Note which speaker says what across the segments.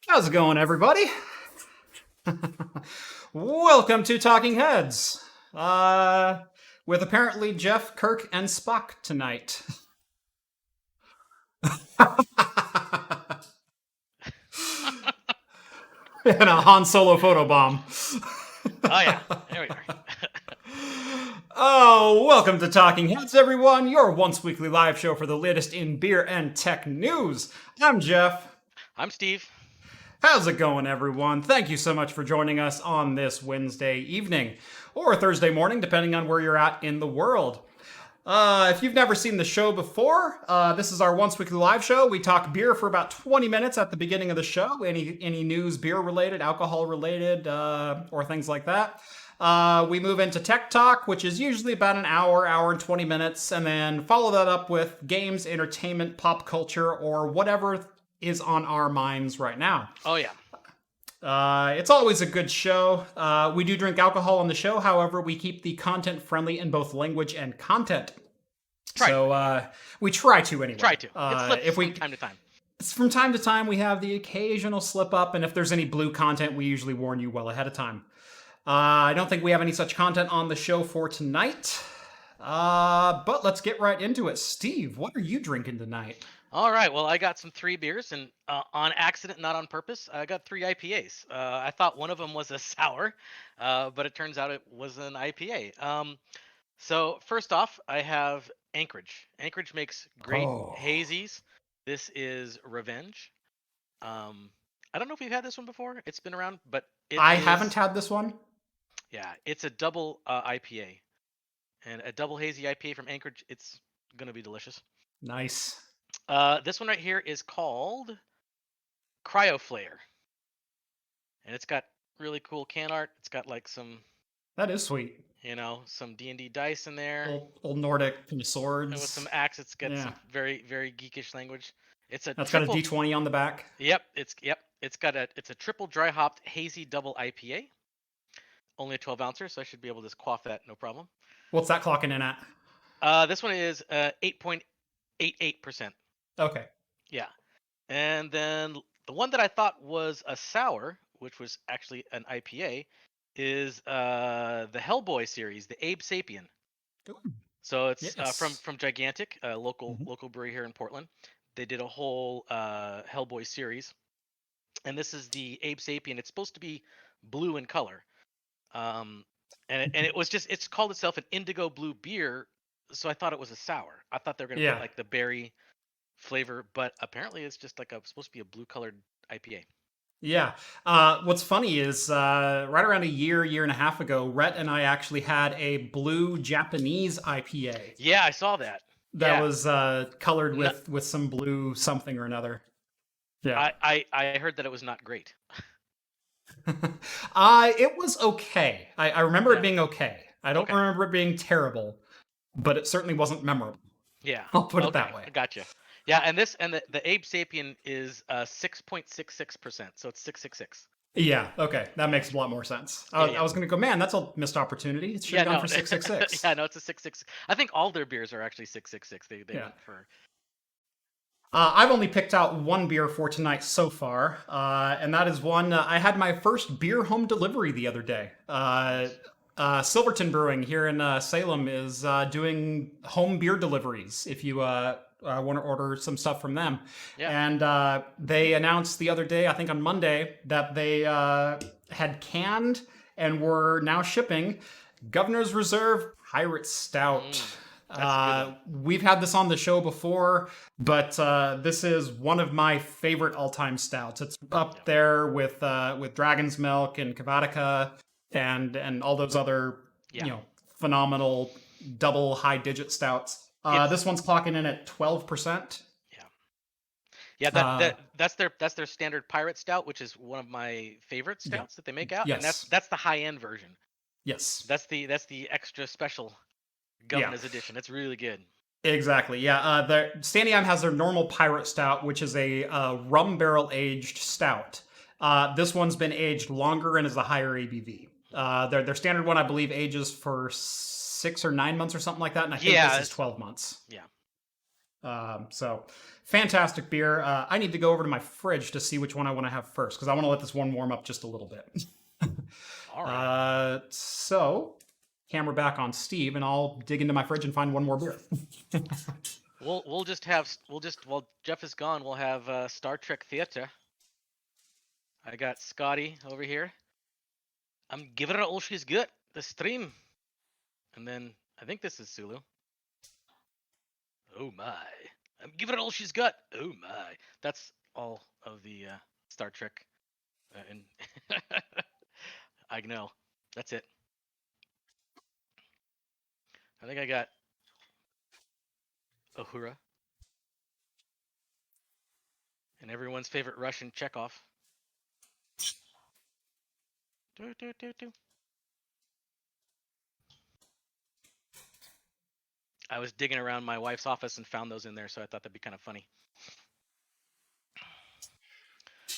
Speaker 1: How's it going, everybody? Welcome to Talking Heads. With apparently Jeff, Kirk, and Spock tonight. And a Han Solo photobomb.
Speaker 2: Oh yeah, there we are.
Speaker 1: Oh, welcome to Talking Heads, everyone, your once weekly live show for the latest in beer and tech news. I'm Jeff.
Speaker 2: I'm Steve.
Speaker 1: How's it going, everyone? Thank you so much for joining us on this Wednesday evening, or Thursday morning, depending on where you're at in the world. If you've never seen the show before, this is our once weekly live show. We talk beer for about 20 minutes at the beginning of the show. Any news beer related, alcohol related, or things like that. We move into tech talk, which is usually about an hour and 20 minutes, and then follow that up with games, entertainment, pop culture, or whatever is on our minds right now.
Speaker 2: Oh yeah.
Speaker 1: It's always a good show. We do drink alcohol on the show. However, we keep the content friendly in both language and content.
Speaker 2: Right.
Speaker 1: So we try to anyway.
Speaker 2: Try to. It slips
Speaker 1: if we
Speaker 2: from time to time.
Speaker 1: From time to time, we have the occasional slip up, and if there's any blue content, we usually warn you well ahead of time. I don't think we have any such content on the show for tonight. But let's get right into it. Steve, what are you drinking tonight?
Speaker 2: All right. Well, I got some 3 beers, and on accident, not on purpose, I got 3 IPAs. I thought one of them was a sour, but it turns out it was an IPA. So first off, I have Anchorage. Anchorage makes great hazies. This is Revenge. I don't know if we've had this one before. It's been around, but
Speaker 1: I haven't had this one.
Speaker 2: Yeah, it's a double IPA, and a double hazy IPA from Anchorage. It's gonna be delicious.
Speaker 1: Nice.
Speaker 2: This one right here is called Cryo Flare, and it's got really cool can art. It's got like some,
Speaker 1: that is sweet.
Speaker 2: Some D&D dice in there.
Speaker 1: Old Nordic swords.
Speaker 2: And with some axe. It's got some very, very geekish language. That's
Speaker 1: got a D20 on the back.
Speaker 2: Yep. It's a triple dry hopped hazy double IPA. Only a 12 ouncer, so I should be able to just quaff that no problem.
Speaker 1: What's that clocking in at?
Speaker 2: This one is 8.88%.
Speaker 1: Okay.
Speaker 2: Yeah. And then the one that I thought was a sour, which was actually an IPA, is the Hellboy series, the Abe Sapien.
Speaker 1: Ooh.
Speaker 2: So it's from Gigantic, a local brewery here in Portland. They did a whole Hellboy series, and this is the Abe Sapien. It's supposed to be blue in color, and it's called itself an indigo blue beer. So I thought it was a sour. I thought they were gonna put like the berry flavor, but apparently it's just like supposed to be a blue colored IPA.
Speaker 1: Yeah. What's funny is right around a year and a half ago, Rhett and I actually had a blue Japanese IPA.
Speaker 2: Yeah, I saw that.
Speaker 1: That was colored with some blue something or another. Yeah.
Speaker 2: I heard that it was not great.
Speaker 1: It was okay. I remember it being okay. I don't remember it being terrible, but it certainly wasn't memorable.
Speaker 2: Yeah.
Speaker 1: I'll put it that way.
Speaker 2: Gotcha. Yeah, and the Abe Sapien is 6.66%, so it's 666.
Speaker 1: Yeah, okay. That makes a lot more sense. I was going to go, man, that's a missed opportunity. It should have gone for 666.
Speaker 2: Yeah, no, it's a 666. I think all their beers are actually 666. They went for...
Speaker 1: I've only picked out one beer for tonight so far, and that is one. I had my first beer home delivery the other day. Silverton Brewing here in Salem is doing home beer deliveries if you want to order some stuff from them. Yeah. And they announced the other day, I think on Monday, that they had canned and were now shipping Governor's Reserve Pirate Stout. We've had this on the show before, but this is one of my favorite all-time stouts. It's up there with Dragon's Milk and Kavatica and all those other phenomenal double high digit stouts. This one's clocking in at 12%.
Speaker 2: Yeah, that's their standard pirate stout, which is one of my favorite stouts that they make out. Yes. And that's the high end version.
Speaker 1: Yes.
Speaker 2: That's the extra special Governor's edition. It's really good.
Speaker 1: Exactly. Yeah. The Standiam has their normal pirate stout, which is a rum barrel aged stout. This one's been aged longer and is a higher ABV. Their standard one, I believe, ages for 6 or 9 months or something like that, and I think this is 12 months.
Speaker 2: Yeah.
Speaker 1: So fantastic beer. I need to go over to my fridge to see which one I want to have first because I want to let this one warm up just a little bit.
Speaker 2: All right.
Speaker 1: So camera back on Steve, and I'll dig into my fridge and find one more beer.
Speaker 2: We'll just while Jeff is gone, we'll have Star Trek Theater. I got Scotty over here. I'm giving her all she's got. The stream, and then I think this is Sulu. Oh my! I'm giving her all she's got. Oh my! That's all of the Star Trek, and I know that's it. I think I got Uhura. And everyone's favorite Russian Chekhov. I was digging around my wife's office and found those in there, so I thought that'd be kind of funny.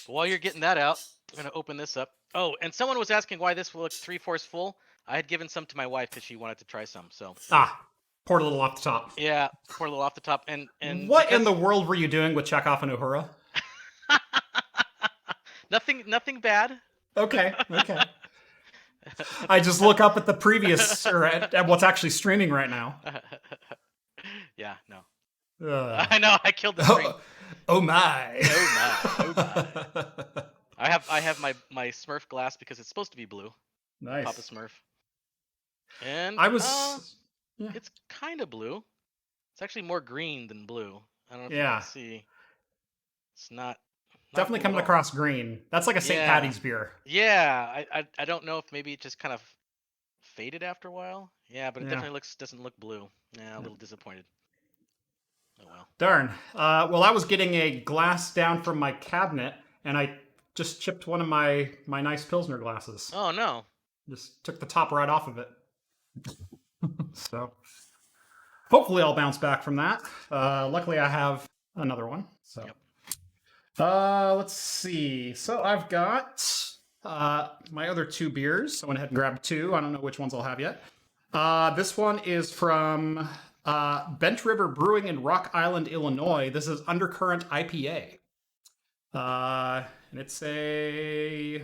Speaker 2: But while you're getting that out, I'm going to open this up. Oh, and someone was asking why this looked 3/4 full. I had given some to my wife because she wanted to try some. So
Speaker 1: poured a little off the top.
Speaker 2: Yeah, poured a little off the top. And
Speaker 1: what in the world were you doing with Chekhov and Uhura?
Speaker 2: Nothing bad.
Speaker 1: Okay. I just look up at the previous, or at what's actually streaming right now.
Speaker 2: Yeah, no. I know, I killed the stream.
Speaker 1: Oh my.
Speaker 2: I have my Smurf glass because it's supposed to be blue.
Speaker 1: Nice.
Speaker 2: Papa Smurf. And
Speaker 1: I was.
Speaker 2: It's kind of blue. It's actually more green than blue. I don't know if you can see. It's not.
Speaker 1: Definitely coming across green. That's like a St. Patty's beer.
Speaker 2: Yeah, I don't know if maybe it just kind of faded after a while. Yeah, but it definitely doesn't look blue. Yeah, a little disappointed. Oh well.
Speaker 1: Darn. Well, I was getting a glass down from my cabinet, and I just chipped one of my nice Pilsner glasses.
Speaker 2: Oh no.
Speaker 1: Just took the top right off of it. So hopefully I'll bounce back from that. Luckily I have another one. So. Yep. Let's see. So I've got my other two beers. I went ahead and grabbed two. I don't know which ones I'll have yet. This one is from Bent River Brewing in Rock Island, Illinois. This is Undercurrent IPA. And it's a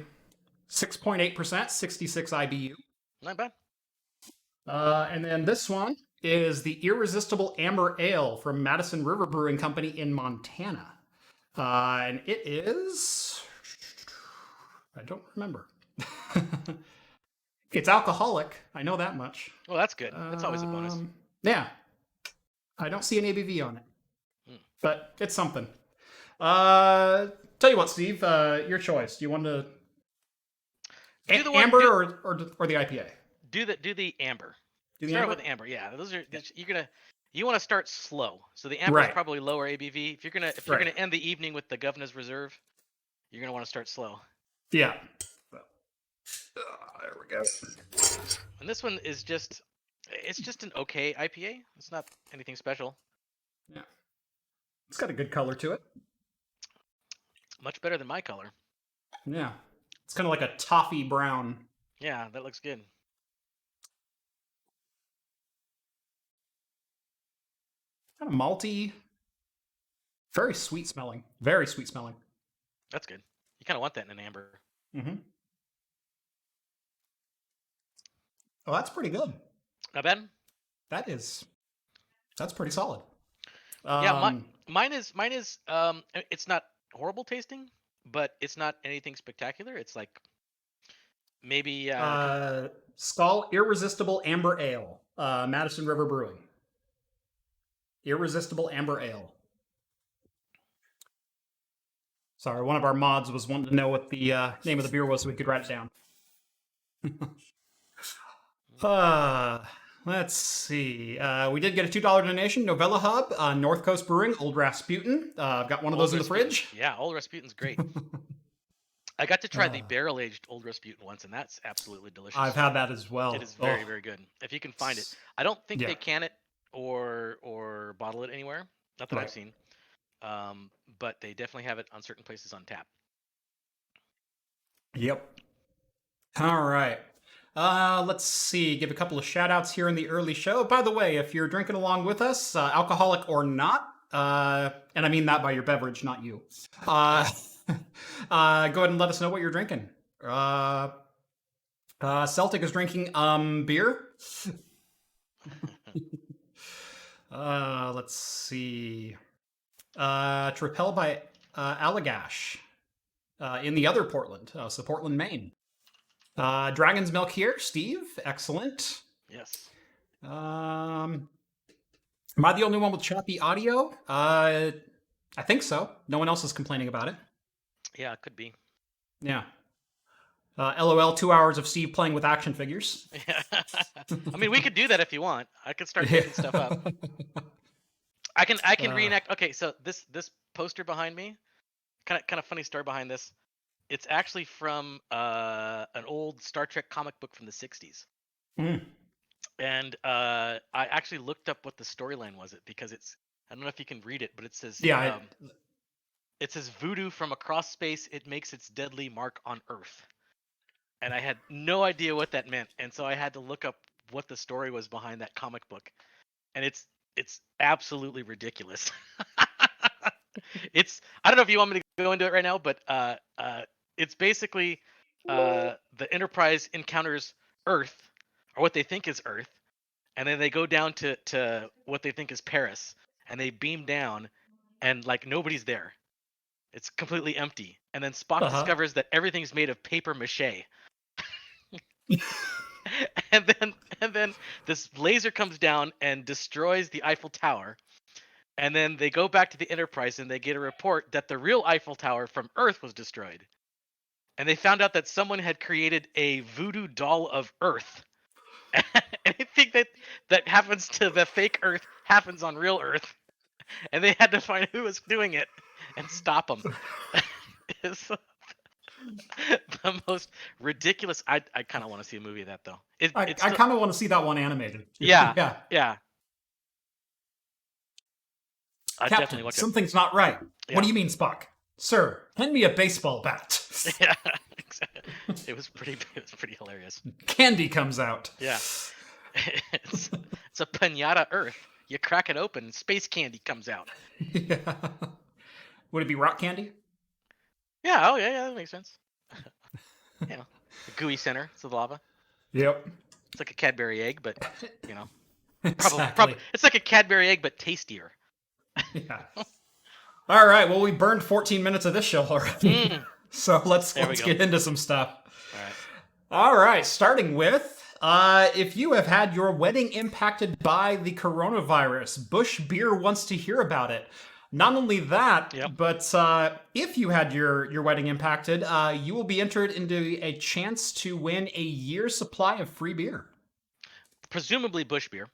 Speaker 1: 6.8%, 66 IBU.
Speaker 2: Not bad.
Speaker 1: And then this one is the Irresistible Amber Ale from Madison River Brewing Company in Montana. And it is. I don't remember. It's alcoholic. I know that much.
Speaker 2: Well, that's good. That's always a bonus.
Speaker 1: Yeah. I don't see an ABV on it. But it's something. Tell you what, Steve, your choice. Do you want to. Amber or the IPA?
Speaker 2: Do the amber. Start with amber. Yeah, those are you want to start slow. So the amber is probably lower ABV. If you're gonna end the evening with the Governor's Reserve, you're gonna want to start slow.
Speaker 1: Yeah. There we go.
Speaker 2: And this one is just an okay IPA. It's not anything special.
Speaker 1: Yeah. It's got a good color to it.
Speaker 2: Much better than my color.
Speaker 1: Yeah. It's kind of like a toffee brown.
Speaker 2: Yeah, that looks good.
Speaker 1: Kind of malty. Very sweet smelling. Very sweet smelling.
Speaker 2: That's good. You kind of want that in an amber.
Speaker 1: Mm-hmm. Oh, that's pretty good.
Speaker 2: Not bad?
Speaker 1: That's pretty solid.
Speaker 2: Yeah, mine is it's not horrible tasting, but it's not anything spectacular. It's like maybe
Speaker 1: Skull Irresistible Amber Ale, Madison River Brewing. Irresistible Amber Ale. Sorry, one of our mods was wanting to know what the name of the beer was so we could write it down. Let's see. We did get a $2 donation. Novella Hub, North Coast Brewing, Old Rasputin. I've got one of those in the fridge.
Speaker 2: Yeah, Old Rasputin's great. I got to try the barrel-aged Old Rasputin once, and that's absolutely delicious.
Speaker 1: I've had that as well.
Speaker 2: It is very, very good. If you can find it. I don't think they can it or bottle it anywhere. Not that I've seen. But they definitely have it on certain places on tap.
Speaker 1: Yep. All right. Let's see. Give a couple of shout outs here in the early show. By the way, if you're drinking along with us, alcoholic or not, And I mean that by your beverage, not you. Go ahead and let us know what you're drinking. Celtic is drinking beer. Let's see. Trapel by Allagash in the other Portland, so Portland, Maine. Dragon's Milk here, Steve. Excellent.
Speaker 2: Yes.
Speaker 1: Am I the only one with choppy audio? I think so. No one else is complaining about it.
Speaker 2: Yeah, it could be.
Speaker 1: Yeah. LOL, 2 hours of Steve playing with action figures.
Speaker 2: Yeah. I mean, we could do that if you want. I could start making stuff up. I can reenact. Okay, so this poster behind me, kind of funny story behind this. It's actually from an old Star Trek comic book from the 60s.
Speaker 1: Mm.
Speaker 2: And I actually looked up what the storyline was, because I don't know if you can read it, but it says it says voodoo from across space, it makes its deadly mark on Earth. And I had no idea what that meant, and so I had to look up what the story was behind that comic book. And it's absolutely ridiculous. I don't know if you want me to go into it right now, but it's basically the Enterprise encounters Earth, or what they think is Earth, and then they go down to what they think is Paris, and they beam down, and like nobody's there. It's completely empty. And then Spock discovers that everything's made of paper mache. and then this laser comes down and destroys the Eiffel Tower. And then they go back to the Enterprise and they get a report that the real Eiffel Tower from Earth was destroyed. And they found out that someone had created a voodoo doll of Earth. And I think that happens to the fake Earth happens on real Earth. And they had to find who was doing it and stop them. It's the most ridiculous. I kind of want to see a movie of that, though.
Speaker 1: I kind of want to see that one animated.
Speaker 2: Yeah.
Speaker 1: Captain, something's not right. Yeah. What do you mean, Spock? Sir, hand me a baseball bat.
Speaker 2: Yeah, exactly. It was pretty hilarious.
Speaker 1: Candy comes out.
Speaker 2: Yeah. It's a pinata Earth. You crack it open, and space candy comes out.
Speaker 1: Yeah. Would it be rock candy?
Speaker 2: Yeah. Oh, yeah. That makes sense. The gooey center. It's the lava.
Speaker 1: Yep.
Speaker 2: It's like a Cadbury egg, but
Speaker 1: exactly.
Speaker 2: probably it's like a Cadbury egg, but tastier.
Speaker 1: Yeah. All right. Well, we burned 14 minutes of this show already. So let's get into some stuff. All right. Starting with, if you have had your wedding impacted by the coronavirus, Bush Beer wants to hear about it. Not only that, but if you had your wedding impacted, you will be entered into a chance to win a year's supply of free beer.
Speaker 2: Presumably Bush Beer.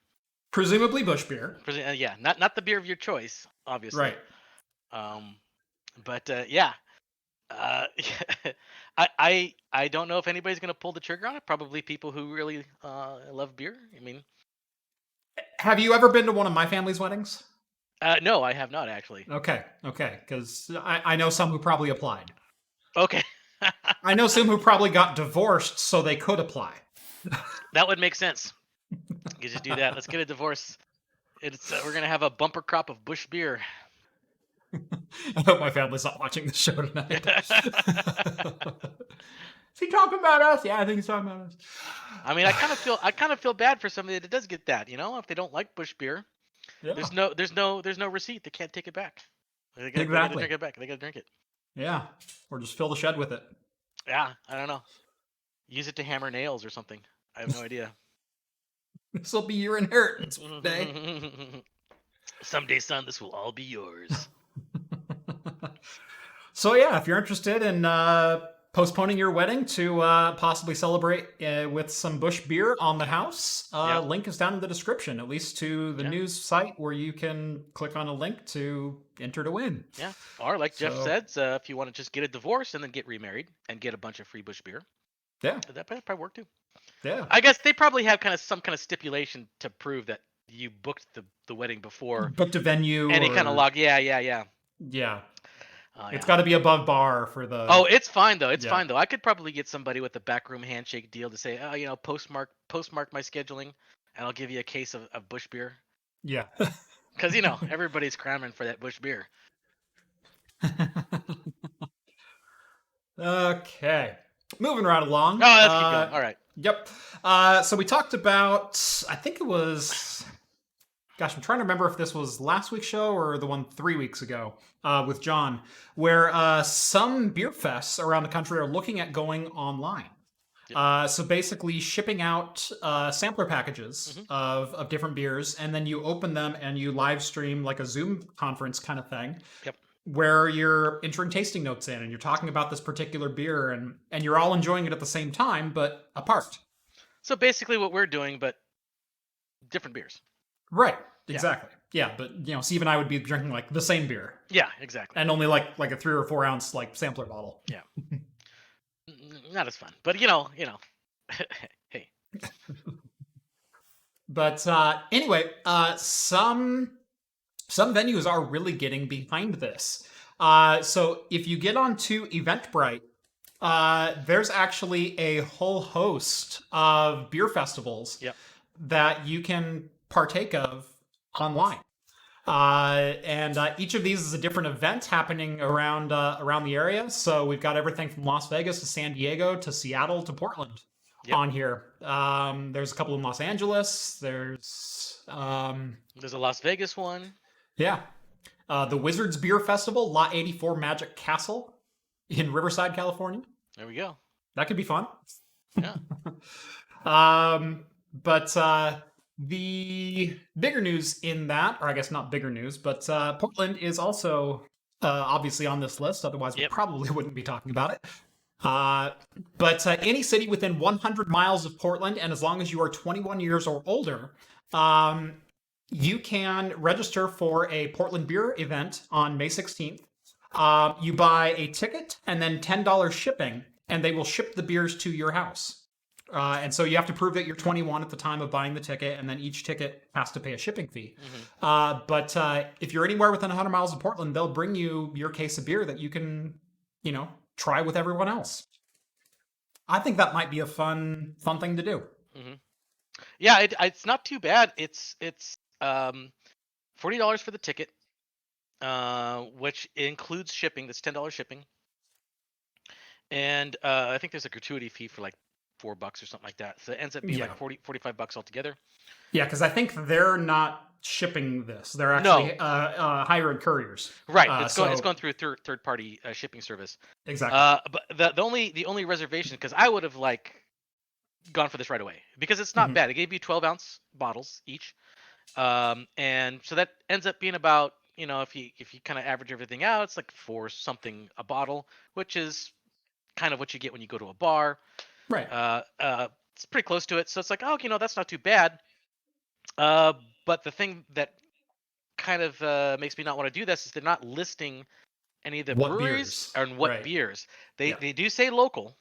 Speaker 1: Presumably Bush Beer.
Speaker 2: Yeah, not the beer of your choice, obviously.
Speaker 1: Right.
Speaker 2: But yeah. I don't know if anybody's going to pull the trigger on it. Probably people who really love beer. I mean,
Speaker 1: have you ever been to one of my family's weddings?
Speaker 2: No, I have not, actually.
Speaker 1: Okay, because I know some who probably applied.
Speaker 2: Okay.
Speaker 1: I know some who probably got divorced so they could apply.
Speaker 2: That would make sense. You just do that. Let's get a divorce. We're gonna have a bumper crop of Bush Beer.
Speaker 1: I hope my family's not watching the show tonight. Is he talking about us? Yeah, I think he's talking about us.
Speaker 2: I mean, I kind of feel bad for somebody that does get that. If they don't like Bush Beer, there's no receipt. They can't take it back. They gotta drink it back. They gotta drink it.
Speaker 1: Yeah, or just fill the shed with it.
Speaker 2: Yeah, I don't know. Use it to hammer nails or something. I have no idea.
Speaker 1: This will be your inheritance one day.
Speaker 2: Someday, son, this will all be yours.
Speaker 1: So yeah, if you're interested in postponing your wedding to possibly celebrate with some Bush Beer on the house, link is down in the description, at least to the news site where you can click on a link to enter to win. Yeah,
Speaker 2: or like Jeff said, if you want to just get a divorce and then get remarried and get a bunch of free Bush Beer.
Speaker 1: Yeah,
Speaker 2: that probably work too.
Speaker 1: Yeah,
Speaker 2: I guess they probably have some kind of stipulation to prove that you booked the wedding before.
Speaker 1: Booked a venue.
Speaker 2: Any kind of log. Yeah.
Speaker 1: Yeah. It's got to be above bar for the.
Speaker 2: Oh, it's fine though. It's fine though. I could probably get somebody with a backroom handshake deal to say, postmark my scheduling, and I'll give you a case of Bush Beer.
Speaker 1: Yeah.
Speaker 2: Because everybody's clamoring for that Bush beer.
Speaker 1: Okay. Moving right along.
Speaker 2: Oh, let's keep going. All right.
Speaker 1: Yep. So we talked about, I think it was, gosh, I'm trying to remember if this was last week's show or the one 3 weeks ago with John, where some beer fests around the country are looking at going online.
Speaker 2: Yep.
Speaker 1: So basically, shipping out sampler packages of different beers, and then you open them and you live stream like a Zoom conference kind of thing,
Speaker 2: Yep.
Speaker 1: where you're entering tasting notes in and you're talking about this particular beer, and you're all enjoying it at the same time, but apart.
Speaker 2: So basically, what we're doing, but different beers.
Speaker 1: Right. Exactly. Yeah, but Steve and I would be drinking like the same beer,
Speaker 2: Yeah, exactly.
Speaker 1: and only like a 3 or 4 ounce like sampler bottle.
Speaker 2: Yeah. Not as fun, but hey.
Speaker 1: But anyway, some venues are really getting behind this. So if you get onto Eventbrite, there's actually a whole host of beer festivals
Speaker 2: Yep.
Speaker 1: that you can partake of online. And each of these is a different event happening around the area. So we've got everything from Las Vegas to San Diego to Seattle to Portland on here. There's a couple in Los Angeles. There's
Speaker 2: a Las Vegas one.
Speaker 1: Yeah. The Wizards Beer Festival, Lot 84 Magic Castle in Riverside, California.
Speaker 2: There we go.
Speaker 1: That could be fun.
Speaker 2: Yeah.
Speaker 1: But the bigger news in that, or I guess not bigger news, but Portland is also obviously on this list. Otherwise, we probably wouldn't be talking about it. But any city within 100 miles of Portland, and as long as you are 21 years or older, you can register for a Portland beer event on May 16th. You buy a ticket and then $10 shipping, and they will ship the beers to your house. And so you have to prove that you're 21 at the time of buying the ticket, and then each ticket has to pay a shipping fee. But if you're anywhere within 100 miles of Portland, they'll bring you your case of beer that you can, try with everyone else. I think that might be a fun thing to do.
Speaker 2: Yeah, it's not too bad. It's $40 for the ticket, which includes shipping. That's $10 shipping, and I think there's a gratuity fee for like $4 or something like that. So it ends up being like $45 altogether.
Speaker 1: Yeah, because I think they're not shipping this. They're actually hiring couriers.
Speaker 2: Right. It's going through a third party shipping service.
Speaker 1: Exactly.
Speaker 2: But the only reservation, because I would have gone for this right away, because it's not bad. It gave you 12-ounce bottles each, and so that ends up being about, if you kind of average everything out, it's like $4 something a bottle, which is kind of what you get when you go to a bar.
Speaker 1: Right.
Speaker 2: It's pretty close to it, so it's like, oh, that's not too bad. But the thing that kind of makes me not want to do this is they're not listing any of the breweries and what beers. They do say local.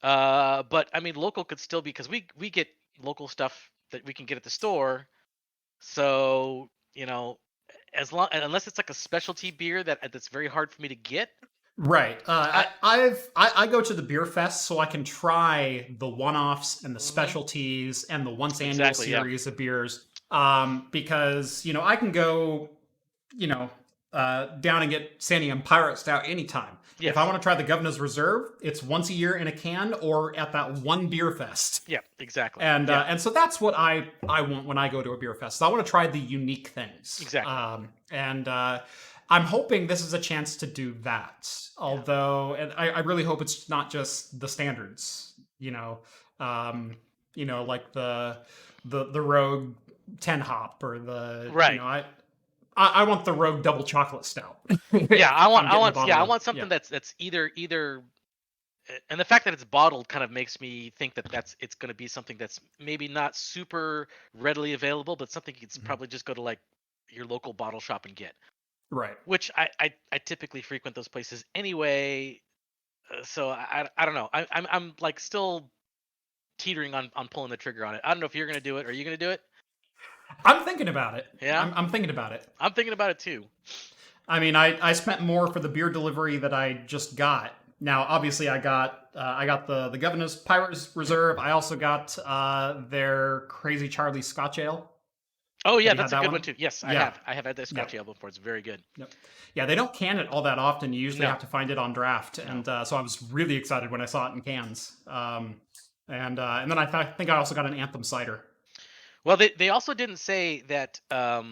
Speaker 2: But I mean, local could still be, because we get local stuff that we can get at the store. So unless it's like a specialty beer that's very hard for me to get.
Speaker 1: Right. I go to the beer fest so I can try the one-offs and the specialties and the once annual series of beers. Because I can go down and get Santiam Pirate Stout anytime. If I want to try the Governor's Reserve, it's once a year in a can or at that one beer fest.
Speaker 2: Yeah, exactly.
Speaker 1: And so that's what I want when I go to a beer fest. I want to try the unique things.
Speaker 2: Exactly.
Speaker 1: And I'm hoping this is a chance to do that. Although, and I really hope it's not just the standards. Like the Rogue 10 hop or the I want the Rogue double chocolate stout.
Speaker 2: I want something that's either, and the fact that it's bottled kind of makes me think that it's going to be something that's maybe not super readily available, but something you can probably just go to like your local bottle shop and get.
Speaker 1: Right.
Speaker 2: Which I typically frequent those places anyway, so I don't know. I'm like still teetering on pulling the trigger on it. I don't know if you're going to do it. Are you going to do it?
Speaker 1: I'm thinking about it.
Speaker 2: Yeah,
Speaker 1: I'm thinking about it.
Speaker 2: I'm thinking about it too.
Speaker 1: I mean, I spent more for the beer delivery that I just got. Now, obviously, I got the Governor's Pirates Reserve. I also got their Crazy Charlie Scotch Ale.
Speaker 2: Oh yeah,
Speaker 1: Have you had
Speaker 2: that's a
Speaker 1: that
Speaker 2: good
Speaker 1: one?
Speaker 2: one too. Yes, I
Speaker 1: Yeah.
Speaker 2: have. I have had the
Speaker 1: Yep.
Speaker 2: Scotch ale before. It's very good.
Speaker 1: Yep. Yeah, they don't can it all that often. You usually
Speaker 2: No,
Speaker 1: have to find it on draft,
Speaker 2: no.
Speaker 1: and so I was really excited when I saw it in cans. And then I think I also got an Anthem cider,
Speaker 2: Well, they also didn't say that
Speaker 1: but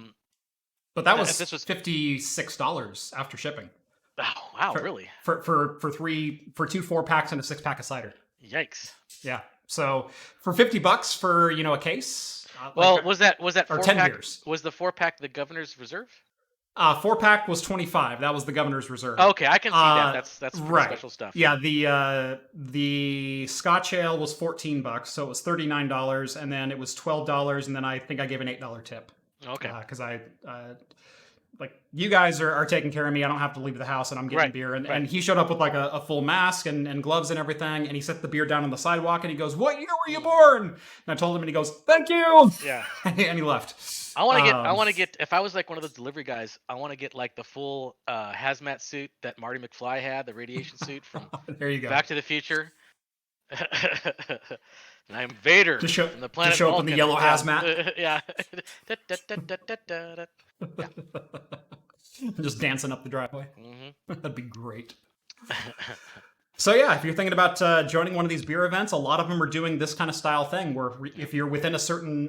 Speaker 1: that
Speaker 2: that if
Speaker 1: was
Speaker 2: this was.
Speaker 1: $56 after shipping
Speaker 2: Oh wow,
Speaker 1: for
Speaker 2: really?
Speaker 1: for two 4 packs and a 6 pack of cider.
Speaker 2: Yikes.
Speaker 1: Yeah, so for $50 for a case,
Speaker 2: Well, was that
Speaker 1: or
Speaker 2: four
Speaker 1: 10
Speaker 2: pack?
Speaker 1: beers.
Speaker 2: Was the 4 pack the governor's reserve?
Speaker 1: 4 pack was 25. That was the governor's reserve.
Speaker 2: Okay, I can see that. That's pretty
Speaker 1: Right.
Speaker 2: special stuff.
Speaker 1: Yeah, the Scotch ale was $14, so it was $39, and then it was $12, and then I think I gave an $8 tip
Speaker 2: Okay.
Speaker 1: because I like you guys are taking care of me. I don't have to leave the house, and I'm getting
Speaker 2: Right.
Speaker 1: beer. And,
Speaker 2: Right.
Speaker 1: and he showed up with like a full mask and gloves and everything, and he set the beer down on the sidewalk, and he goes, "What year were you born?" And I told him, and he goes, "Thank you,"
Speaker 2: Yeah.
Speaker 1: and he left.
Speaker 2: I want to get. I want to get. If I was like one of those delivery guys, I want to get like the full hazmat suit that Marty McFly had, the radiation suit from
Speaker 1: There you go.
Speaker 2: Back to the Future. And I'm Vader from the planet
Speaker 1: to show up in
Speaker 2: Vulcan.
Speaker 1: the yellow hazmat.
Speaker 2: Yeah.
Speaker 1: Just dancing up the driveway.
Speaker 2: Hmm.
Speaker 1: That'd be great. So yeah, if you're thinking about joining one of these beer events, a lot of them are doing this kind of style thing where if you're within a certain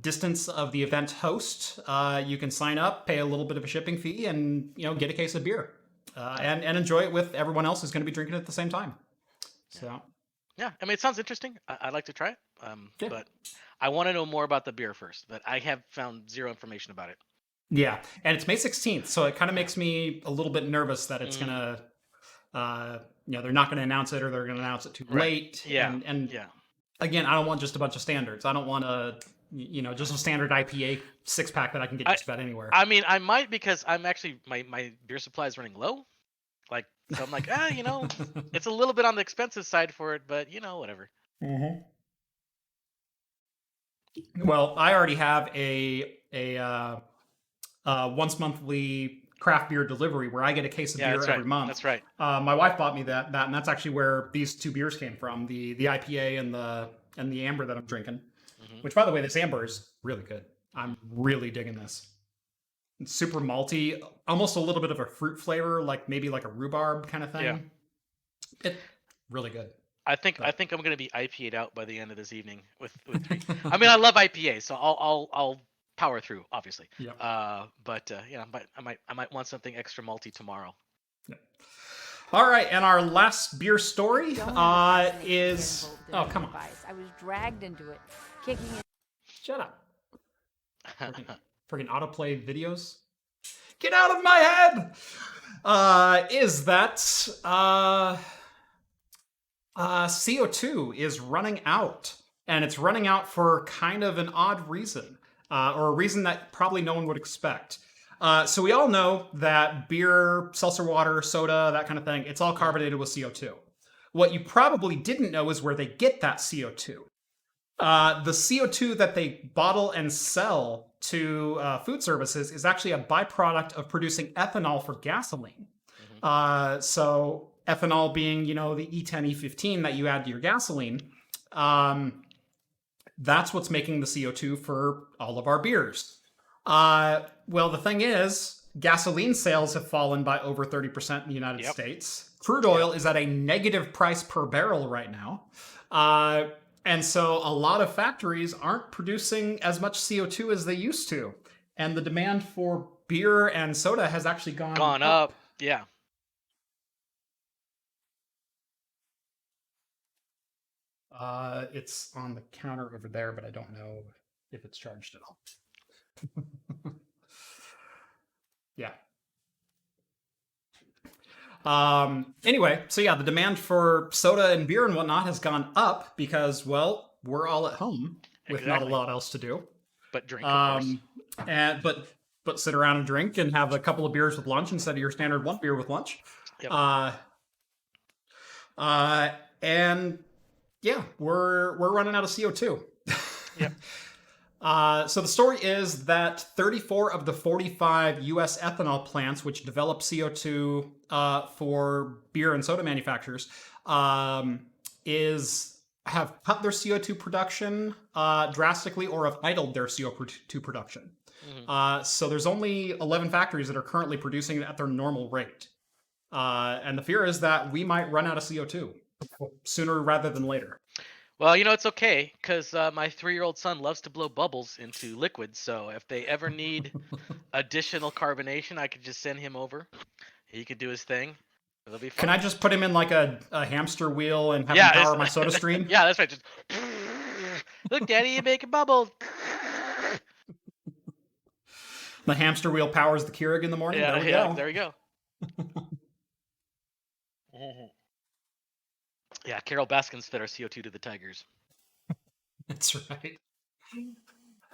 Speaker 1: distance of the event host, you can sign up, pay a little bit of a shipping fee, and get a case of beer and enjoy it with everyone else who's going to be drinking it at the same time. So
Speaker 2: Yeah, I mean, it sounds interesting. I'd like to try it,
Speaker 1: Yeah.
Speaker 2: but I want to know more about the beer first. But I have found zero information about it.
Speaker 1: yeah, and it's May 16th, so it kind of makes me a little bit nervous that it's gonna, they're not gonna announce it or they're gonna announce it too late.
Speaker 2: Yeah,
Speaker 1: And
Speaker 2: yeah.
Speaker 1: again, I don't want just a bunch of standards. I don't want just a standard IPA 6 pack that I can get just about anywhere.
Speaker 2: I mean, I might because I'm actually my beer supply is running low. Like, so I'm like, it's a little bit on the expensive side for it, but whatever.
Speaker 1: Mm-hmm. Well, I already have a once monthly craft beer delivery where I get a case of
Speaker 2: Yeah,
Speaker 1: beer
Speaker 2: that's
Speaker 1: every
Speaker 2: right.
Speaker 1: month.
Speaker 2: That's right.
Speaker 1: My wife bought me that, and that's actually where these two beers came from: the IPA and the amber that I'm drinking.
Speaker 2: Hmm.
Speaker 1: Which, by the way, this amber is really good. I'm really digging this. It's super malty, almost a little bit of a fruit flavor, like maybe like a rhubarb kind of thing.
Speaker 2: Yeah.
Speaker 1: It really good.
Speaker 2: I think I'm gonna be IPA'd out by the end of this evening with 3. I mean, I love IPA, so I'll power through, obviously.
Speaker 1: Yep.
Speaker 2: But I might want something extra malty tomorrow.
Speaker 1: All right, and our last beer story
Speaker 3: Don't ever
Speaker 1: is
Speaker 3: get involved in
Speaker 1: come on,
Speaker 3: device. I was dragged into it, kicking it.
Speaker 1: shut up. Freaking autoplay videos. Get out of my head. Is that CO2 is running out, and it's running out for kind of an odd reason, or a reason that probably no one would expect. So we all know that beer, seltzer water, soda, that kind of thing, it's all carbonated with CO2. What you probably didn't know is where they get that CO2. The CO2 that they bottle and sell to food services is actually a byproduct of producing ethanol for gasoline. So ethanol being, the E10, E15 that you add to your gasoline, that's what's making the CO2 for all of our beers. Well, the thing is, gasoline sales have fallen by over 30% in the United States. Crude oil is at a negative price per barrel right now. And so a lot of factories aren't producing as much CO2 as they used to. And the demand for beer and soda has actually gone
Speaker 2: up. Yeah.
Speaker 1: It's on the counter over there, but I don't know if it's charged at all. Yeah. Anyway, so yeah, the demand for soda and beer and whatnot has gone up because, well, we're all at home with not a lot else to do.
Speaker 2: But drink, of course.
Speaker 1: And but sit around and drink and have a couple of beers with lunch instead of your standard one beer with lunch.
Speaker 2: Yep.
Speaker 1: And yeah, we're running out of CO2.
Speaker 2: Yep.
Speaker 1: So the story is that 34 of the 45 U.S. ethanol plants which develop CO2 for beer and soda manufacturers is have cut their CO2 production drastically or have idled their CO2 production. So there's only 11 factories that are currently producing at their normal rate. And the fear is that we might run out of CO2 sooner rather than later.
Speaker 2: Well, it's okay, because my 3-year-old son loves to blow bubbles into liquids, so if they ever need additional carbonation, I could just send him over. He could do his thing. It'll be fun.
Speaker 1: Can I just put him in like a hamster wheel and have him power my soda stream?
Speaker 2: Yeah, that's right. Just look, Daddy, you're making bubbles.
Speaker 1: The hamster wheel powers the Keurig in the morning.
Speaker 2: Yeah,
Speaker 1: There
Speaker 2: there
Speaker 1: we go.
Speaker 2: we go. Yeah, Carol Baskins fed our CO2 to the tigers.
Speaker 1: That's right.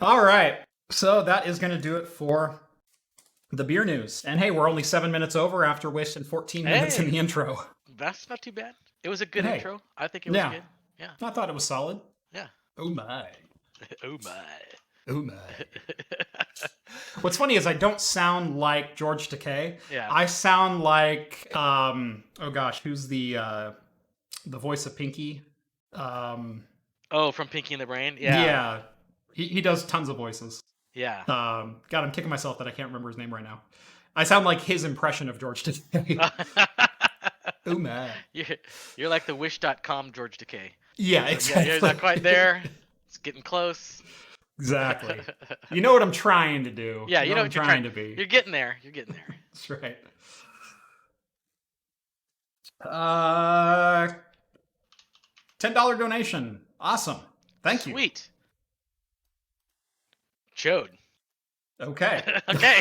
Speaker 1: All right. So that is going to do it for the beer news. And hey, we're only 7 minutes over after wasting 14 minutes in the intro.
Speaker 2: That's not too bad. It was a good intro. I think it was good. Yeah.
Speaker 1: I thought it was solid.
Speaker 2: Yeah.
Speaker 1: Oh my.
Speaker 2: Oh my.
Speaker 1: Oh my. What's funny is I don't sound like George Takei.
Speaker 2: Yeah.
Speaker 1: I sound like oh gosh, who's the voice of Pinky?
Speaker 2: From Pinky and the Brain?
Speaker 1: Yeah. Yeah. He does tons of voices.
Speaker 2: Yeah.
Speaker 1: God, I'm kicking myself that I can't remember his name right now. I sound like his impression of George Takei. Oh man.
Speaker 2: You're like the Wish.com George Takei.
Speaker 1: Yeah, exactly.
Speaker 2: Yeah, he's not quite there. It's getting close.
Speaker 1: Exactly. You know what I'm trying to do.
Speaker 2: Yeah, you know what
Speaker 1: I'm trying to be.
Speaker 2: You're getting there. You're getting there.
Speaker 1: That's right. $10 donation. Awesome. Thank you.
Speaker 2: Sweet. Chode.
Speaker 1: Okay.
Speaker 2: Okay.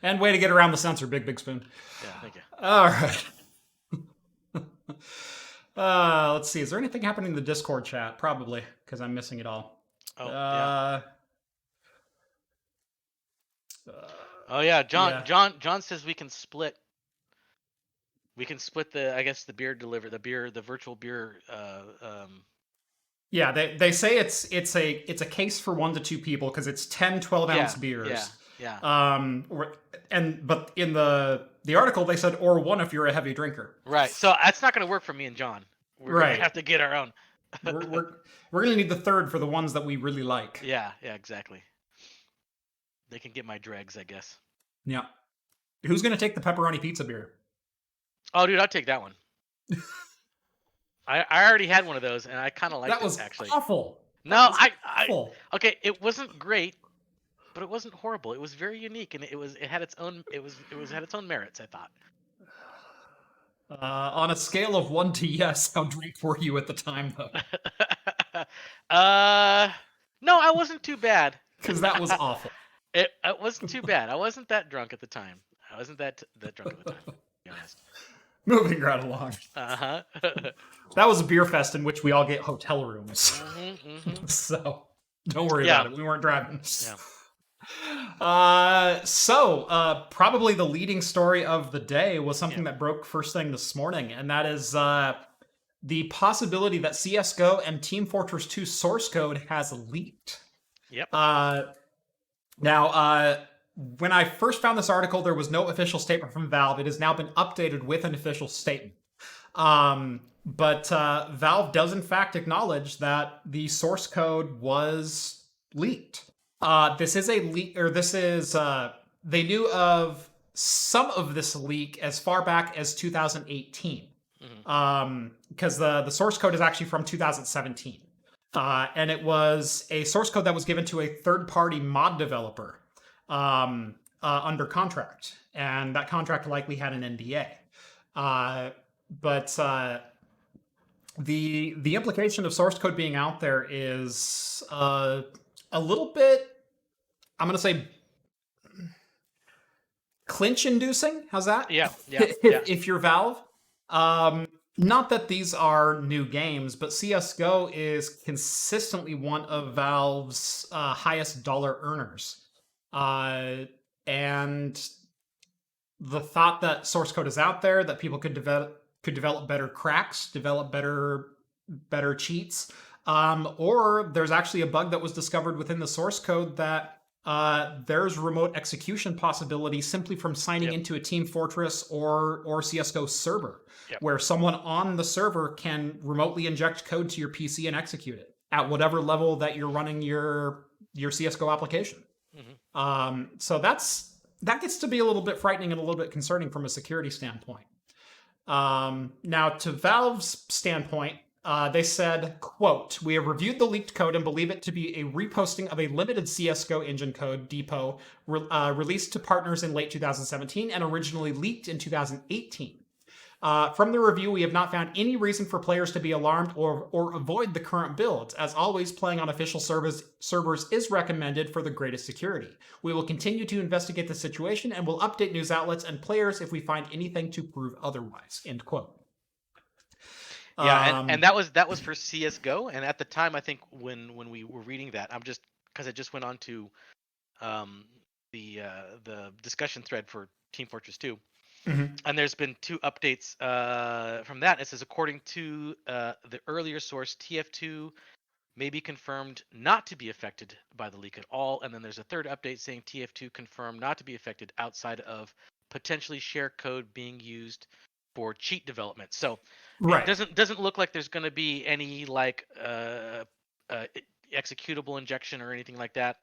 Speaker 1: And way to get around the censor, Big Spoon.
Speaker 2: Yeah, thank you.
Speaker 1: All right. Let's see. Is there anything happening in the Discord chat? Probably, because I'm missing it all.
Speaker 2: Oh, yeah. John says we can split. We can split the beer the virtual beer.
Speaker 1: Yeah, they say it's a case for 1 to 2 people because it's 10 12-ounce beers.
Speaker 2: Yeah.
Speaker 1: But in the article they said or 1 if you're a heavy drinker.
Speaker 2: Right. So that's not going to work for me and John. We're gonna have to get our own.
Speaker 1: we're gonna need the third for the ones that we really like.
Speaker 2: Yeah, exactly. They can get my dregs, I guess.
Speaker 1: Yeah. Who's gonna take the pepperoni pizza beer?
Speaker 2: Oh, dude, I'll take that one. I already had one of those, and I kind of liked it.
Speaker 1: That was
Speaker 2: actually
Speaker 1: awful.
Speaker 2: No,
Speaker 1: awful.
Speaker 2: Okay, it wasn't great, but it wasn't horrible. It was very unique, and it had its own had its own merits, I thought.
Speaker 1: On a scale of 1 to yes, how drunk were you at the time, though?
Speaker 2: No, I wasn't too bad.
Speaker 1: Because that was awful.
Speaker 2: It wasn't too bad. I wasn't that drunk at the time. I wasn't that drunk at the time, to be honest.
Speaker 1: Moving right along.
Speaker 2: Uh-huh.
Speaker 1: That was a beer fest in which we all get hotel rooms.
Speaker 2: Mm-hmm.
Speaker 1: So, don't worry about it. We weren't driving.
Speaker 2: Yeah.
Speaker 1: Probably the leading story of the day was something that broke first thing this morning, and that is the possibility that CSGO and Team Fortress 2 source code has leaked.
Speaker 2: Yep.
Speaker 1: Now, when I first found this article, there was no official statement from Valve. It has now been updated with an official statement. But Valve does in fact acknowledge that the source code was leaked. This is a leak, or this is, they knew of some of this leak as far back as 2018. Because the source code is actually from 2017. And it was a source code that was given to a third-party mod developer under contract. And that contract likely had an NDA. But the implication of source code being out there is a little bit, I'm going to say, clinch-inducing. How's that?
Speaker 2: Yeah.
Speaker 1: If you're Valve. Not that these are new games, but CSGO is consistently one of Valve's highest dollar earners. And the thought that source code is out there, that people could develop better cracks, develop better cheats, or there's actually a bug that was discovered within the source code that There's remote execution possibility simply from signing into a Team Fortress or CS:GO server, where someone on the server can remotely inject code to your PC and execute it at whatever level that you're running your CS:GO application. So that gets to be a little bit frightening and a little bit concerning from a security standpoint. Now, to Valve's standpoint, they said, quote, "We have reviewed the leaked code and believe it to be a reposting of a limited CSGO engine code depot released to partners in late 2017 and originally leaked in 2018. From the review, we have not found any reason for players to be alarmed or avoid the current builds. As always, playing on official servers is recommended for the greatest security. We will continue to investigate the situation and will update news outlets and players if we find anything to prove otherwise." End quote.
Speaker 2: Yeah, and that was for CS:GO, and at the time, I think when we were reading that, I'm just because I just went on to the discussion thread for Team Fortress 2, and there's been 2 updates from that. It says, according to the earlier source, TF2 may be confirmed not to be affected by the leak at all, and then there's a third update saying TF2 confirmed not to be affected outside of potentially share code being used for cheat development. So
Speaker 1: Right.
Speaker 2: it doesn't look like there's going to be any like executable injection or anything like that.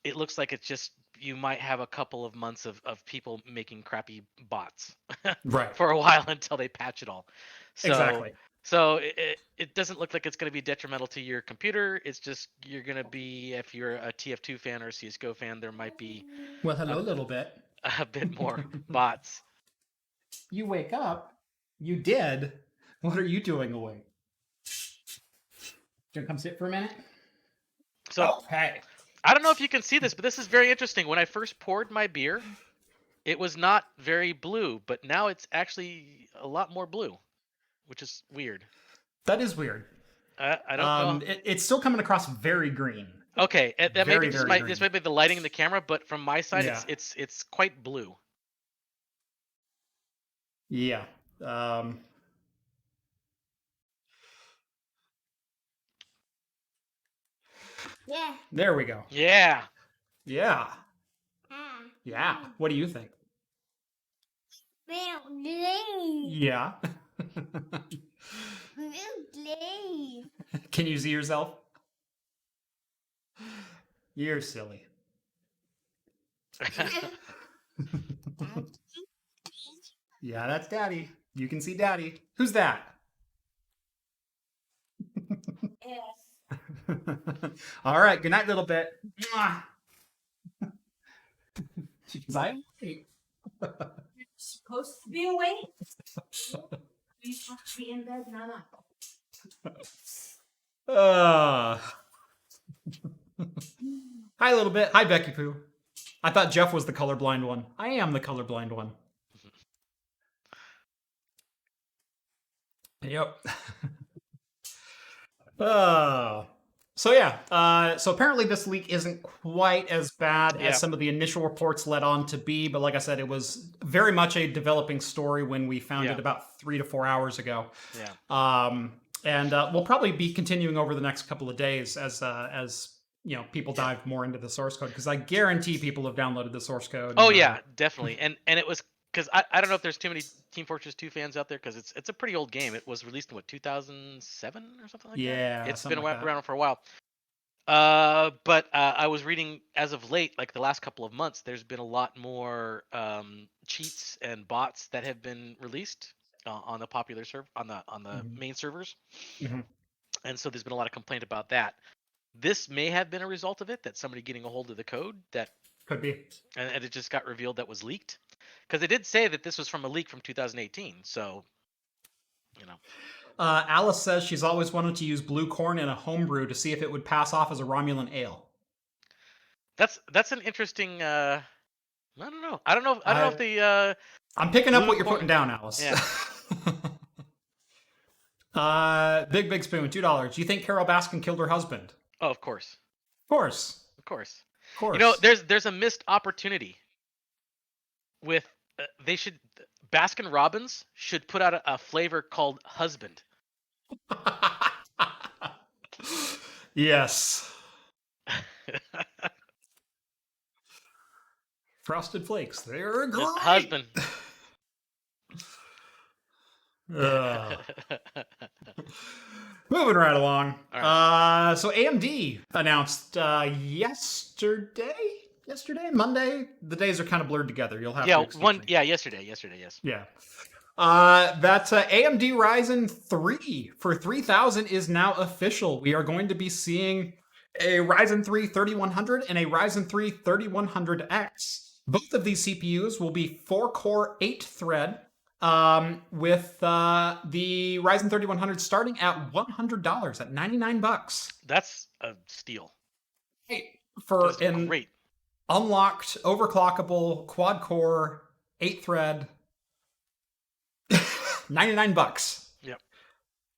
Speaker 2: It looks like it's just you might have a couple of months of people making crappy bots
Speaker 1: Right.
Speaker 2: for a while until they patch it all. So,
Speaker 1: Exactly.
Speaker 2: So it doesn't look like it's going to be detrimental to your computer. It's just you're going to be, if you're a TF2 fan or a CSGO fan, there might be
Speaker 1: Well, hello, little bit.
Speaker 2: a bit more bots.
Speaker 1: You wake up. You did. What are you doing awake? Do you come sit for a minute?
Speaker 2: So,
Speaker 1: hey.
Speaker 2: I don't know if you can see this, but this is very interesting. When I first poured my beer, it was not very blue, but now it's actually a lot more blue, which is weird.
Speaker 1: That is weird.
Speaker 2: I don't know.
Speaker 1: It's still coming across very green.
Speaker 2: Okay, that
Speaker 1: Very,
Speaker 2: maybe
Speaker 1: very
Speaker 2: this
Speaker 1: green.
Speaker 2: might be the lighting in the camera, but from my side,
Speaker 1: Yeah.
Speaker 2: it's quite blue.
Speaker 1: Yeah.
Speaker 4: Yeah.
Speaker 1: There we go.
Speaker 2: Yeah.
Speaker 1: Yeah.
Speaker 4: Ah.
Speaker 1: Yeah. What do you think?
Speaker 4: Real glazed.
Speaker 1: Yeah.
Speaker 4: Real glazed.
Speaker 1: Can you see yourself? You're silly. Yeah, that's Daddy. You can see Daddy. Who's that?
Speaker 4: Yes.
Speaker 1: All right. Good night, little bit. Mwah. Because I'm awake.
Speaker 4: Supposed to be awake. You're supposed to be in bed, Nana.
Speaker 1: Hi, little bit. Hi, Becky Pooh. I thought Jeff was the colorblind one. I am the colorblind one. Yep. So yeah. So apparently this leak isn't quite as bad as some of the initial reports led on to be, but like I said, it was very much a developing story when we found it about 3 to 4 hours ago.
Speaker 2: Yeah.
Speaker 1: And we'll probably be continuing over the next couple of days as you know, people dive more into the source code, because I guarantee people have downloaded the source code.
Speaker 2: Oh yeah, definitely. And it was because I don't know if there's too many Team Fortress 2 fans out there, because it's a pretty old game. It was released in what, 2007 or something like that.
Speaker 1: Yeah,
Speaker 2: it's
Speaker 1: something
Speaker 2: been
Speaker 1: like
Speaker 2: around for a while. But I was reading as of late, like the last couple of months, there's been a lot more cheats and bots that have been released on the popular on the main servers. And so there's been a lot of complaint about that. This may have been a result of it, that somebody getting a hold of the code that
Speaker 1: could be,
Speaker 2: and it just got revealed that was leaked, because they did say that this was from a leak from 2018. So, you know.
Speaker 1: Alice says she's always wanted to use blue corn in a homebrew to see if it would pass off as a Romulan ale.
Speaker 2: That's an interesting. I don't know. I don't know if the.
Speaker 1: I'm picking up what you're putting down, Alice.
Speaker 2: Yeah.
Speaker 1: Big Spoon, $2. Do you think Carol Baskin killed her husband?
Speaker 2: Oh, of course.
Speaker 1: Of course.
Speaker 2: Of course.
Speaker 1: Of course.
Speaker 2: You know, there's a missed opportunity with Baskin Robbins should put out a flavor called Husband.
Speaker 1: Yes. Frosted Flakes. They're great.
Speaker 2: Husband.
Speaker 1: Ugh. Moving right along.
Speaker 2: All
Speaker 1: So AMD announced yesterday, Monday. The days are kind of blurred together. You'll have to excuse me.
Speaker 2: Yesterday, yes.
Speaker 1: Yeah. That AMD Ryzen 3 for 3000 is now official. We are going to be seeing a Ryzen 3 3100 and a Ryzen 3 3100X. Both of these CPUs will be 4-core, 8-thread, with the Ryzen 3100 starting at $100 at $99.
Speaker 2: That's a steal.
Speaker 1: Hey, for
Speaker 2: That's
Speaker 1: an
Speaker 2: great.
Speaker 1: unlocked, overclockable, quad-core, 8-thread, $99.
Speaker 2: Yep.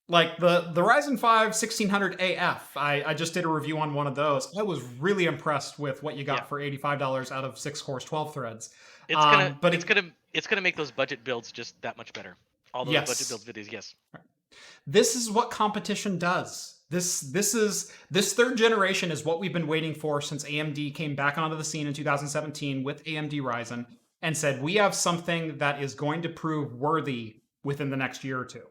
Speaker 1: Like the Ryzen 5 1600 AF, I just did a review on one of those. I was really impressed with what you got for $85 out of 6 cores, 12 threads.
Speaker 2: It's gonna make those budget builds just that much better. All those budget build videos, yes.
Speaker 1: This is what competition does. This third generation is what we've been waiting for since AMD came back onto the scene in 2017 with AMD Ryzen and said, we have something that is going to prove worthy within the next year or two.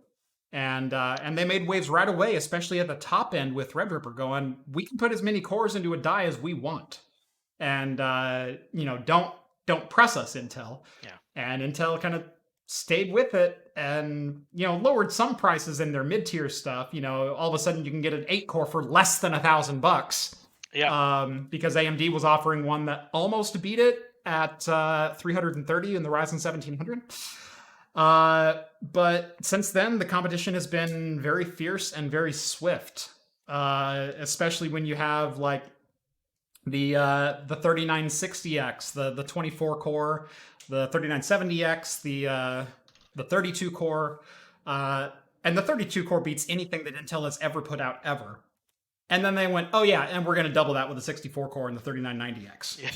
Speaker 1: And they made waves right away, especially at the top end with Threadripper going, we can put as many cores into a die as we want. And don't press us, Intel.
Speaker 2: Yeah.
Speaker 1: And Intel kind of stayed with it and, lowered some prices in their mid-tier stuff. All of a sudden you can get an 8-core for less than $1,000.
Speaker 2: Yeah.
Speaker 1: Because AMD was offering one that almost beat it at 330 in the Ryzen 1700. But since then, the competition has been very fierce and very swift, especially when you have like the 3960X, the 24 core, the 3970X, the 32 core, and the 32 core beats anything that Intel has ever put out ever. And then they went, oh yeah, and we're going to double that with the 64 core and the 3990X.
Speaker 2: Yeah.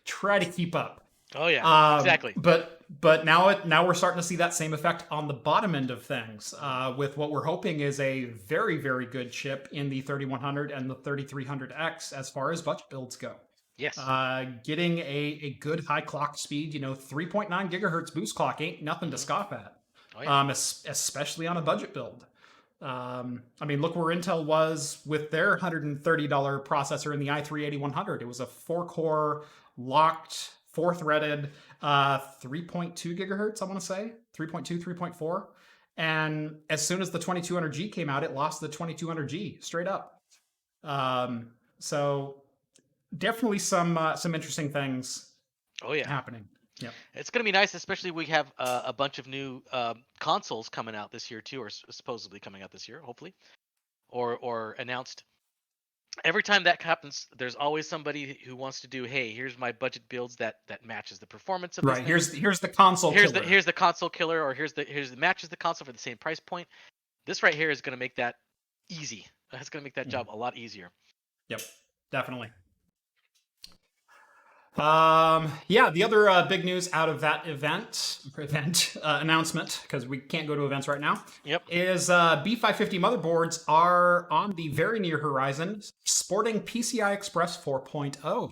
Speaker 1: Try to keep up.
Speaker 2: Oh yeah, exactly.
Speaker 1: But now we're starting to see that same effect on the bottom end of things, with what we're hoping is a very, very good chip in the 3100 and the 3300X as far as budget builds go.
Speaker 2: Yes.
Speaker 1: Getting a good high clock speed, 3.9 gigahertz boost clock ain't nothing to scoff at.
Speaker 2: Oh, yeah.
Speaker 1: Especially on a budget build. Look where Intel was with their $130 processor in the i3-8100. It was a 4-core locked, 4-threaded, 3.2 gigahertz, I want to say. 3.2, 3.4. And as soon as the 2200G came out, it lost the 2200G straight up. So definitely some interesting things happening. Yeah,
Speaker 2: it's going to be nice, especially we have a bunch of new consoles coming out this year too, or supposedly coming out this year, hopefully, or announced. Every time that happens, there's always somebody who wants to do, hey, here's my budget builds that matches the performance of this thing.
Speaker 1: Here's the console killer.
Speaker 2: Here's the console killer, or here's the matches the console for the same price point. This right here is going to make that easy. It's going to make that job a lot easier.
Speaker 1: Yep, definitely. The other big news out of that event announcement, because we can't go to events right now, is B550 motherboards are on the very near horizon, sporting PCI Express 4.0.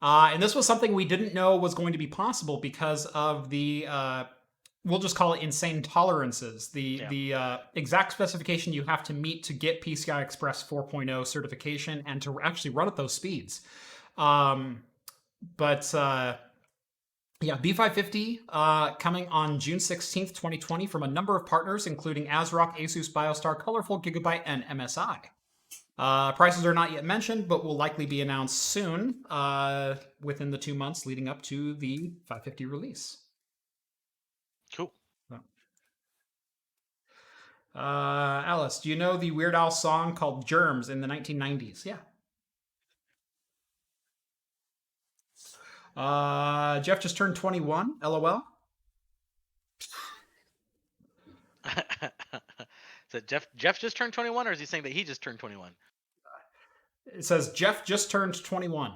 Speaker 1: And this was something we didn't know was going to be possible because of the, we'll just call it insane tolerances, the exact specification you have to meet to get PCI Express 4.0 certification and to actually run at those speeds. B550 coming on June 16th, 2020 from a number of partners, including ASRock, Asus, BioStar, Colorful, Gigabyte, and MSI. Prices are not yet mentioned, but will likely be announced soon, within the 2 months leading up to the 550 release.
Speaker 2: Cool.
Speaker 1: Alice, do you know the Weird Al song called Germs in the 1990s? Yeah. Jeff just turned 21. LOL.
Speaker 2: So Jeff just turned 21, or is he saying that he just turned 21?
Speaker 1: It says Jeff just turned 21.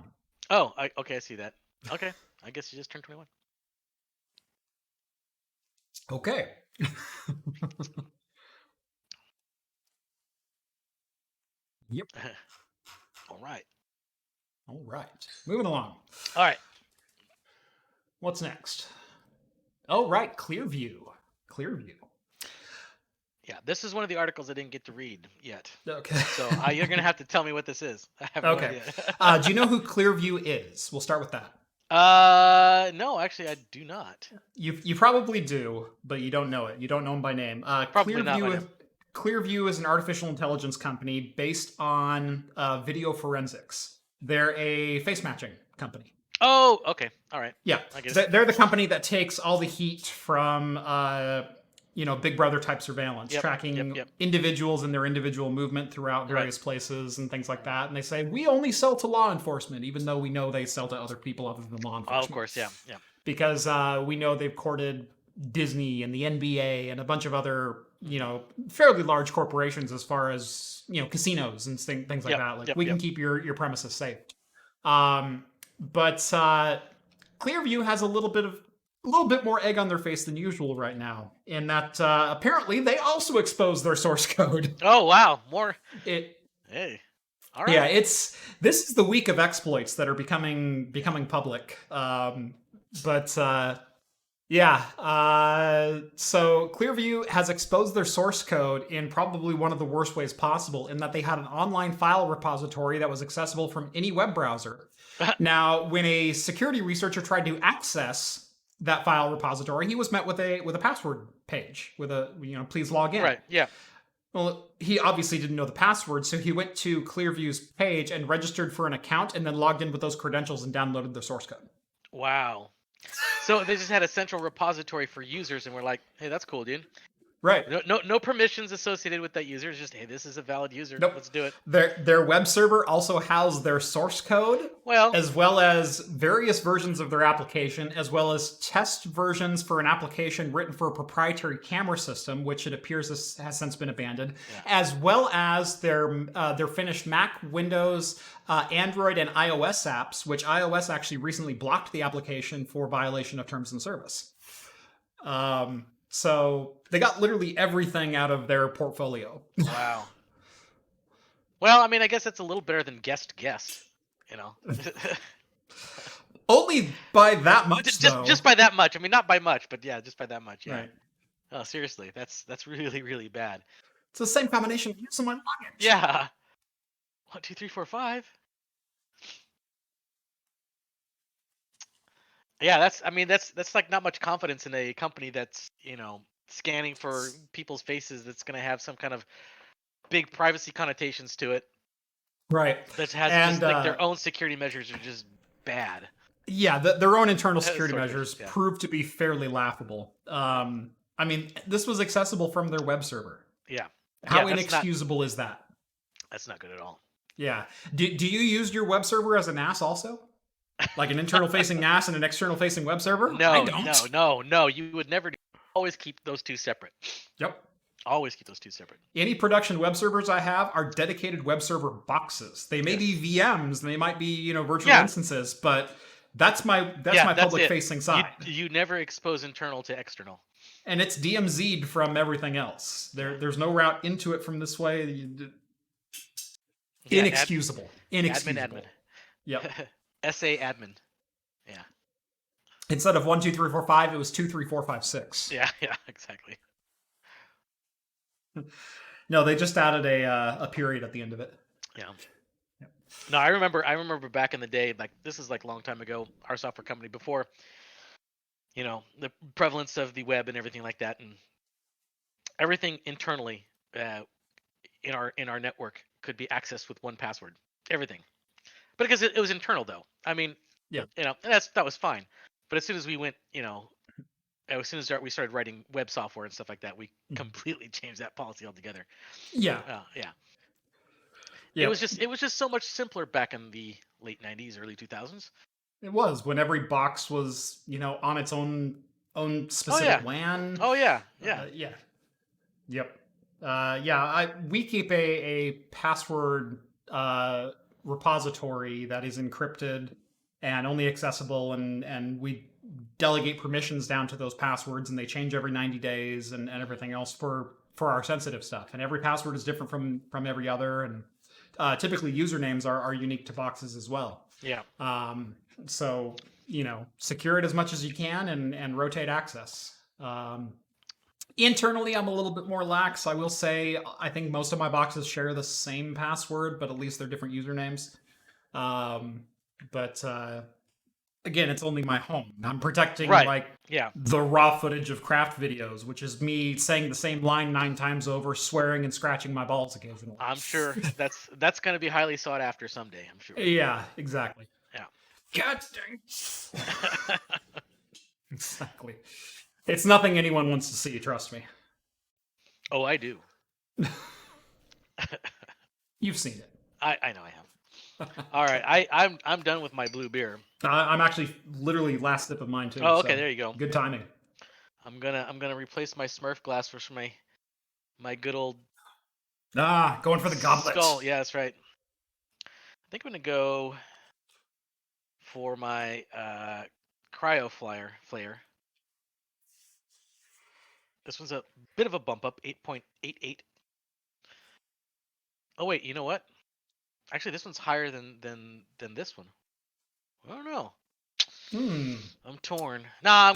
Speaker 2: Oh, okay, I see that. Okay, I guess he just turned 21.
Speaker 1: Okay. Yep.
Speaker 2: All right.
Speaker 1: All right. Moving along.
Speaker 2: All right.
Speaker 1: What's next? Oh, right. Clearview.
Speaker 2: Yeah, this is one of the articles I didn't get to read yet.
Speaker 1: Okay.
Speaker 2: So you're going to have to tell me what this is. I have no idea.
Speaker 1: Do you know who Clearview is? We'll start with that.
Speaker 2: No, actually, I do not.
Speaker 1: You probably do, but you don't know it. You don't know him by name.
Speaker 2: Probably not by name.
Speaker 1: Clearview is an artificial intelligence company based on video forensics. They're a face matching company.
Speaker 2: Oh, okay. All right.
Speaker 1: Yeah,
Speaker 2: I get it.
Speaker 1: they're the company that takes all the heat from Big Brother type surveillance, tracking individuals and their individual movement throughout various places and things like that. And they say, we only sell to law enforcement, even though we know they sell to other people other than law enforcement.
Speaker 2: Oh, of course, yeah.
Speaker 1: Because we know they've courted Disney and the NBA and a bunch of other, fairly large corporations as far as, casinos and things like that. Like, we can keep your premises safe. But Clearview has a little bit more egg on their face than usual right now, in that apparently they also expose their source code.
Speaker 2: Oh wow, more.
Speaker 1: Hey,
Speaker 2: all right.
Speaker 1: Yeah, this is the week of exploits that are becoming public. So Clearview has exposed their source code in probably one of the worst ways possible, in that they had an online file repository that was accessible from any web browser. Now, when a security researcher tried to access that file repository, he was met with a password page with a please log in.
Speaker 2: Right. Yeah.
Speaker 1: Well, he obviously didn't know the password, so he went to Clearview's page and registered for an account, and then logged in with those credentials and downloaded their source code.
Speaker 2: Wow. So they just had a central repository for users, and we're like, hey, that's cool, dude.
Speaker 1: Right.
Speaker 2: No permissions associated with that user. It's just, hey, this is a valid user.
Speaker 1: Nope.
Speaker 2: Let's do it.
Speaker 1: Their web server also housed their source code, as well as various versions of their application, as well as test versions for an application written for a proprietary camera system, which it appears has since been abandoned, as well as their finished Mac, Windows, Android, and iOS apps, which iOS actually recently blocked the application for violation of terms and service. So they got literally everything out of their portfolio.
Speaker 2: Wow. Well, I mean, I guess that's a little better than guest.
Speaker 1: Only by that much,
Speaker 2: just by that much. I mean, not by much, but yeah, just by that much. Yeah.
Speaker 1: Right.
Speaker 2: Oh, seriously, that's really, really bad.
Speaker 1: It's the same combination as my luggage.
Speaker 2: Yeah. 1, 2, 3, 4, 5. Yeah, that's like not much confidence in a company that's, scanning for people's faces, that's going to have some kind of big privacy connotations to it.
Speaker 1: Right.
Speaker 2: That has just like their own security measures are just bad.
Speaker 1: Yeah, their own internal security measures proved to be fairly laughable. I mean, this was accessible from their web server.
Speaker 2: Yeah.
Speaker 1: How inexcusable is that?
Speaker 2: That's not good at all.
Speaker 1: Yeah. Do you use your web server as a NAS also? Like an internal facing NAS and an external facing web server?
Speaker 2: No,
Speaker 1: I don't.
Speaker 2: No. You would never always keep those two separate.
Speaker 1: Yep.
Speaker 2: Always keep those two separate.
Speaker 1: Any production web servers I have are dedicated web server boxes. They may be VMs, they might be, virtual instances, but that's my public facing side.
Speaker 2: You never expose internal to external.
Speaker 1: And it's DMZ'd from everything else. There's no route into it from this way. Inexcusable. Inexcusable.
Speaker 2: Admin.
Speaker 1: Yep.
Speaker 2: SA admin. Yeah.
Speaker 1: Instead of 1, 2, 3, 4, 5, it was 2, 3, 4, 5, 6.
Speaker 2: Yeah, exactly.
Speaker 1: No, they just added a period at the end of it.
Speaker 2: Yeah. No, I remember back in the day, like this is like a long time ago, our software company before, the prevalence of the web and everything like that, and everything internally in our network could be accessed with one password. Everything. But because it was internal though. I mean, that was fine. But as soon as we went, as soon as we started writing web software and stuff like that, we completely changed that policy altogether.
Speaker 1: Yeah.
Speaker 2: Yeah. It was just so much simpler back in the late 90s, early 2000s.
Speaker 1: It was, when every box was, on its own specific LAN.
Speaker 2: Oh yeah.
Speaker 1: Yep. We keep a password repository that is encrypted and only accessible, and we delegate permissions down to those passwords, and they change every 90 days and everything else for our sensitive stuff. And every password is different from every other, and typically usernames are unique to boxes as well.
Speaker 2: Yeah.
Speaker 1: So, secure it as much as you can and rotate access. Internally, I'm a little bit more lax. I will say, I think most of my boxes share the same password, but at least they're different usernames. But again, it's only my home. I'm protecting
Speaker 2: Right. Yeah.
Speaker 1: the raw footage of craft videos, which is me saying the same line 9 times over, swearing and scratching my balls occasionally.
Speaker 2: I'm sure that's going to be highly sought after someday. I'm sure.
Speaker 1: Yeah, exactly.
Speaker 2: Yeah.
Speaker 1: God dang. Exactly. It's nothing anyone wants to see, trust me.
Speaker 2: Oh, I do.
Speaker 1: You've seen it.
Speaker 2: I know I have. All right, I'm done with my blue beer.
Speaker 1: I'm actually literally last sip of mine too.
Speaker 2: Oh, okay,
Speaker 1: so
Speaker 2: there you go.
Speaker 1: Good timing.
Speaker 2: I'm gonna replace my Smurf glass for my good old
Speaker 1: Going for the goblet.
Speaker 2: skull. Yeah, that's right. I think I'm gonna go for my cryo flare. This one's a bit of a bump up, 8.88. Oh wait, you know what? Actually, this one's higher than this one. I don't know. I'm torn. Nah,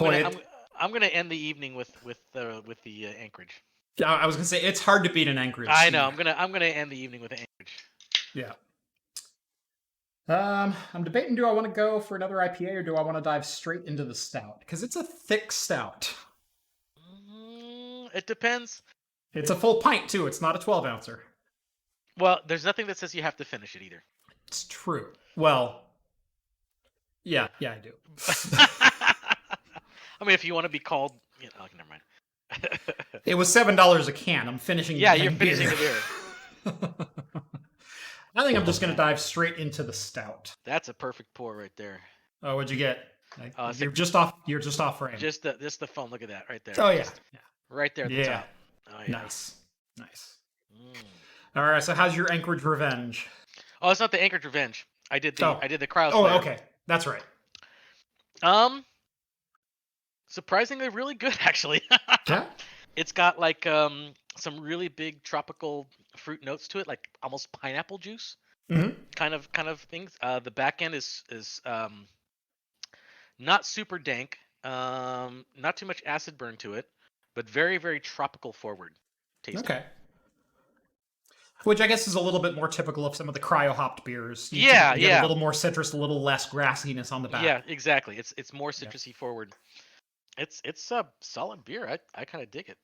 Speaker 2: I'm gonna end the evening with the Anchorage.
Speaker 1: I was gonna say it's hard to beat an Anchorage.
Speaker 2: I know. I'm gonna end the evening with an Anchorage.
Speaker 1: Yeah. I'm debating, do I want to go for another IPA or do I want to dive straight into the stout? Because it's a thick stout.
Speaker 2: It depends.
Speaker 1: It's a full pint too. It's not a 12-ouncer.
Speaker 2: Well, there's nothing that says you have to finish it either.
Speaker 1: It's true. Well, yeah, I do.
Speaker 2: I mean, if you want to be called, never mind.
Speaker 1: It was $7 a can. I'm finishing.
Speaker 2: Yeah, you're finishing the beer.
Speaker 1: I think I'm just gonna dive straight into the stout.
Speaker 2: That's a perfect pour right there.
Speaker 1: Oh, what'd you get? You're just off. You're just off frame.
Speaker 2: Just the foam. Look at that right there.
Speaker 1: Oh yeah.
Speaker 2: Right there at the top. Oh yeah.
Speaker 1: Nice. All right. So how's your Anchorage Revenge?
Speaker 2: Oh, it's not the Anchorage Revenge. I did the cryo.
Speaker 1: Oh, okay. That's right.
Speaker 2: Surprisingly really good actually.
Speaker 1: Yeah.
Speaker 2: It's got like some really big tropical fruit notes to it, like almost pineapple juice. Kind of things. The back end is not super dank. Not too much acid burn to it, but very, very tropical forward tasting.
Speaker 1: Okay. Which I guess is a little bit more typical of some of the cryo hopped beers. You
Speaker 2: get
Speaker 1: a little more citrus, a little less grassiness on the back.
Speaker 2: Yeah, exactly. It's more citrusy forward. It's a solid beer. I kind of dig it.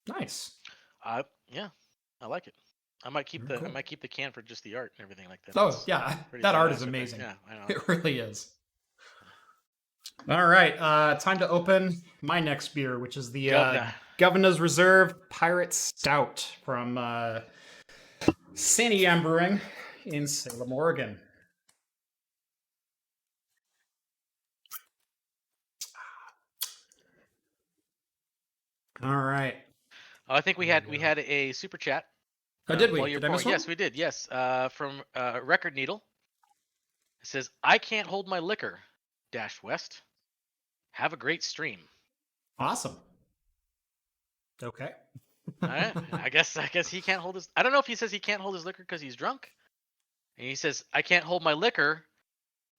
Speaker 1: Nice.
Speaker 2: Yeah, I like it. I might keep
Speaker 1: Very cool.
Speaker 2: I might keep the can for just the art and everything like that.
Speaker 1: Oh yeah, that art is amazing.
Speaker 2: Yeah, I know.
Speaker 1: It really is. All right, time to open my next beer, which is the Governor's Reserve Pirate Stout from St NW Brewing in Salem, Oregon. All right.
Speaker 2: Oh, I think we had a super chat.
Speaker 1: Oh, did we? Did I miss one?
Speaker 2: Yes, we did. Yes, from Record Needle. It says, "I can't hold my liquor. West. Have a great stream."
Speaker 1: Awesome. Okay.
Speaker 2: All right. I guess he can't hold his. I don't know if he says he can't hold his liquor because he's drunk, and he says, "I can't hold my liquor.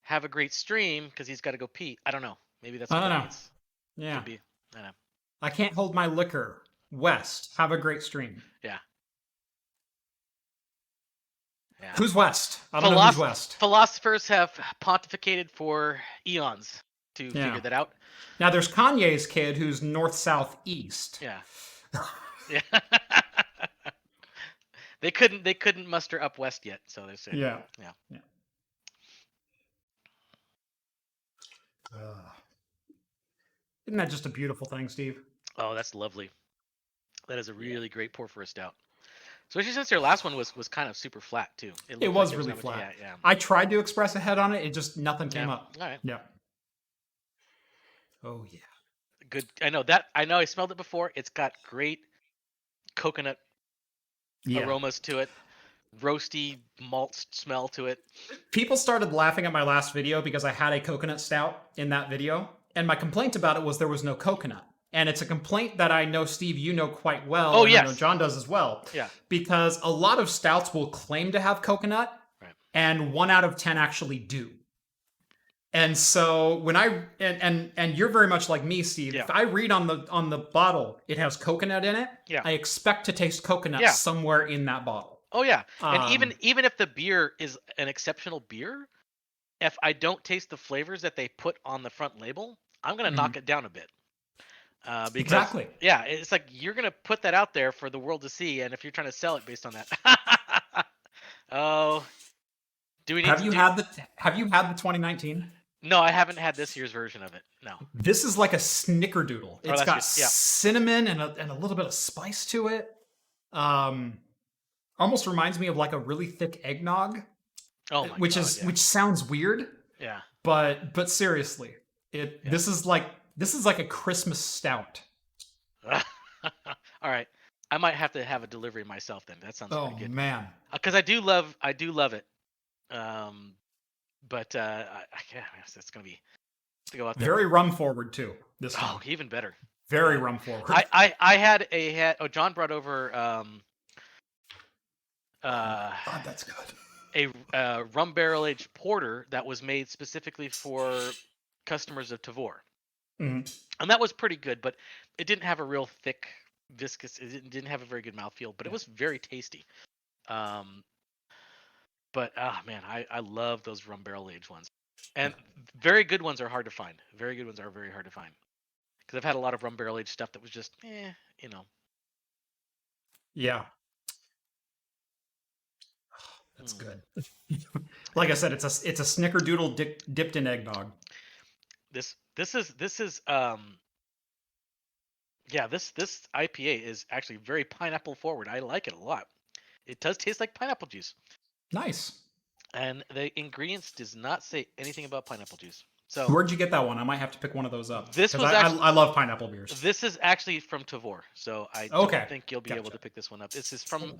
Speaker 2: Have a great stream," because he's got to go pee. I don't know. Maybe that's what that means.
Speaker 1: Yeah.
Speaker 2: Could be. I don't know.
Speaker 1: I can't hold my liquor. West. Have a great stream.
Speaker 2: Yeah. Yeah.
Speaker 1: Who's West? I don't know who's West.
Speaker 2: Philosophers have pontificated for eons to figure that out.
Speaker 1: Now there's Kanye's kid who's north, south, east.
Speaker 2: Yeah. Yeah. They couldn't muster up west yet, so they said.
Speaker 1: Yeah. Isn't that just a beautiful thing, Steve?
Speaker 2: Oh, that's lovely. That is a really great pour for a stout. Especially since their last one was kind of super flat too.
Speaker 1: It was really flat. Yeah. I tried to express a head on it. It just nothing came up.
Speaker 2: All right.
Speaker 1: Yeah. Oh yeah.
Speaker 2: Good. I know. I smelled it before. It's got great coconut aromas to it. Roasty malt smell to it.
Speaker 1: People started laughing at my last video because I had a coconut stout in that video, and my complaint about it was there was no coconut. And it's a complaint that I know, Steve, you know quite well.
Speaker 2: Oh, yes.
Speaker 1: I know John does as well.
Speaker 2: Yeah.
Speaker 1: Because a lot of stouts will claim to have coconut,
Speaker 2: right,
Speaker 1: and 1 out of 10 actually do. And so when and you're very much like me, Steve.
Speaker 2: Yeah.
Speaker 1: If I read on the bottle, it has coconut in it.
Speaker 2: Yeah.
Speaker 1: I expect to taste coconut
Speaker 2: Yeah.
Speaker 1: somewhere in that bottle.
Speaker 2: Oh yeah, and
Speaker 1: Um,
Speaker 2: even if the beer is an exceptional beer, if I don't taste the flavors that they put on the front label, I'm gonna knock it down a bit. Because
Speaker 1: Exactly.
Speaker 2: yeah, it's like you're gonna put that out there for the world to see, and if you're trying to sell it based on that, oh, do we need
Speaker 1: Have
Speaker 2: to
Speaker 1: you
Speaker 2: do?
Speaker 1: had the 2019?
Speaker 2: No, I haven't had this year's version of it. No.
Speaker 1: This is like a snickerdoodle. It's
Speaker 2: that's
Speaker 1: got
Speaker 2: good. Yeah.
Speaker 1: cinnamon and a little bit of spice to it. Almost reminds me of like a really thick eggnog,
Speaker 2: Oh my
Speaker 1: which
Speaker 2: god.
Speaker 1: is
Speaker 2: Yeah.
Speaker 1: which sounds weird,
Speaker 2: Yeah.
Speaker 1: but seriously, this is like a Christmas stout.
Speaker 2: All right. I might have to have a delivery myself then. That sounds
Speaker 1: Oh
Speaker 2: pretty good.
Speaker 1: man.
Speaker 2: Because I do love it. But I guess it's gonna be to go out there.
Speaker 1: Very rum forward too. This
Speaker 2: Oh,
Speaker 1: time.
Speaker 2: even better.
Speaker 1: Very rum forward.
Speaker 2: I had John brought over
Speaker 1: God, that's good.
Speaker 2: a rum barrel aged porter that was made specifically for customers of Tavor,
Speaker 1: Mhm.
Speaker 2: and that was pretty good. But it didn't have a real thick, viscous. It didn't have a very good mouthfeel, but it was very tasty. But man, I love those rum barrel aged ones, and very good ones are hard to find. Very good ones are very hard to find because I've had a lot of rum barrel aged stuff that was just you know.
Speaker 1: Yeah. That's good. Like I said, it's a snickerdoodle dipped in eggnog.
Speaker 2: This IPA is actually very pineapple forward. I like it a lot. It does taste like pineapple juice.
Speaker 1: Nice.
Speaker 2: And the ingredients does not say anything about pineapple juice. So
Speaker 1: Where'd you get that one? I might have to pick one of those up.
Speaker 2: This was
Speaker 1: I love pineapple beers.
Speaker 2: This is actually from Tavor, so I don't think you'll be able to pick this one up. This is from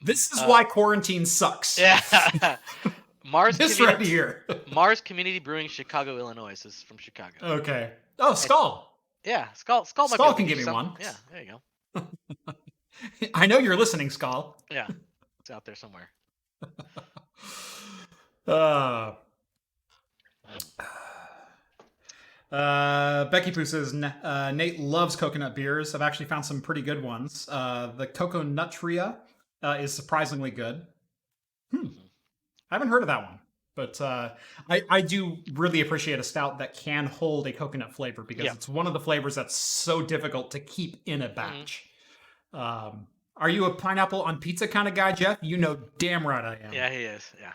Speaker 1: This is why quarantine sucks.
Speaker 2: Yeah. Mars
Speaker 1: this
Speaker 2: Community,
Speaker 1: right here.
Speaker 2: Mars Community Brewing, Chicago, Illinois. This is from Chicago.
Speaker 1: Okay. Oh, Skull.
Speaker 2: Yeah, Skull
Speaker 1: Skull can give me one.
Speaker 2: Yeah, there you go.
Speaker 1: I know you're listening, Skull.
Speaker 2: Yeah, it's out there somewhere.
Speaker 1: Becky Poo says Nate loves coconut beers. I've actually found some pretty good ones. The Coco Nutria is surprisingly good. I haven't heard of that one, but I do really appreciate a stout that can hold a coconut flavor because it's one of the flavors that's so difficult to keep in a batch. Are you a pineapple on pizza kind of guy, Jeff? You know damn right I am.
Speaker 2: Yeah, he is. Yeah.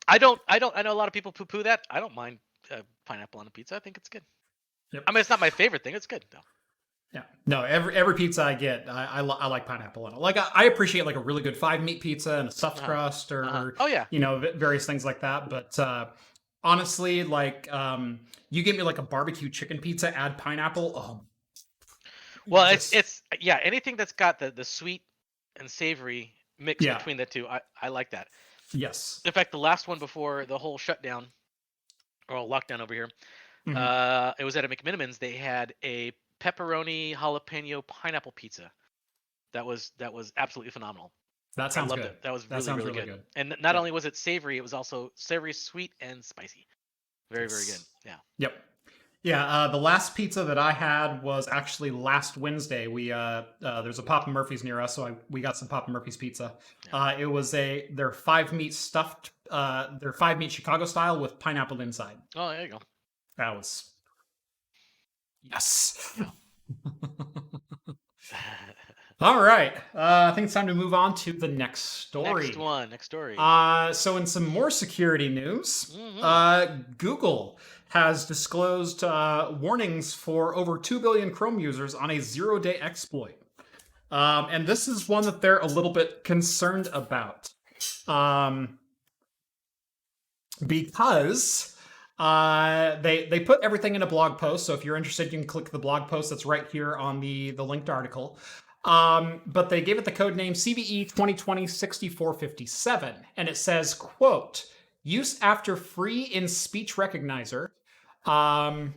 Speaker 2: I know a lot of people poo-poo that. I don't mind pineapple on a pizza. I think it's good.
Speaker 1: Yep.
Speaker 2: I mean, it's not my favorite thing. It's good though.
Speaker 1: Yeah. No, every pizza I get, I like pineapple in it. Like I appreciate like a really good 5-meat pizza and a stuffed crust or
Speaker 2: Oh yeah,
Speaker 1: various things like that. But honestly, like you give me like a barbecue chicken pizza, add pineapple. Oh.
Speaker 2: Well, it's anything that's got the sweet and savory mix between the two. I like that.
Speaker 1: Yes.
Speaker 2: In fact, the last one before the whole shutdown or lockdown over here, it was at a McMiniman's. They had a pepperoni jalapeno pineapple pizza. That was absolutely phenomenal.
Speaker 1: That sounds good.
Speaker 2: It. That was
Speaker 1: that
Speaker 2: really good. And not only was it savory, it was also savory, sweet, and spicy. Very very good. Yeah.
Speaker 1: Yep. Yeah. The last pizza that I had was actually last Wednesday. We there's a Papa Murphy's near us, so we got some Papa Murphy's pizza. Yeah. It was their 5-meat stuffed their 5-meat Chicago style with pineapple inside.
Speaker 2: Oh, there you go.
Speaker 1: That was yes. Yeah. All right. I think it's time to move on to the next story.
Speaker 2: Next story.
Speaker 1: So in some more security news, Google has disclosed warnings for over 2 billion Chrome users on a 0-day exploit. And this is one that they're a little bit concerned about. Because they put everything in a blog post. So if you're interested, you can click the blog post that's right here on the linked article. But they gave it the code name CVE 2020-6457. And it says, quote, use after free in speech recognizer. And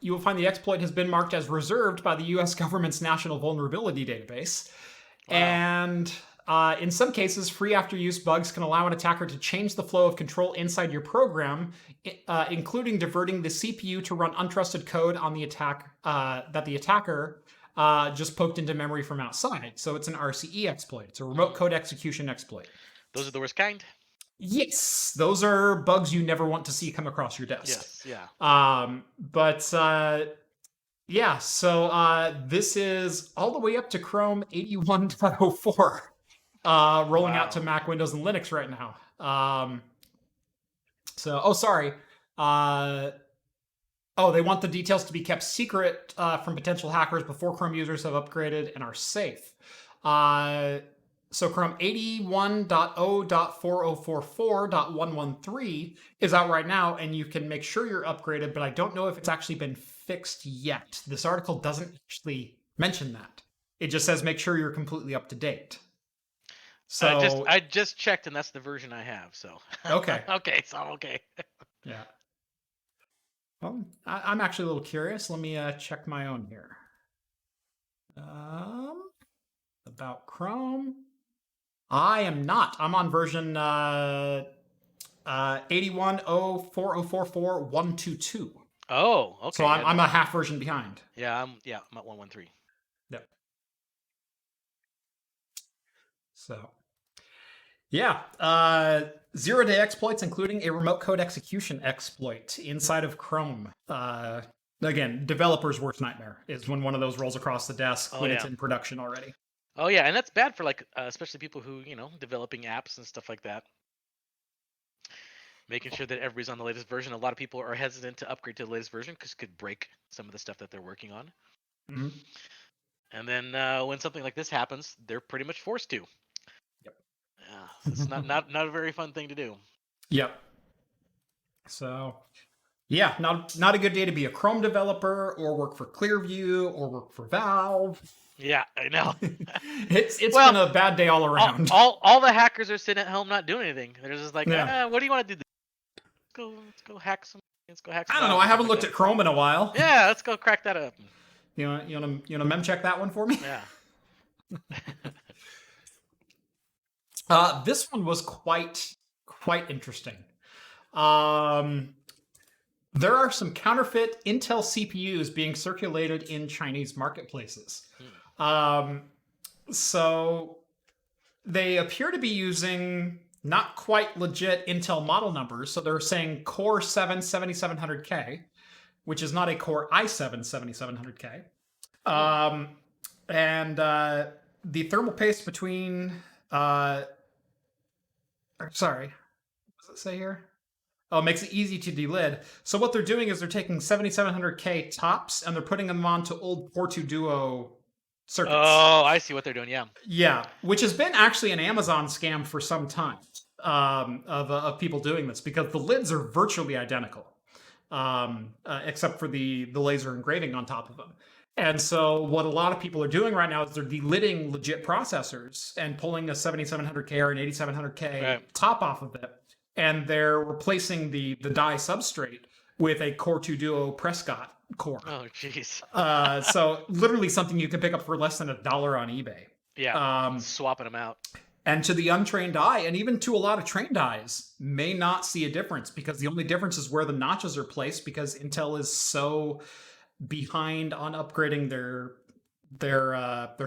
Speaker 1: you will find the exploit has been marked as reserved by the U.S. government's National Vulnerability Database. Wow. And in some cases, free after use bugs can allow an attacker to change the flow of control inside your program, including diverting the CPU to run untrusted code on the attack that the attacker just poked into memory from outside. So it's an RCE exploit. It's a remote code execution exploit.
Speaker 2: Those are the worst kind.
Speaker 1: Yes, those are bugs you never want to see come across your desk.
Speaker 2: Yes, yeah.
Speaker 1: Yeah, so this is all the way up to Chrome 81.04, rolling out to Mac, Windows, and Linux right now. They want the details to be kept secret from potential hackers before Chrome users have upgraded and are safe. So Chrome 81.0.4044.113 is out right now, and you can make sure you're upgraded, but I don't know if it's actually been fixed yet. This article doesn't actually mention that. It just says make sure you're completely up to date. So
Speaker 2: I just checked, and that's the version I have. So
Speaker 1: okay,
Speaker 2: okay, so I'm okay.
Speaker 1: Yeah. Well, I'm actually a little curious. Let me check my own here. About Chrome. I am not. I'm on version 81.0.4044.122.
Speaker 2: Oh, okay.
Speaker 1: So I'm a half version behind.
Speaker 2: Yeah, I'm at 113.
Speaker 1: Yep. So, yeah, 0-day exploits, including a remote code execution exploit inside of Chrome. Again, developer's worst nightmare is when one of those rolls across the desk when it's in production already.
Speaker 2: Oh yeah, and that's bad for especially people who developing apps and stuff like that. Making sure that everybody's on the latest version. A lot of people are hesitant to upgrade to the latest version because it could break some of the stuff that they're working on.
Speaker 1: Mm-hmm.
Speaker 2: And then when something like this happens, they're pretty much forced to.
Speaker 1: Yep.
Speaker 2: Yeah, it's not a very fun thing to do.
Speaker 1: Yep. So, yeah, not a good day to be a Chrome developer or work for Clearview or work for Valve.
Speaker 2: Yeah, I know.
Speaker 1: It's been a bad day all around.
Speaker 2: All the hackers are sitting at home not doing anything. They're just like, what do you want to do? Let's go hack some.
Speaker 1: I don't know. I haven't looked at Chrome in a while.
Speaker 2: Yeah, let's go crack that up.
Speaker 1: You want to mem check that one for me?
Speaker 2: Yeah.
Speaker 1: This one was quite interesting. There are some counterfeit Intel CPUs being circulated in Chinese marketplaces. So they appear to be using not quite legit Intel model numbers. So they're saying Core 7 7700K, which is not a Core i7 7700K. And the thermal paste between... sorry, what does it say here? Oh, it makes it easy to delid. So what they're doing is they're taking 7700K tops and they're putting them onto old Core 2 Duo circuits.
Speaker 2: Oh, I see what they're doing. Yeah.
Speaker 1: Yeah, which has been actually an Amazon scam for some time of people doing this because the lids are virtually identical, except for the laser engraving on top of them. And so what a lot of people are doing right now is they're delidding legit processors and pulling a 7700K or an 8700K top off of it. And they're replacing the die substrate with a Core 2 Duo Prescott core.
Speaker 2: Oh, jeez.
Speaker 1: So literally something you can pick up for less than $1 on eBay.
Speaker 2: Yeah, swapping them out.
Speaker 1: And to the untrained eye, and even to a lot of trained eyes, may not see a difference because the only difference is where the notches are placed because Intel is so behind on upgrading their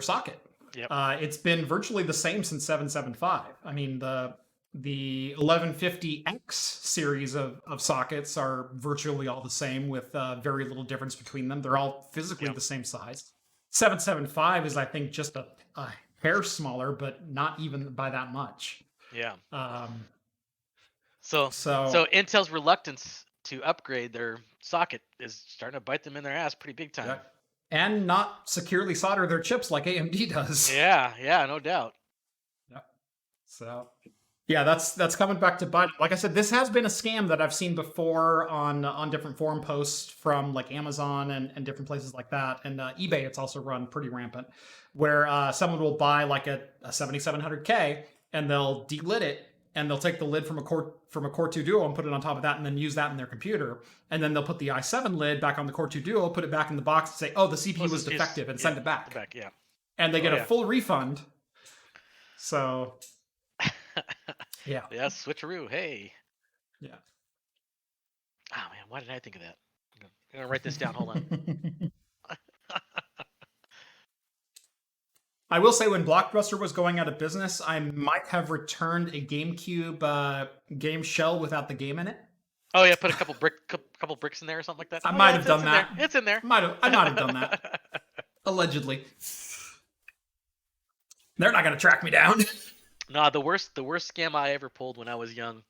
Speaker 1: socket.
Speaker 2: Yep.
Speaker 1: It's been virtually the same since 775. I mean, the 1150X series of sockets are virtually all the same with very little difference between them. They're all physically the same size. 775 is, I think, just a hair smaller, but not even by that much.
Speaker 2: Yeah. So Intel's reluctance to upgrade their socket is starting to bite them in their ass pretty big time.
Speaker 1: Yeah. And not securely solder their chips like AMD does.
Speaker 2: Yeah, no doubt.
Speaker 1: Yeah. So... yeah, that's coming back to bite. Like I said, this has been a scam that I've seen before on different forum posts from like Amazon and different places like that. And eBay, it's also run pretty rampant, where someone will buy like a 7700K and they'll delid it and they'll take the lid from a Core 2 Duo and put it on top of that and then use that in their computer. And then they'll put the i7 lid back on the Core 2 Duo, put it back in the box and say, oh, the CPU was defective and send it back.
Speaker 2: Yeah.
Speaker 1: And they get a full refund. So, yeah.
Speaker 2: Yeah, switcheroo. Hey.
Speaker 1: Yeah.
Speaker 2: Oh man, why did I think of that? I'm gonna write this down. Hold on.
Speaker 1: I will say when Blockbuster was going out of business, I might have returned a GameCube game shell without the game in it.
Speaker 2: Oh yeah, put a couple bricks in there or something like that.
Speaker 1: I
Speaker 2: Oh,
Speaker 1: might
Speaker 2: yeah,
Speaker 1: have done that.
Speaker 2: It's in there.
Speaker 1: I might have done that. Allegedly. They're not gonna track me down.
Speaker 2: No, the worst scam I ever pulled when I was young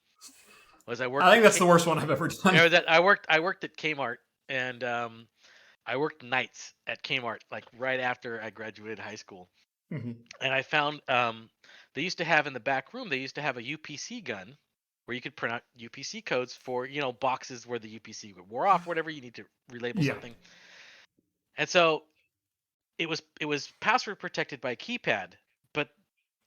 Speaker 2: was I worked.
Speaker 1: I think that's the worst one I've ever done.
Speaker 2: I worked at Kmart, and I worked nights at Kmart like right after I graduated high school.
Speaker 1: Mm-hmm.
Speaker 2: And I found they used to have in the back room, they used to have a UPC gun where you could print out UPC codes for, boxes where the UPC wore off, whatever you need to relabel something. And so it was password protected by a keypad, but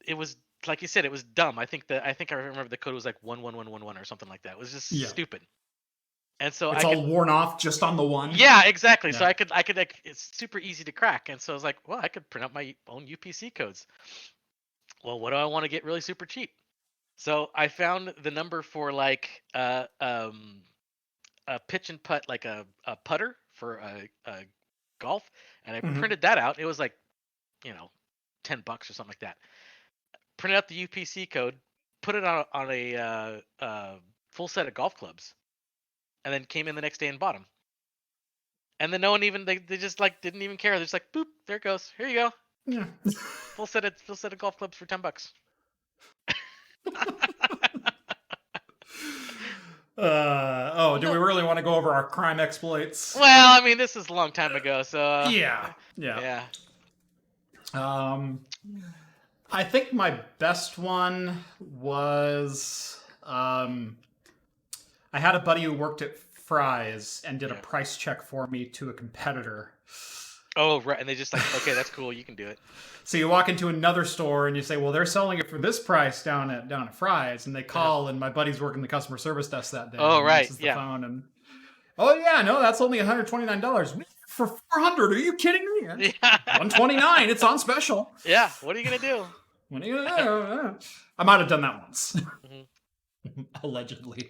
Speaker 2: it was, like you said, it was dumb. I think I remember the code was like 11111 or something like that. It was just stupid. And so
Speaker 1: it's all worn off just on the one.
Speaker 2: Yeah, exactly. Yeah. So I could like, it's super easy to crack. And so I was like, well, I could print out my own UPC codes. Well, what do I want to get really super cheap? So I found the number for like a pitch and putt, like a putter for a golf, and I printed that out. It was like, $10 or something like that. Printed out the UPC code, put it on a full set of golf clubs, and then came in the next day and bought them. And then no one even, they just like didn't even care. They're just like, boop, there it goes. Here you go.
Speaker 1: Yeah.
Speaker 2: full set of golf clubs for $10.
Speaker 1: Do we really want to go over our crime exploits?
Speaker 2: Well, I mean, this is a long time ago, so
Speaker 1: yeah. I think my best one was I had a buddy who worked at Fry's and did a price check for me to a competitor.
Speaker 2: Oh, right. And they just like, okay, that's cool. You can do it.
Speaker 1: So you walk into another store and you say, well, they're selling it for this price down at Fry's. And they call and my buddy's working the customer service desk that day.
Speaker 2: Oh, right.
Speaker 1: The phone and, oh, yeah, no, that's only $129. For $400? Are you kidding me? Yeah. $129. It's on special.
Speaker 2: Yeah. What are you going to do?
Speaker 1: What are you going to do? I might have done that once. Allegedly.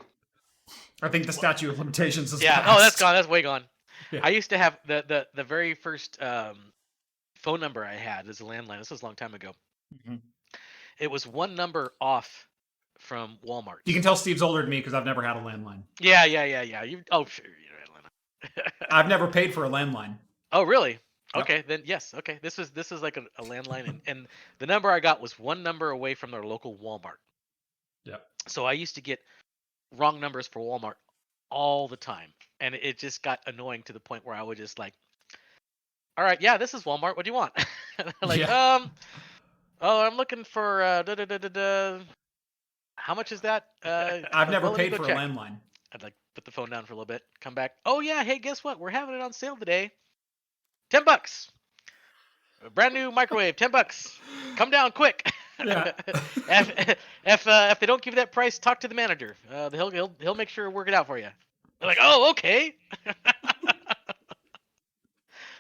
Speaker 1: I think the statute of limitations is passed.
Speaker 2: Oh, that's gone. That's way gone.
Speaker 1: Yeah.
Speaker 2: I used to have the very first phone number I had as a landline. This was a long time ago. It was one number off from Walmart.
Speaker 1: You can tell Steve's older than me because I've never had a landline.
Speaker 2: Yeah. Sure. You had a landline.
Speaker 1: I've never paid for a landline.
Speaker 2: Oh, really?
Speaker 1: Yep.
Speaker 2: Okay, then yes. Okay, this is like a landline, and the number I got was one number away from their local Walmart.
Speaker 1: Yep.
Speaker 2: So I used to get wrong numbers for Walmart all the time, and it just got annoying to the point where I would just like, all right, yeah, this is Walmart. What do you want? Like, oh, I'm looking for how much is that?
Speaker 1: I've never paid for a landline.
Speaker 2: I'd like put the phone down for a little bit, come back. Oh yeah, hey, guess what? We're having it on sale today. $10. A brand new microwave, $10. Come down quick.
Speaker 1: Yeah.
Speaker 2: If they don't give you that price, talk to the manager. He'll make sure to work it out for you. They're like, oh, okay.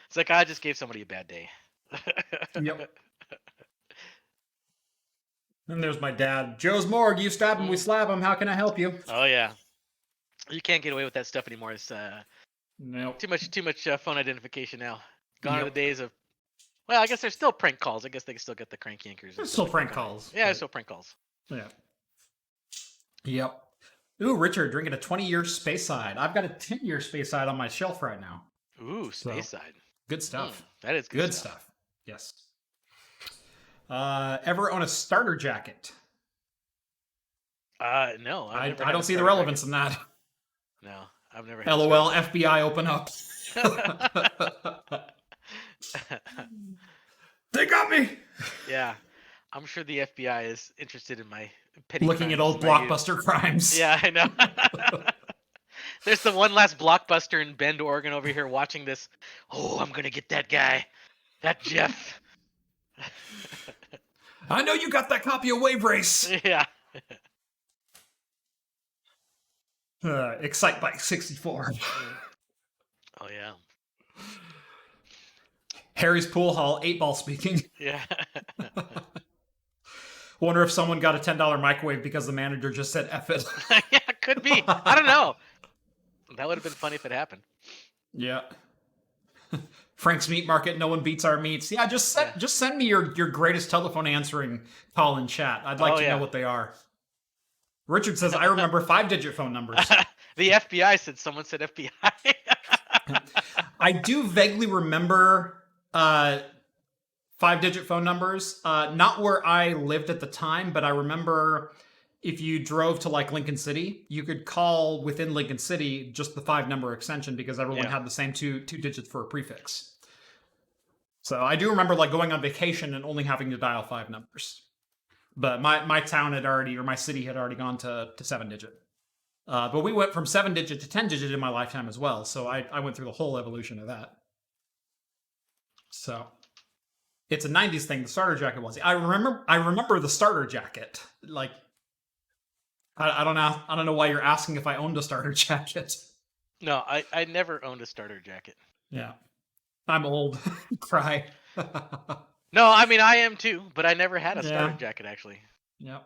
Speaker 2: It's like I just gave somebody a bad day.
Speaker 1: Yep. And there's my dad. Joe's morgue. You stab him, we slab him. How can I help you?
Speaker 2: Oh yeah. You can't get away with that stuff anymore. It's
Speaker 1: nope.
Speaker 2: too much phone identification now. Gone are the days of. Well, I guess there's still prank calls. I guess they can still get the crank yankers.
Speaker 1: There's still prank calls.
Speaker 2: Yeah, there's still prank calls.
Speaker 1: Yeah. Yep. Ooh, Richard, drinking a 20-year Space Side. I've got a 10-year Space Side on my shelf right now.
Speaker 2: Ooh, Space Side.
Speaker 1: Good stuff.
Speaker 2: That is good stuff.
Speaker 1: Yes. Ever own a starter jacket?
Speaker 2: No.
Speaker 1: I don't see the relevance in that.
Speaker 2: No, I've never had
Speaker 1: LOL, FBI, open up. They got me!
Speaker 2: Yeah. I'm sure the FBI is interested in my petty
Speaker 1: looking at old Blockbuster crimes.
Speaker 2: Yeah, I know. There's the one last Blockbuster in Bend, Oregon over here watching this. Oh, I'm going to get that guy. That Jeff.
Speaker 1: I know you got that copy of Wave Race.
Speaker 2: Yeah.
Speaker 1: Excite Bike 64.
Speaker 2: Oh, yeah.
Speaker 1: Harry's Pool Hall, 8-ball speaking.
Speaker 2: Yeah.
Speaker 1: Wonder if someone got a $10 microwave because the manager just said F it.
Speaker 2: Yeah, could be. I don't know. That would have been funny if it happened.
Speaker 1: Yeah. Frank's Meat Market, no one beats our meats. Yeah, just send me your greatest telephone answering call in chat. I'd like to know what they are. Richard says, I remember 5-digit phone numbers.
Speaker 2: The FBI said someone said FBI.
Speaker 1: I do vaguely remember 5-digit phone numbers. Not where I lived at the time, but I remember if you drove to like Lincoln City, you could call within Lincoln City just the 5-number extension because everyone had the same two digits for a prefix. So I do remember like going on vacation and only having to dial 5 numbers. But my town had already, or my city had already gone to 7-digit. But we went from 7-digit to 10-digit in my lifetime as well. So I went through the whole evolution of that. So it's a 90s thing. The starter jacket was. I remember the starter jacket. Like, I don't know. I don't know why you're asking if I owned a starter jacket.
Speaker 2: No, I never owned a starter jacket.
Speaker 1: Yeah. I'm old. Cry.
Speaker 2: No, I mean I am too, but I never had a starter jacket actually.
Speaker 1: Yep.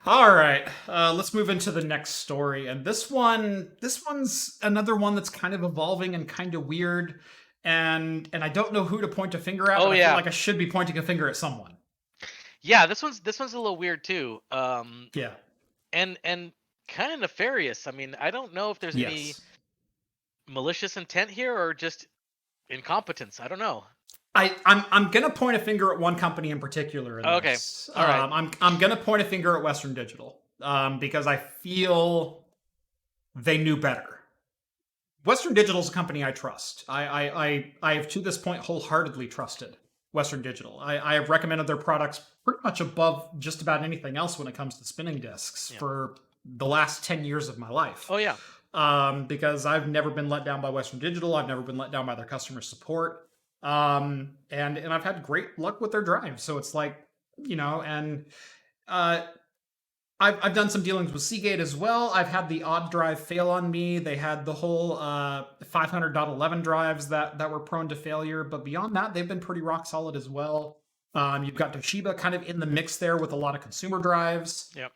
Speaker 1: All right, let's move into the next story, and this one's another one that's kind of evolving and kind of weird, and I don't know who to point a finger at. But I feel like I should be pointing a finger at someone.
Speaker 2: Yeah, this one's a little weird too.
Speaker 1: Yeah.
Speaker 2: And kind of nefarious. I mean, I don't know if there's any malicious intent here or just incompetence. I don't know.
Speaker 1: I'm gonna point a finger at one company in particular. In this.
Speaker 2: All right.
Speaker 1: I'm gonna point a finger at Western Digital because I feel they knew better. Western Digital is a company I trust. I have to this point wholeheartedly trusted Western Digital. I have recommended their products pretty much above just about anything else when it comes to spinning discs for the last 10 years of my life.
Speaker 2: Oh yeah.
Speaker 1: Because I've never been let down by Western Digital. I've never been let down by their customer support. And I've had great luck with their drive. So it's like, and I've done some dealings with Seagate as well. I've had the odd drive fail on me. They had the whole 500.11 drives that were prone to failure. But beyond that, they've been pretty rock solid as well. You've got Toshiba kind of in the mix there with a lot of consumer drives.
Speaker 2: Yep.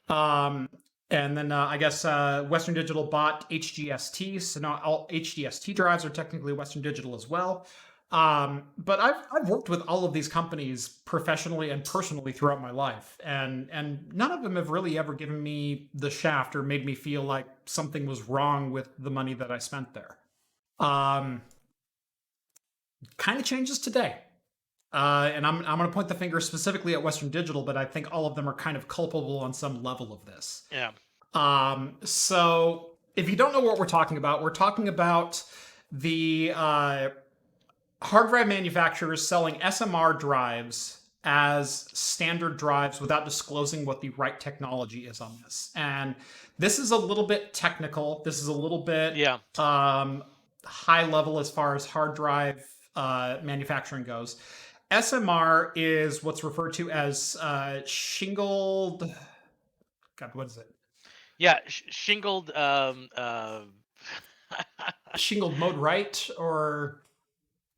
Speaker 1: And then I guess Western Digital bought HGST, so now all HGST drives are technically Western Digital as well. But I've worked with all of these companies professionally and personally throughout my life, and none of them have really ever given me the shaft or made me feel like something was wrong with the money that I spent there. Kind of changes today. And I'm going to point the finger specifically at Western Digital, but I think all of them are kind of culpable on some level of this.
Speaker 2: Yeah.
Speaker 1: So if you don't know what we're talking about the hard drive manufacturers selling SMR drives as standard drives without disclosing what the right technology is on this. And this is a little bit technical. This is a little bit high level as far as hard drive manufacturing goes. SMR is what's referred to as shingled. God, what is it?
Speaker 2: Yeah, shingled.
Speaker 1: Shingled mode right, or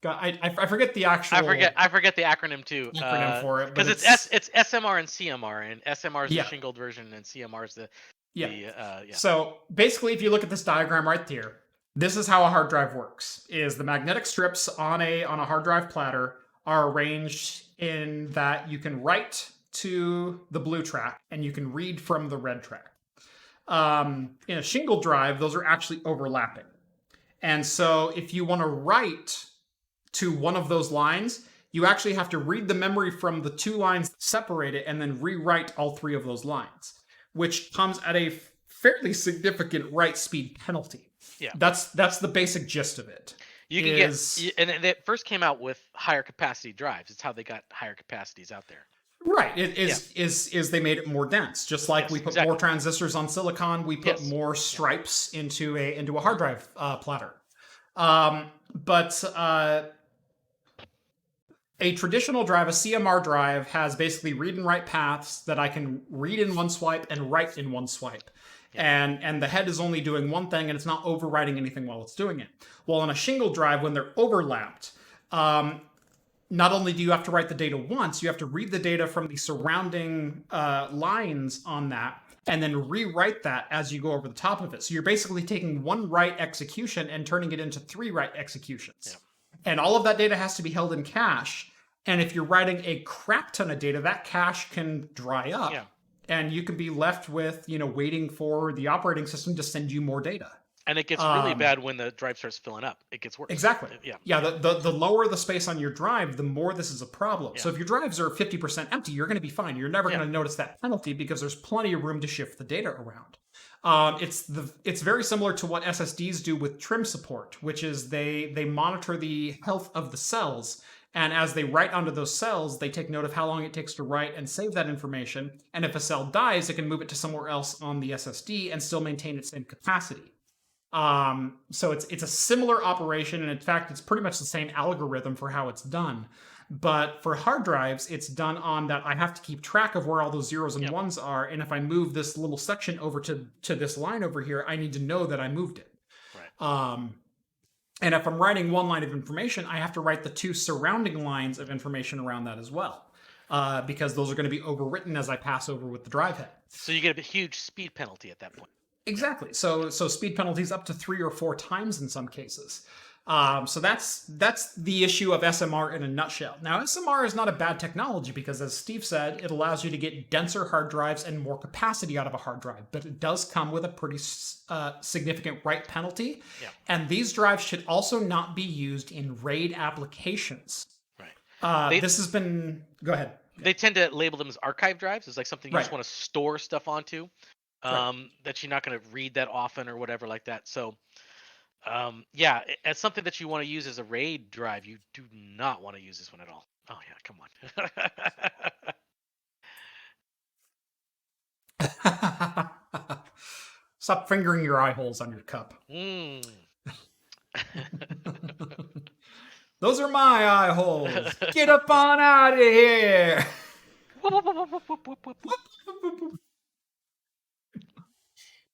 Speaker 1: God, I forget the actual.
Speaker 2: I forget the acronym too.
Speaker 1: Acronym for it,
Speaker 2: because it's SMR and CMR, and SMR is the shingled version, and CMR is the
Speaker 1: So basically, if you look at this diagram right here, this is how a hard drive works: is the magnetic strips on a hard drive platter are arranged in that you can write to the blue track and you can read from the red track. In a shingled drive, those are actually overlapping. And so if you want to write to one of those lines, you actually have to read the memory from the two lines that separate it and then rewrite all 3 of those lines, which comes at a fairly significant write speed penalty.
Speaker 2: Yeah.
Speaker 1: That's the basic gist of it.
Speaker 2: You can and it first came out with higher capacity drives. It's how they got higher capacities out there.
Speaker 1: Right. It is they made it more dense. Just like we put more transistors on silicon, we put more stripes into a hard drive platter. But a traditional drive, a CMR drive, has basically read and write paths that I can read in one swipe and write in one swipe. And the head is only doing one thing, and it's not overwriting anything while it's doing it. Well, on a shingled drive, when they're overlapped, not only do you have to write the data once, you have to read the data from the surrounding lines on that, and then rewrite that as you go over the top of it. So you're basically taking one write execution and turning it into 3 write executions.
Speaker 2: Yeah.
Speaker 1: And all of that data has to be held in cache. And if you're writing a crap ton of data, that cache can dry up.
Speaker 2: Yeah.
Speaker 1: And you can be left with, waiting for the operating system to send you more data.
Speaker 2: And it gets really bad when the drive starts filling up. It gets worse.
Speaker 1: Exactly.
Speaker 2: Yeah.
Speaker 1: Yeah. The lower the space on your drive, the more this is a problem.
Speaker 2: Yeah.
Speaker 1: So if your drives are 50% empty, you're going to be fine. You're never going to notice that penalty because there's plenty of room to shift the data around. It's very similar to what SSDs do with trim support, which is they monitor the health of the cells. And as they write onto those cells, they take note of how long it takes to write and save that information. And if a cell dies, it can move it to somewhere else on the SSD and still maintain its same capacity. So it's a similar operation, and in fact, it's pretty much the same algorithm for how it's done. But for hard drives, it's done on that I have to keep track of where all those zeros and ones are, and if I move this little section over to this line over here, I need to know that I moved it.
Speaker 2: Right.
Speaker 1: And if I'm writing one line of information, I have to write the 2 surrounding lines of information around that as well, because those are going to be overwritten as I pass over with the drive head.
Speaker 2: So you get a huge speed penalty at that point.
Speaker 1: Exactly. So speed penalties up to 3 or 4 times in some cases. So that's the issue of SMR in a nutshell. Now, SMR is not a bad technology because, as Steve said, it allows you to get denser hard drives and more capacity out of a hard drive, but it does come with a pretty significant write penalty.
Speaker 2: Yeah.
Speaker 1: And these drives should also not be used in RAID applications.
Speaker 2: Right.
Speaker 1: This has been... Go ahead.
Speaker 2: They tend to label them as archive drives. It's like something you just
Speaker 1: Right.
Speaker 2: want to store stuff onto, that you're not going to read that often or whatever like that. So, as something that you want to use as a RAID drive, you do not want to use this one at all. Oh yeah, come on.
Speaker 1: Stop fingering your eye holes on your cup. Those are my eye holes. Get up on out of here.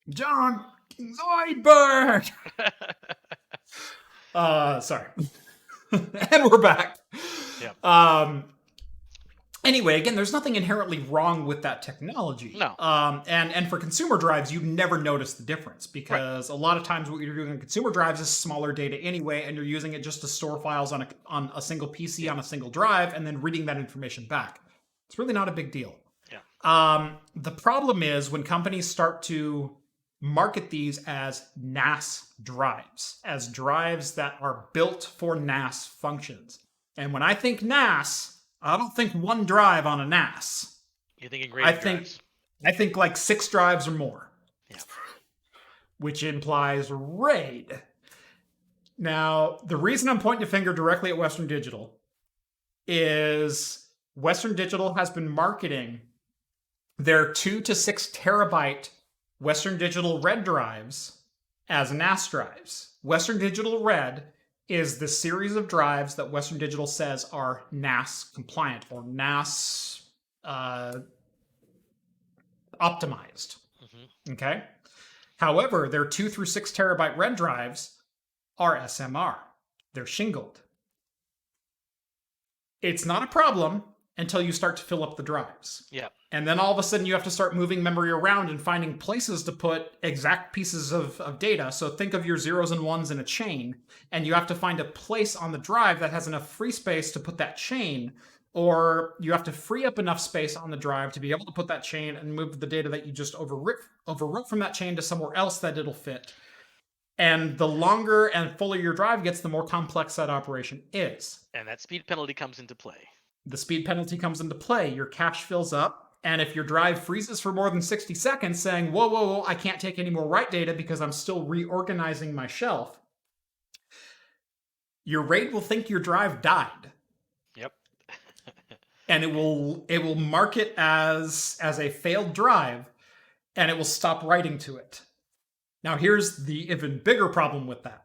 Speaker 1: John Zoidberg. Sorry. And we're back.
Speaker 2: Yeah.
Speaker 1: Anyway, again, there's nothing inherently wrong with that technology.
Speaker 2: No.
Speaker 1: And for consumer drives, you never notice the difference because a lot of times what you're doing on consumer drives is smaller data anyway, and you're using it just to store files on a single PC on a single drive and then reading that information back. It's really not a big deal.
Speaker 2: Yeah.
Speaker 1: The problem is when companies start to market these as NAS drives, as drives that are built for NAS functions. And when I think NAS, I don't think one drive on a NAS.
Speaker 2: You're thinking RAID drives.
Speaker 1: I think like 6 drives or more.
Speaker 2: Yeah.
Speaker 1: Which implies RAID. Now, the reason I'm pointing a finger directly at Western Digital is Western Digital has been marketing their 2 to 6 terabyte Western Digital Red drives as NAS drives. Western Digital Red is the series of drives that Western Digital says are NAS compliant or NAS optimized. Mm-hmm. Okay? However, their 2 through 6 terabyte Red drives are SMR. They're shingled. It's not a problem until you start to fill up the drives.
Speaker 2: Yeah.
Speaker 1: And then all of a sudden you have to start moving memory around and finding places to put exact pieces of data. So think of your zeros and ones in a chain, and you have to find a place on the drive that has enough free space to put that chain, or you have to free up enough space on the drive to be able to put that chain and move the data that you just overwrote from that chain to somewhere else that it'll fit. And the longer and fuller your drive gets, the more complex that operation is.
Speaker 2: And that speed penalty comes into play.
Speaker 1: The speed penalty comes into play. Your cache fills up. And if your drive freezes for more than 60 seconds saying, whoa, I can't take any more write data because I'm still reorganizing my shelf, your RAID will think your drive died.
Speaker 2: Yep.
Speaker 1: And it will mark it as a failed drive, and it will stop writing to it. Now, here's the even bigger problem with that,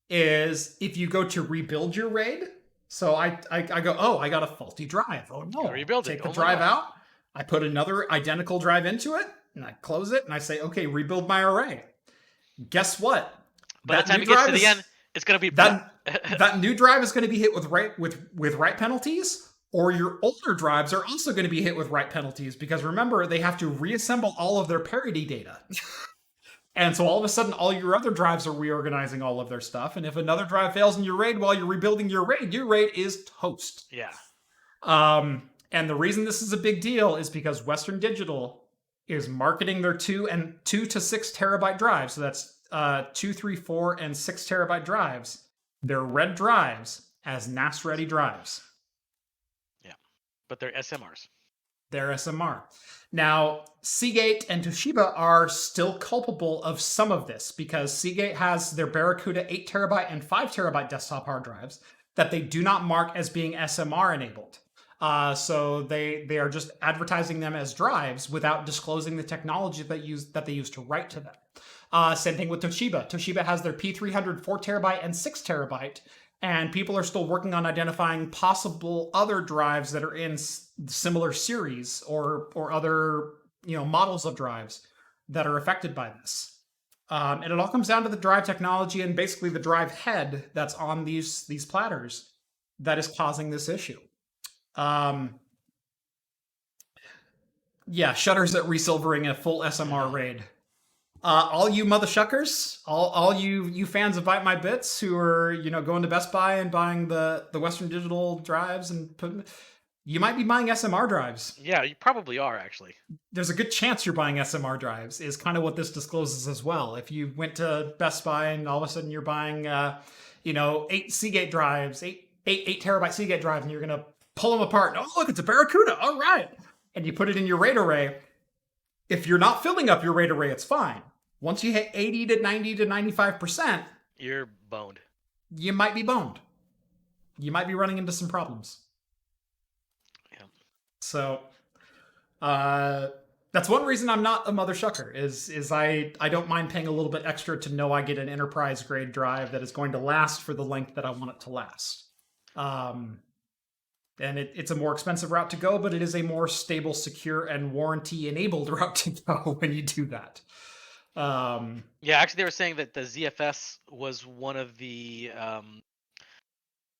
Speaker 1: is if you go to rebuild your RAID, so I go, oh, I got a faulty drive. Oh, no.
Speaker 2: Rebuild it.
Speaker 1: Take the drive out. I put another identical drive into it, and I close it, and I say, okay, rebuild my array. Guess what?
Speaker 2: By the time it gets to the end, it's going to be...
Speaker 1: that new drive is going to be hit with write penalties, or your older drives are also going to be hit with write penalties, because remember, they have to reassemble all of their parity data. And so all of a sudden, all your other drives are reorganizing all of their stuff. And if another drive fails in your RAID while you're rebuilding your RAID is toast.
Speaker 2: Yeah.
Speaker 1: And the reason this is a big deal is because Western Digital is marketing their 2 to 6 terabyte drives. So that's 2, 3, 4, and 6 terabyte drives. They're red drives as NAS ready drives.
Speaker 2: Yeah, but they're SMRs.
Speaker 1: They're SMR. Now, Seagate and Toshiba are still culpable of some of this, because Seagate has their Barracuda 8 terabyte and 5 terabyte desktop hard drives that they do not mark as being SMR enabled. So they are just advertising them as drives without disclosing the technology that they use to write to them. Same thing with Toshiba. Toshiba has their P300 4 terabyte and 6 terabyte, and people are still working on identifying possible other drives that are in similar series or other models of drives that are affected by this. And it all comes down to the drive technology and basically the drive head that's on these platters that is causing this issue. Yeah, shutters at resilvering a full SMR RAID. All you mother shuckers, all you fans of Bite My Bits who are going to Best Buy and buying the Western Digital drives and you might be buying SMR drives.
Speaker 2: Yeah, you probably are, actually.
Speaker 1: There's a good chance you're buying SMR drives, is kind of what this discloses as well. If you went to Best Buy and all of a sudden you're buying 8 Seagate drives, 8 terabyte Seagate drives, and you're gonna pull them apart. Oh, look, it's a Barracuda. All right, and you put it in your RAID array. If you're not filling up your RAID array, it's fine. Once you hit 80 to 90 to 95%,
Speaker 2: you're boned.
Speaker 1: You might be boned. You might be running into some problems.
Speaker 2: Yeah.
Speaker 1: So, that's one reason I'm not a mother shucker. Is I don't mind paying a little bit extra to know I get an enterprise grade drive that is going to last for the length that I want it to last. And it's a more expensive route to go, but it is a more stable, secure, and warranty-enabled route to go when you do that.
Speaker 2: Yeah, actually, they were saying that the ZFS was one of the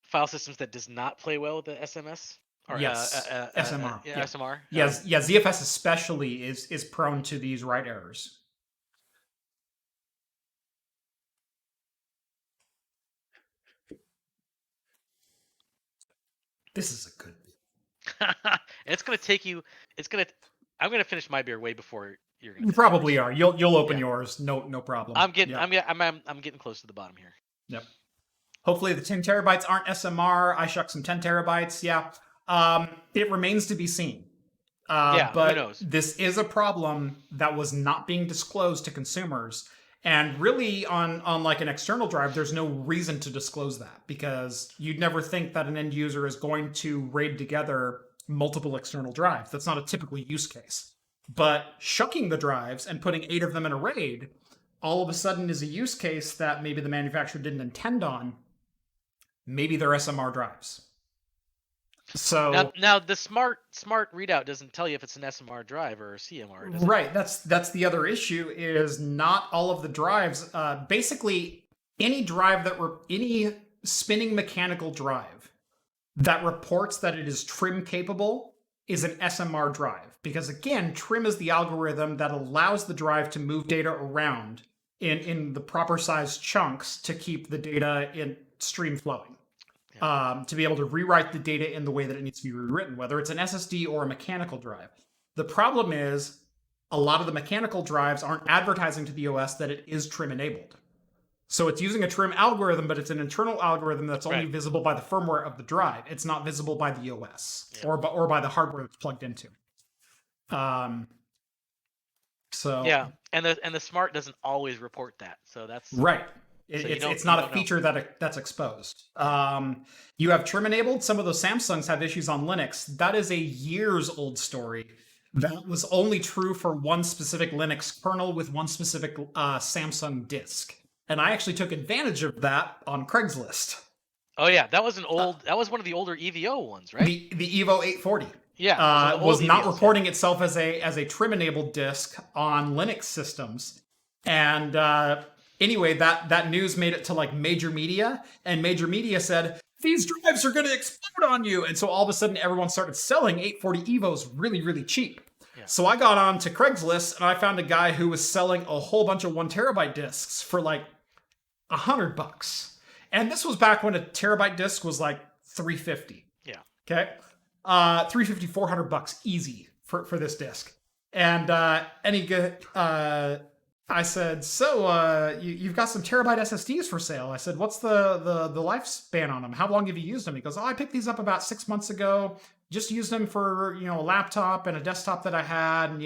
Speaker 2: file systems that does not play well with the SMS. Or,
Speaker 1: yes, SMR.
Speaker 2: Yeah, SMR.
Speaker 1: Yes, yeah, ZFS especially is prone to these write errors. This is a good beer.
Speaker 2: It's gonna take you. I'm gonna finish my beer way before you're gonna.
Speaker 1: You probably are. You'll open yours. No problem.
Speaker 2: I'm getting close to the bottom here.
Speaker 1: Yep. Hopefully the 10 terabytes aren't SMR. I shuck some 10 terabytes. Yeah. It remains to be seen.
Speaker 2: But
Speaker 1: who
Speaker 2: knows?
Speaker 1: This is a problem that was not being disclosed to consumers. And really, on like an external drive, there's no reason to disclose that, because you'd never think that an end user is going to RAID together multiple external drives. That's not a typical use case. But shucking the drives and putting 8 of them in a RAID all of a sudden is a use case that maybe the manufacturer didn't intend on. Maybe they're SMR drives. So
Speaker 2: now the smart readout doesn't tell you if it's an SMR drive or a CMR. Does it?
Speaker 1: Right. That's the other issue, is not all of the drives. Basically, any drive any spinning mechanical drive that reports that it is trim capable is an SMR drive, because again, trim is the algorithm that allows the drive to move data around in the proper size chunks to keep the data in stream flowing. To be able to rewrite the data in the way that it needs to be rewritten, whether it's an SSD or a mechanical drive. The problem is a lot of the mechanical drives aren't advertising to the OS that it is trim enabled. So it's using a trim algorithm, but it's an internal algorithm that's only visible by the firmware of the drive. It's not visible by the OS or by the hardware it's plugged into. So
Speaker 2: yeah, and the smart doesn't always report that. So that's
Speaker 1: right. It's not a feature that's exposed. You have trim enabled. Some of those Samsungs have issues on Linux. That is a years old story. That was only true for one specific Linux kernel with one specific Samsung disk. And I actually took advantage of that on Craigslist.
Speaker 2: Oh yeah, that was that was one of the older EVO ones, right?
Speaker 1: The Evo 840.
Speaker 2: Yeah,
Speaker 1: was not reporting itself as a trim enabled disk on Linux systems, and Anyway, that news made it to like major media, and major media said, these drives are going to explode on you. And so all of a sudden, everyone started selling 840 EVOs really, really cheap.
Speaker 2: Yeah.
Speaker 1: So I got on to Craigslist, and I found a guy who was selling a whole bunch of 1 terabyte discs for like $100. And this was back when a terabyte disc was like $350.
Speaker 2: Yeah.
Speaker 1: Okay. $350, $400 easy for this disc. And I said, so you've got some terabyte SSDs for sale. I said, what's the lifespan on them? How long have you used them? He goes, oh, I picked these up about 6 months ago. Just used them for, a laptop and a desktop that I had. And,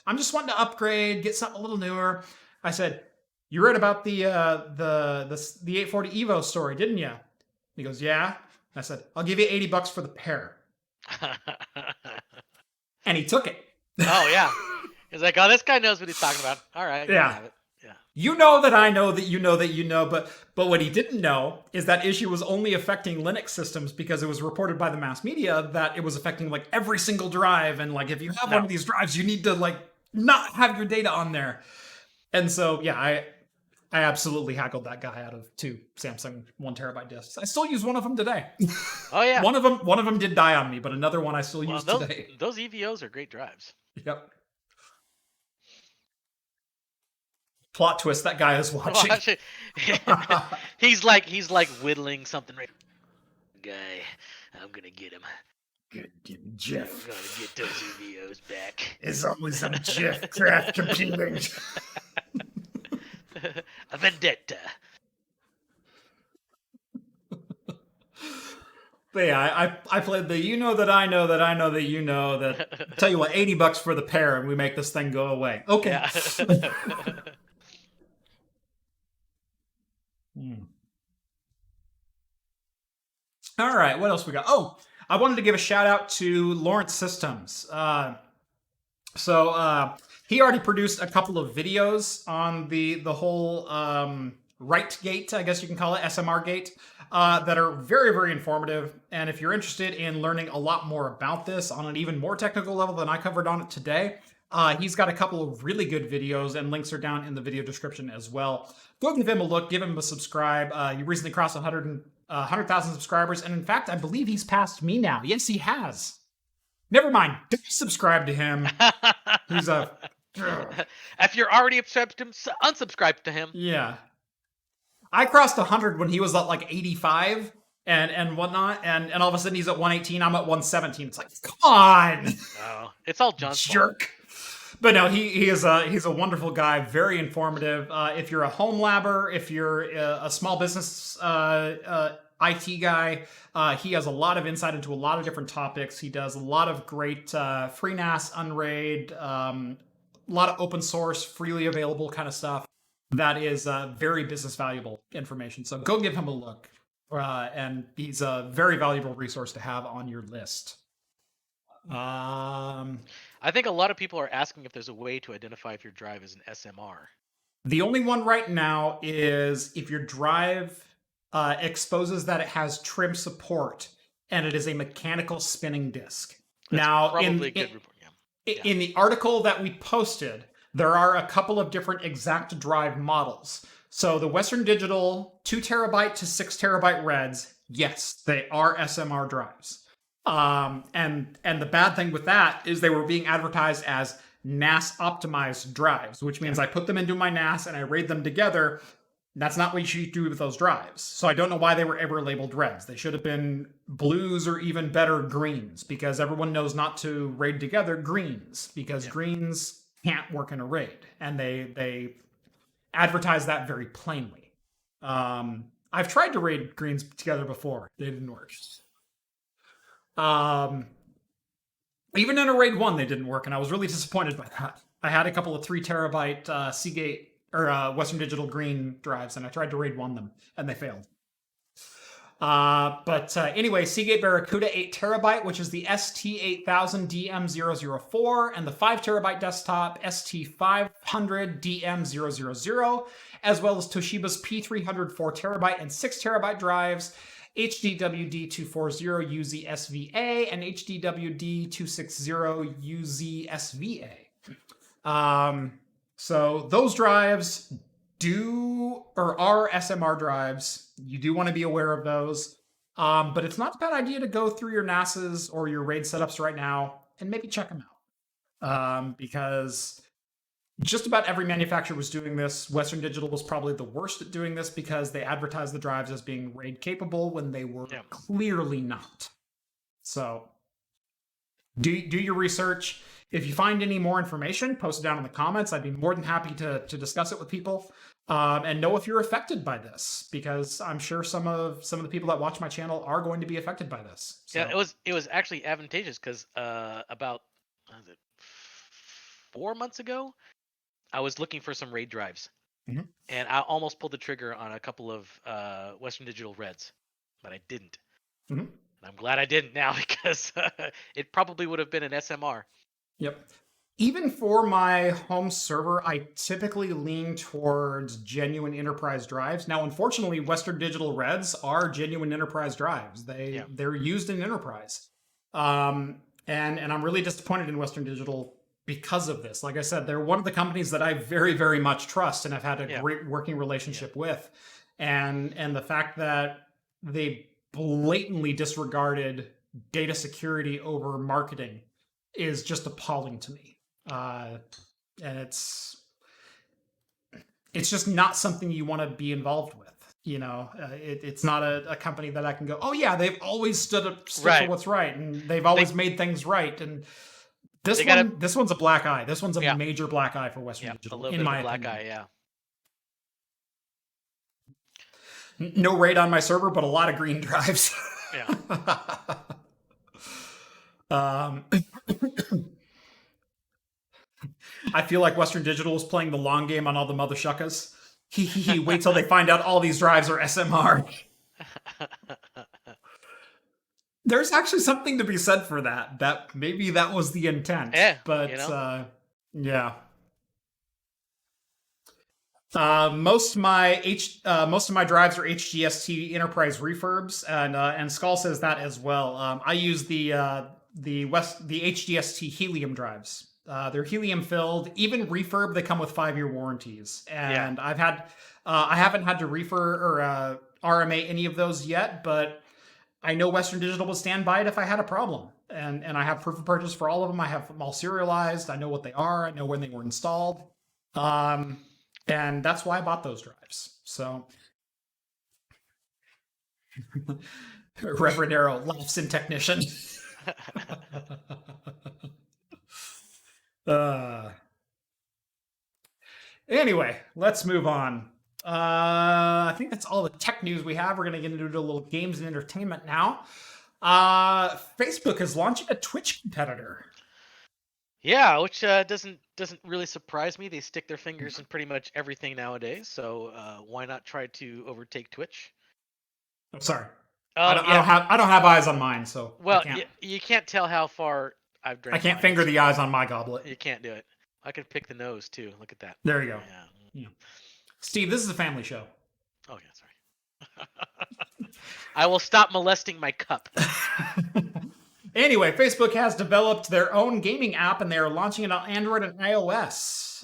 Speaker 1: I'm just wanting to upgrade, get something a little newer. I said, you read about the 840 Evo story, didn't you? He goes, yeah. I said, I'll give you $80 for the pair. And he took it.
Speaker 2: Oh, yeah. He's like, oh, this guy knows what he's talking about. All right.
Speaker 1: Yeah.
Speaker 2: Have it. Yeah.
Speaker 1: You know that I know that you know that you know, but what he didn't know is that issue was only affecting Linux systems because it was reported by the mass media that it was affecting like every single drive. And like, if you have one of these drives, you need to like not have your data on there. And so, yeah, I absolutely haggled that guy out of 2 Samsung 1 terabyte discs. I still use one of them today.
Speaker 2: Oh, yeah.
Speaker 1: One of them did die on me, but another one I still use today.
Speaker 2: Those EVOs are great drives.
Speaker 1: Yep. Plot twist, that guy is watching.
Speaker 2: he's like whittling something right. Guy, I'm gonna get him.
Speaker 1: Good, Jeff.
Speaker 2: I'm gonna get those EVOs back.
Speaker 1: It's always some Jeff Craft computing.
Speaker 2: A vendetta.
Speaker 1: But yeah, I played the you know that I know that I know that you know that. Tell you what, $80 for the pair, and we make this thing go away. Okay.
Speaker 2: Yeah.
Speaker 1: All right, what else we got? Oh, I wanted to give a shout out to Lawrence Systems. He already produced a couple of videos on the whole right gate, I guess you can call it, SMR gate, that are very, very informative. And if you're interested in learning a lot more about this on an even more technical level than I covered on it today, he's got a couple of really good videos, and links are down in the video description as well. Go give him a look, give him a subscribe. He recently crossed 100,000 subscribers, and in fact, I believe he's passed me now. Yes, he has. Never mind. Don't subscribe to him. He's a...
Speaker 2: If you're already unsubscribed to him.
Speaker 1: Yeah. I crossed 100 when he was at like 85 and whatnot, and all of a sudden he's at 118, I'm at 117. It's like, come on!
Speaker 2: Oh, it's all John's
Speaker 1: jerk.
Speaker 2: fault.
Speaker 1: But no, he's a wonderful guy, very informative. If you're a home labber, if you're a small business IT guy, he has a lot of insight into a lot of different topics. He does a lot of great FreeNAS, Unraid, a lot of open source, freely available kind of stuff. That is very business valuable information. So go give him a look. And he's a very valuable resource to have on your list.
Speaker 2: I think a lot of people are asking if there's a way to identify if your drive is an SMR.
Speaker 1: The only one right now is if your drive exposes that it has trim support and it is a mechanical spinning disk.
Speaker 2: That's
Speaker 1: now,
Speaker 2: probably a good report. Yeah.
Speaker 1: In the article that we posted, there are a couple of different exact drive models. So the Western Digital 2 terabyte to 6 terabyte Reds, yes, they are SMR drives. And the bad thing with that is they were being advertised as NAS optimized drives, which means I put them into my NAS and I RAID them together. That's not what you should do with those drives. So I don't know why they were ever labeled reds. They should have been blues or even better greens, because everyone knows not to RAID together greens, because greens can't work in a RAID. And they advertise that very plainly. I've tried to RAID greens together before. They didn't work. Even in a RAID 1, they didn't work, and I was really disappointed by that. I had a couple of 3 terabyte Seagate or Western Digital green drives, and I tried to RAID 1 them, and they failed. Anyway, Seagate Barracuda 8 terabyte, which is the ST8000DM004, and the 5 terabyte desktop ST500DM000, as well as Toshiba's P300 4 terabyte and 6 terabyte drives, HDWD240UZ-SVA, and HDWD260UZ-SVA. So those drives are SMR drives. You do want to be aware of those. But it's not a bad idea to go through your NASs or your RAID setups right now and maybe check them out. Because just about every manufacturer was doing this. Western Digital was probably the worst at doing this because they advertised the drives as being RAID capable when they were clearly not. So do your research. If you find any more information, post it down in the comments. I'd be more than happy to discuss it with people and know if you're affected by this, because I'm sure some of the people that watch my channel are going to be affected by this. So.
Speaker 2: Yeah, it was actually advantageous because about 4 months ago, I was looking for some RAID drives, and I almost pulled the trigger on a couple of Western Digital Reds, but I didn't. And I'm glad I didn't now because it probably would have been an SMR.
Speaker 1: Yep. Even for my home server, I typically lean towards genuine enterprise drives. Now, unfortunately, Western Digital Reds are genuine enterprise drives. They're used in enterprise, and I'm really disappointed in Western Digital because of this. Like I said, they're one of the companies that I very, very much trust and have had a great working relationship with. And the fact that they blatantly disregarded data security over marketing is just appalling to me. And it's just not something you want to be involved with. It's not a company that I can go, oh yeah, they've always stood for what's right, and they've always made things right. And this one's a black eye. This one's a major black eye for Western Digital, in my opinion.
Speaker 2: Black eye, yeah.
Speaker 1: No RAID on my server, but a lot of green drives.
Speaker 2: Yeah.
Speaker 1: I feel like Western Digital is playing the long game on all the mother shuckas. Wait till they find out all these drives are SMR. There's actually something to be said for that. That maybe that was the intent.
Speaker 2: Yeah,
Speaker 1: but yeah. Most of my drives are HGST Enterprise refurbs, and Skull says that as well. I use the HGST Helium drives. They're helium filled. Even refurb, they come with 5-year warranties, and I haven't had to refurb or RMA any of those yet, but I know Western Digital will stand by it if I had a problem, and I have proof of purchase for all of them. I have them all serialized. I know what they are. I know when they were installed. And that's why I bought those drives. So, Reverend Arrow, Lapse in technician. Anyway, let's move on. I think that's all the tech news we have. We're going to get into a little games and entertainment now. Facebook is launching a Twitch competitor.
Speaker 2: Yeah, which doesn't really surprise me. They stick their fingers in pretty much everything nowadays. So why not try to overtake Twitch?
Speaker 1: I'm sorry. I don't have eyes on mine, so
Speaker 2: well, you can't tell how far I've drank.
Speaker 1: I can't finger the eyes on my goblet.
Speaker 2: You can't do it. I can pick the nose too. Look at that.
Speaker 1: There you go. Yeah. Steve, this is a family show.
Speaker 2: Oh yeah, sorry. I will stop molesting my cup.
Speaker 1: Anyway, Facebook has developed their own gaming app, and they are launching it on Android and iOS.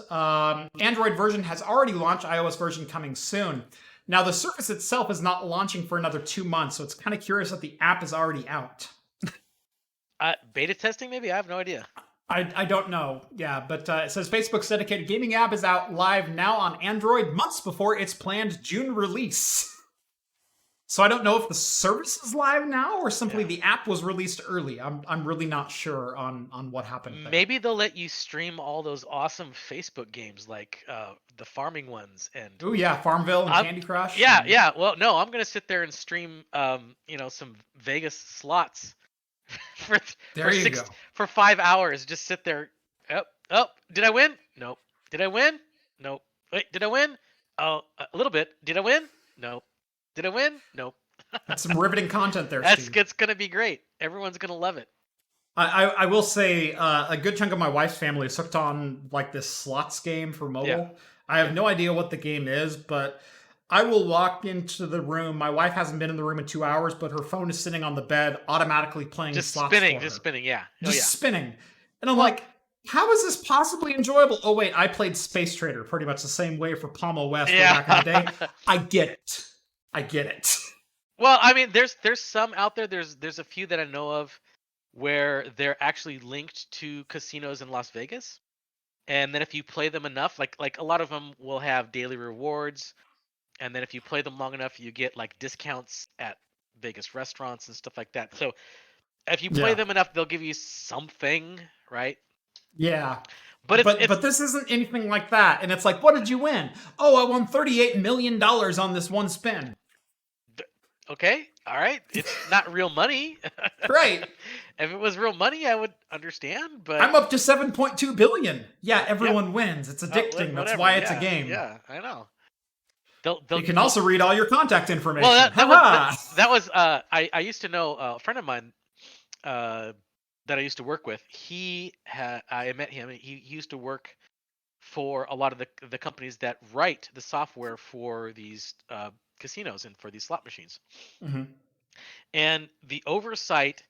Speaker 1: Android version has already launched, iOS version coming soon. Now, the Surface itself is not launching for another 2 months, so it's kind of curious that the app is already out.
Speaker 2: Beta testing, maybe? I have no idea.
Speaker 1: I don't know. Yeah, but it says Facebook's dedicated gaming app is out live now on Android months before its planned June release. So I don't know if the service is live now or simply the app was released early. I'm really not sure on what happened there.
Speaker 2: Maybe they'll let you stream all those awesome Facebook games like the farming ones and
Speaker 1: oh yeah, Farmville and Candy Crush.
Speaker 2: Yeah. Well, no, I'm gonna sit there and stream some Vegas slots for 5 hours. Just sit there. Oh, did I win? Nope. Did I win? Nope. Wait, did I win? Oh, a little bit. Did I win? Nope. Did I win? Nope.
Speaker 1: That's some riveting content there, Steve.
Speaker 2: It's going to be great. Everyone's going to love it.
Speaker 1: I will say a good chunk of my wife's family is hooked on like this slots game for mobile. Yeah. I have no idea what the game is, but I will walk into the room. My wife hasn't been in the room in 2 hours, but her phone is sitting on the bed automatically playing slots for her.
Speaker 2: Just spinning, yeah.
Speaker 1: Spinning. And I'm like, How is this possibly enjoyable? Oh wait, I played Space Trader pretty much the same way for Palm West way back in the day. I get it. I get it.
Speaker 2: Well, I mean, there's some out there. There's a few that I know of where they're actually linked to casinos in Las Vegas, and then if you play them enough, like a lot of them will have daily rewards, and then if you play them long enough, you get like discounts at Vegas restaurants and stuff like that. So if you play them enough, they'll give you something, right?
Speaker 1: Yeah.
Speaker 2: But
Speaker 1: but this isn't anything like that. And it's like, what did you win? Oh, I won $38 million on this one spin.
Speaker 2: Okay, all right. It's not real money.
Speaker 1: Right.
Speaker 2: If it was real money, I would understand, but
Speaker 1: I'm up to 7.2 billion. Yeah, everyone wins. It's addicting. That's why it's a game.
Speaker 2: Yeah, I know.
Speaker 1: You can also read all your contact information.
Speaker 2: Well, that was I used to know a friend of mine that I used to work with. I met him. He used to work for a lot of the companies that write the software for these casinos and for these slot machines.
Speaker 1: Mm-hmm.
Speaker 2: And the oversight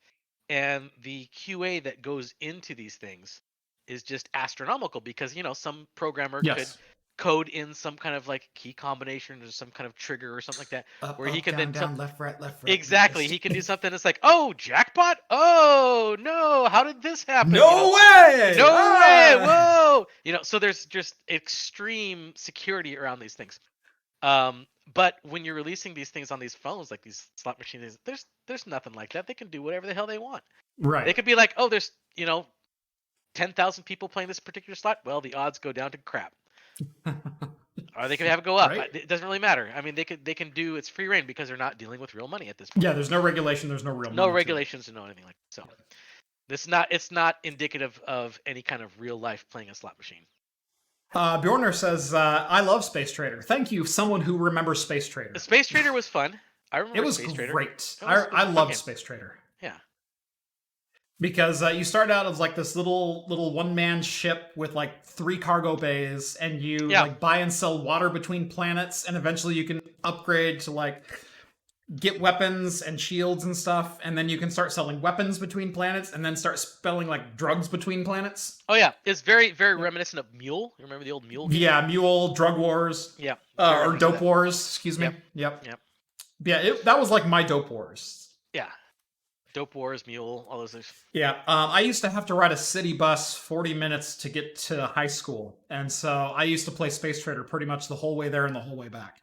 Speaker 2: and the QA that goes into these things is just astronomical because some programmer could code in some kind of like key combination or some kind of trigger or something like that
Speaker 1: where he can down, left, right.
Speaker 2: Exactly. He can do something that's like, oh, jackpot. Oh no, how did this happen?
Speaker 1: No way.
Speaker 2: No way. Whoa. So there's just extreme security around these things. But when you're releasing these things on these phones, like these slot machines, there's nothing like that. They can do whatever the hell they want.
Speaker 1: Right.
Speaker 2: They could be like, oh, there's 10,000 people playing this particular slot. Well, the odds go down to crap. Or they could have it go up. Right? It doesn't really matter. I mean, they can do it's free reign because they're not dealing with real money at this point.
Speaker 1: Yeah, there's no regulation. There's no real money.
Speaker 2: No regulations to know anything like that. So it's not indicative of any kind of real life playing a slot machine.
Speaker 1: Bjorner says, I love Space Trader. Thank you, someone who remembers Space Trader.
Speaker 2: The Space Trader was fun. I remember
Speaker 1: it was
Speaker 2: Space Trader.
Speaker 1: Great. I loved Space Trader.
Speaker 2: Yeah.
Speaker 1: Because you start out as like this little one-man ship with like 3 cargo bays, and you like buy and sell water between planets, and eventually you can upgrade to like get weapons and shields and stuff, and then you can start selling weapons between planets, and then start spelling like drugs between planets.
Speaker 2: Oh yeah, it's very reminiscent of Mule. You remember the old Mule game?
Speaker 1: Yeah, Mule, Drug Wars.
Speaker 2: Yeah.
Speaker 1: Or Dope Wars, excuse me. Yep. Yeah, that was like my Dope Wars.
Speaker 2: Yeah. Dope Wars, Mule, all those things.
Speaker 1: Yeah, I used to have to ride a city bus 40 minutes to get to high school, and so I used to play Space Trader pretty much the whole way there and the whole way back.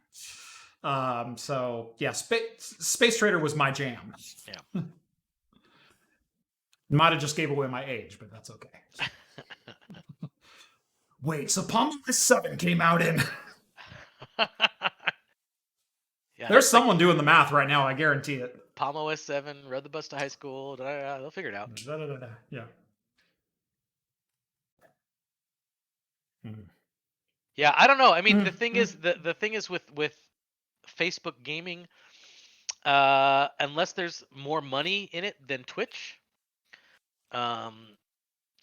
Speaker 1: So yeah, Space Trader was my jam.
Speaker 2: Yeah.
Speaker 1: Might have just gave away my age, but that's okay. Wait, so Palm West 7 came out in...
Speaker 2: Yeah,
Speaker 1: there's someone doing the math right now, I guarantee it.
Speaker 2: Palm OS 7, rode the bus to high school. They'll figure it out.
Speaker 1: Yeah.
Speaker 2: Yeah, I don't know. I mean, the thing is with Facebook gaming, unless there's more money in it than Twitch, I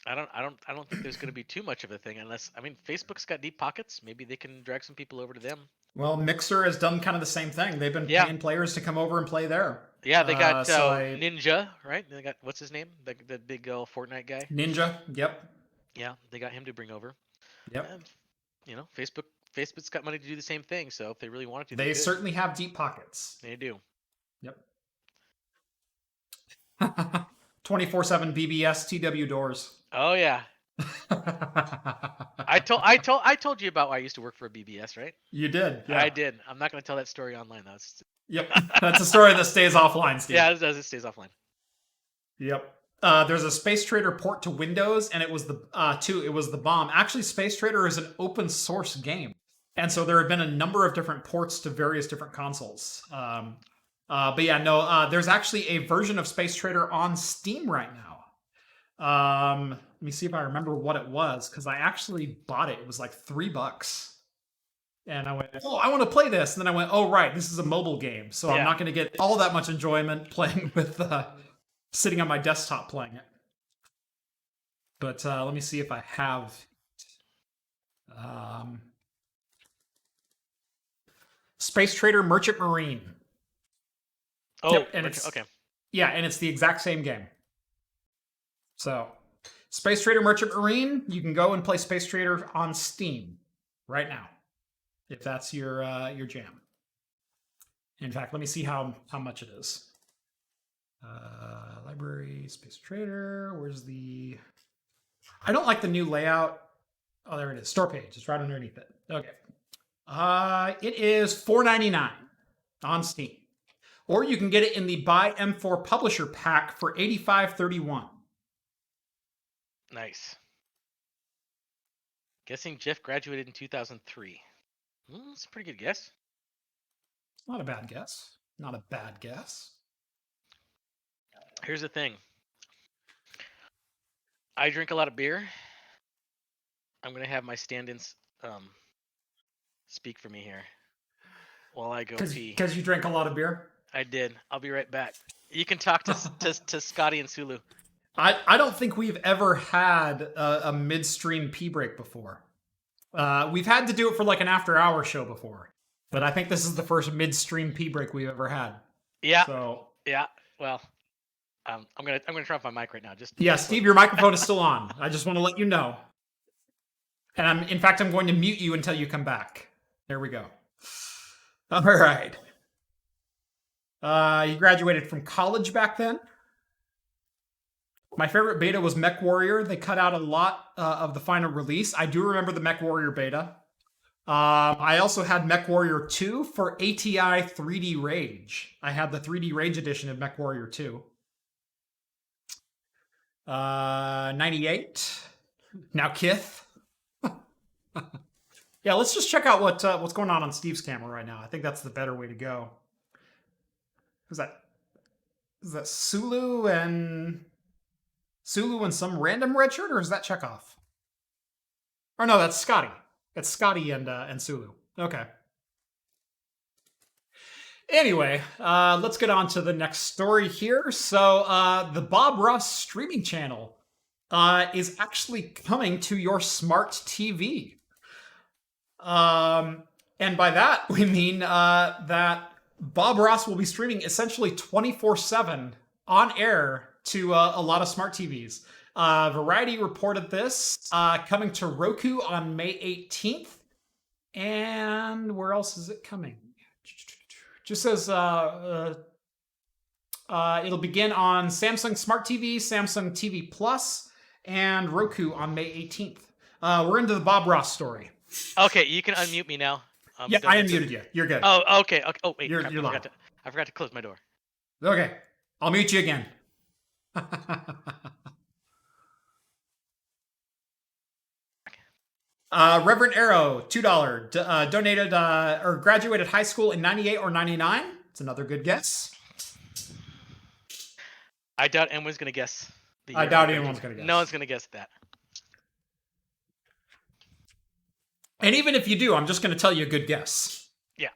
Speaker 2: don't think there's going to be too much of a thing unless, I mean, Facebook's got deep pockets. Maybe they can drag some people over to them.
Speaker 1: Well, Mixer has done kind of the same thing. They've been paying players to come over and play there.
Speaker 2: Yeah, they got Ninja, right? They got, what's his name? The big Fortnite guy.
Speaker 1: Ninja. Yep.
Speaker 2: Yeah, they got him to bring over.
Speaker 1: Yep.
Speaker 2: And, Facebook's got money to do the same thing. So if they really wanted to,
Speaker 1: they certainly have deep pockets.
Speaker 2: They do.
Speaker 1: Yep. 24/7 BBS TW doors.
Speaker 2: Oh yeah. I told you about why I used to work for a BBS, right?
Speaker 1: You did. Yeah.
Speaker 2: I did. I'm not going to tell that story online though.
Speaker 1: Yep. That's a story that stays offline, Steve.
Speaker 2: Yeah, it does. It stays offline.
Speaker 1: Yep. There's a Space Trader port to Windows, and it was the bomb. Actually, Space Trader is an open source game, and so there have been a number of different ports to various different consoles. But yeah, no, there's actually a version of Space Trader on Steam right now. Let me see if I remember what it was, because I actually bought it. It was like $3. And I went, oh, I want to play this. And then I went, oh, right, this is a mobile game. So I'm not going to get all that much enjoyment playing with, sitting on my desktop playing it. But let me see if I have... Space Trader Merchant Marine.
Speaker 2: Oh,
Speaker 1: yep, and it's,
Speaker 2: okay.
Speaker 1: Yeah, and it's the exact same game. So, Space Trader Merchant Marine, you can go and play Space Trader on Steam right now, if that's your jam. In fact, let me see how much it is. Library, Space Trader, where's the... I don't like the new layout. Oh, there it is. Store page. It's right underneath it. Okay. It is $4.99 on Steam. Or you can get it in the Buy M4 Publisher Pack for $85.31.
Speaker 2: Nice. Guessing Jeff graduated in 2003. That's a pretty good guess.
Speaker 1: Not a bad guess. Not a bad guess.
Speaker 2: Here's the thing. I drink a lot of beer. I'm going to have my stand-ins speak for me here while I go pee.
Speaker 1: Because you drank a lot of beer?
Speaker 2: I did. I'll be right back. You can talk to Scotty and Sulu.
Speaker 1: I don't think we've ever had a midstream pee break before. We've had to do it for like an after-hour show before, but I think this is the first midstream pee break we've ever had.
Speaker 2: Yeah.
Speaker 1: So
Speaker 2: yeah. Well, I'm gonna turn off my mic right now.
Speaker 1: Yeah, Steve, your microphone is still on. I just want to let you know. And in fact, I'm going to mute you until you come back. There we go. All right. You graduated from college back then. My favorite beta was Mech Warrior. They cut out a lot of the final release. I do remember the Mech Warrior beta. I also had Mech Warrior 2 for ATI 3D Rage. I had the 3D Rage edition of Mech Warrior 2. 98. Now Kith. Yeah, let's just check out what's going on Steve's camera right now. I think that's the better way to go. Who's that? Is that Sulu and some random red shirt, or is that Chekhov? Or no, that's Scotty. It's Scotty and Sulu. Okay. Anyway, let's get on to the next story here. So, the Bob Ross streaming channel is actually coming to your smart TV. And by that, we mean that Bob Ross will be streaming essentially 24/7 on air to a lot of smart TVs. Variety reported this coming to Roku on May 18th. And where else is it coming? Just says it'll begin on Samsung Smart TV, Samsung TV Plus, and Roku on May 18th. We're into the Bob Ross story.
Speaker 2: Okay, you can unmute me now.
Speaker 1: Yeah, I unmuted you. You're good.
Speaker 2: Oh, okay. Oh, wait.
Speaker 1: You're
Speaker 2: I forgot to close my door.
Speaker 1: Okay, I'll mute you again. Reverend Arrow, $2, donated or graduated high school in 98 or 99. It's another good guess.
Speaker 2: I doubt anyone's going to guess.
Speaker 1: I doubt anyone's going to guess.
Speaker 2: No one's going to guess that.
Speaker 1: And even if you do, I'm just going to tell you a good guess.
Speaker 2: Yeah.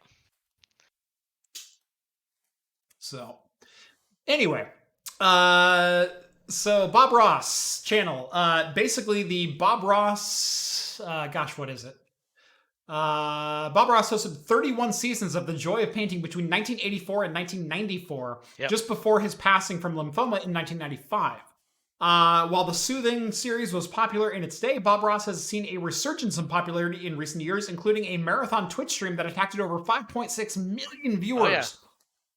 Speaker 1: So, anyway, so Bob Ross channel. Basically, the Bob Ross, what is it? Bob Ross hosted 31 seasons of The Joy of Painting between 1984 and 1994, just before his passing from lymphoma in 1995. While the Soothing series was popular in its day, Bob Ross has seen a resurgence in popularity in recent years, including a marathon Twitch stream that attracted over 5.6 million viewers. Oh, yeah.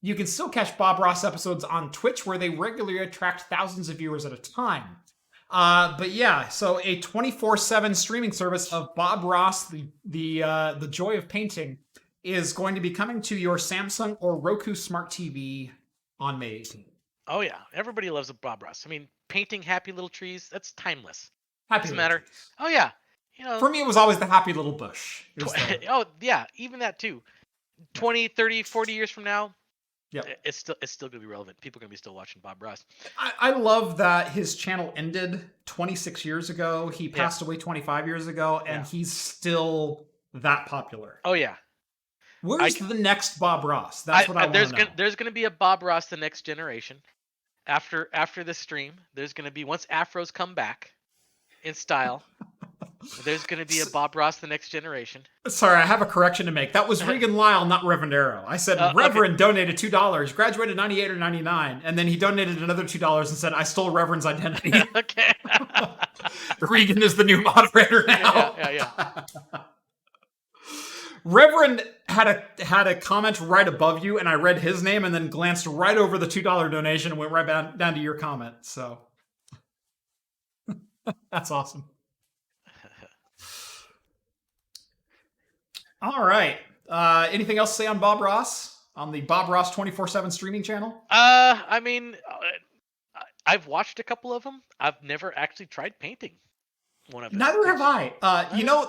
Speaker 1: You can still catch Bob Ross episodes on Twitch, where they regularly attract thousands of viewers at a time. But yeah, so a 24/7 streaming service of Bob Ross, the Joy of Painting, is going to be coming to your Samsung or Roku Smart TV on May 18th.
Speaker 2: Oh yeah, everybody loves a Bob Ross. I mean, painting happy little trees, that's timeless.
Speaker 1: Happy
Speaker 2: Doesn't matter.
Speaker 1: Trees.
Speaker 2: Oh yeah.
Speaker 1: For me, it was always the happy little bush.
Speaker 2: Oh yeah, even that too. 20, 30, 40 years from now, it's still going to be relevant. People are going to be still watching Bob Ross.
Speaker 1: I love that his channel ended 26 years ago. He passed away 25 years ago, and he's still that popular.
Speaker 2: Oh yeah.
Speaker 1: Where's the next Bob Ross? That's what I want to know.
Speaker 2: There's going to be a Bob Ross the next generation. After this stream, there's going to be, once afros come back in style, there's going to be a Bob Ross the next generation.
Speaker 1: Sorry, I have a correction to make. That was Regan Lyle, not Reverend Arrow. I said Reverend donated $2, graduated 98 or 99, and then he donated another $2 and said, I stole Reverend's identity.
Speaker 2: Okay.
Speaker 1: Regan is the new moderator now.
Speaker 2: Yeah.
Speaker 1: Reverend had a comment right above you, and I read his name and then glanced right over the $2 donation and went right down to your comment. So that's awesome. All right. Anything else to say on Bob Ross on the Bob Ross 24/7 streaming channel?
Speaker 2: I mean, I've watched a couple of them. I've never actually tried painting one of them.
Speaker 1: Neither have I.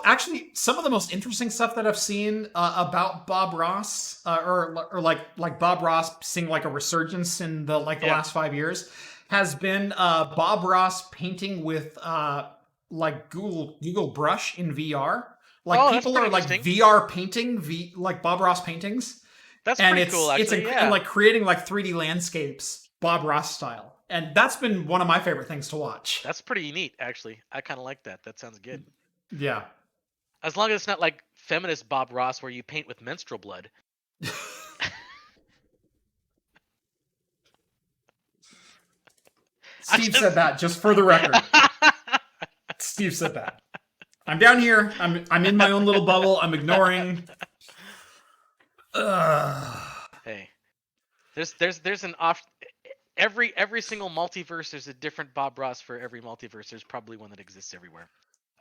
Speaker 1: Actually, some of the most interesting stuff that I've seen about Bob Ross, or like Bob Ross seeing like a resurgence in the last 5 years, has been Bob Ross painting with like Google Brush in VR. Like people are like VR painting like Bob Ross paintings.
Speaker 2: That's pretty cool, actually.
Speaker 1: And like creating like 3D landscapes, Bob Ross style. And that's been one of my favorite things to watch.
Speaker 2: That's pretty neat, actually. I kind of like that. That sounds good.
Speaker 1: Yeah.
Speaker 2: As long as it's not like feminist Bob Ross where you paint with menstrual blood.
Speaker 1: Steve said that, just for the record. Steve said that. I'm down here. I'm in my own little bubble. I'm ignoring.
Speaker 2: Hey, there's an off. Every single multiverse, there's a different Bob Ross for every multiverse. There's probably one that exists everywhere,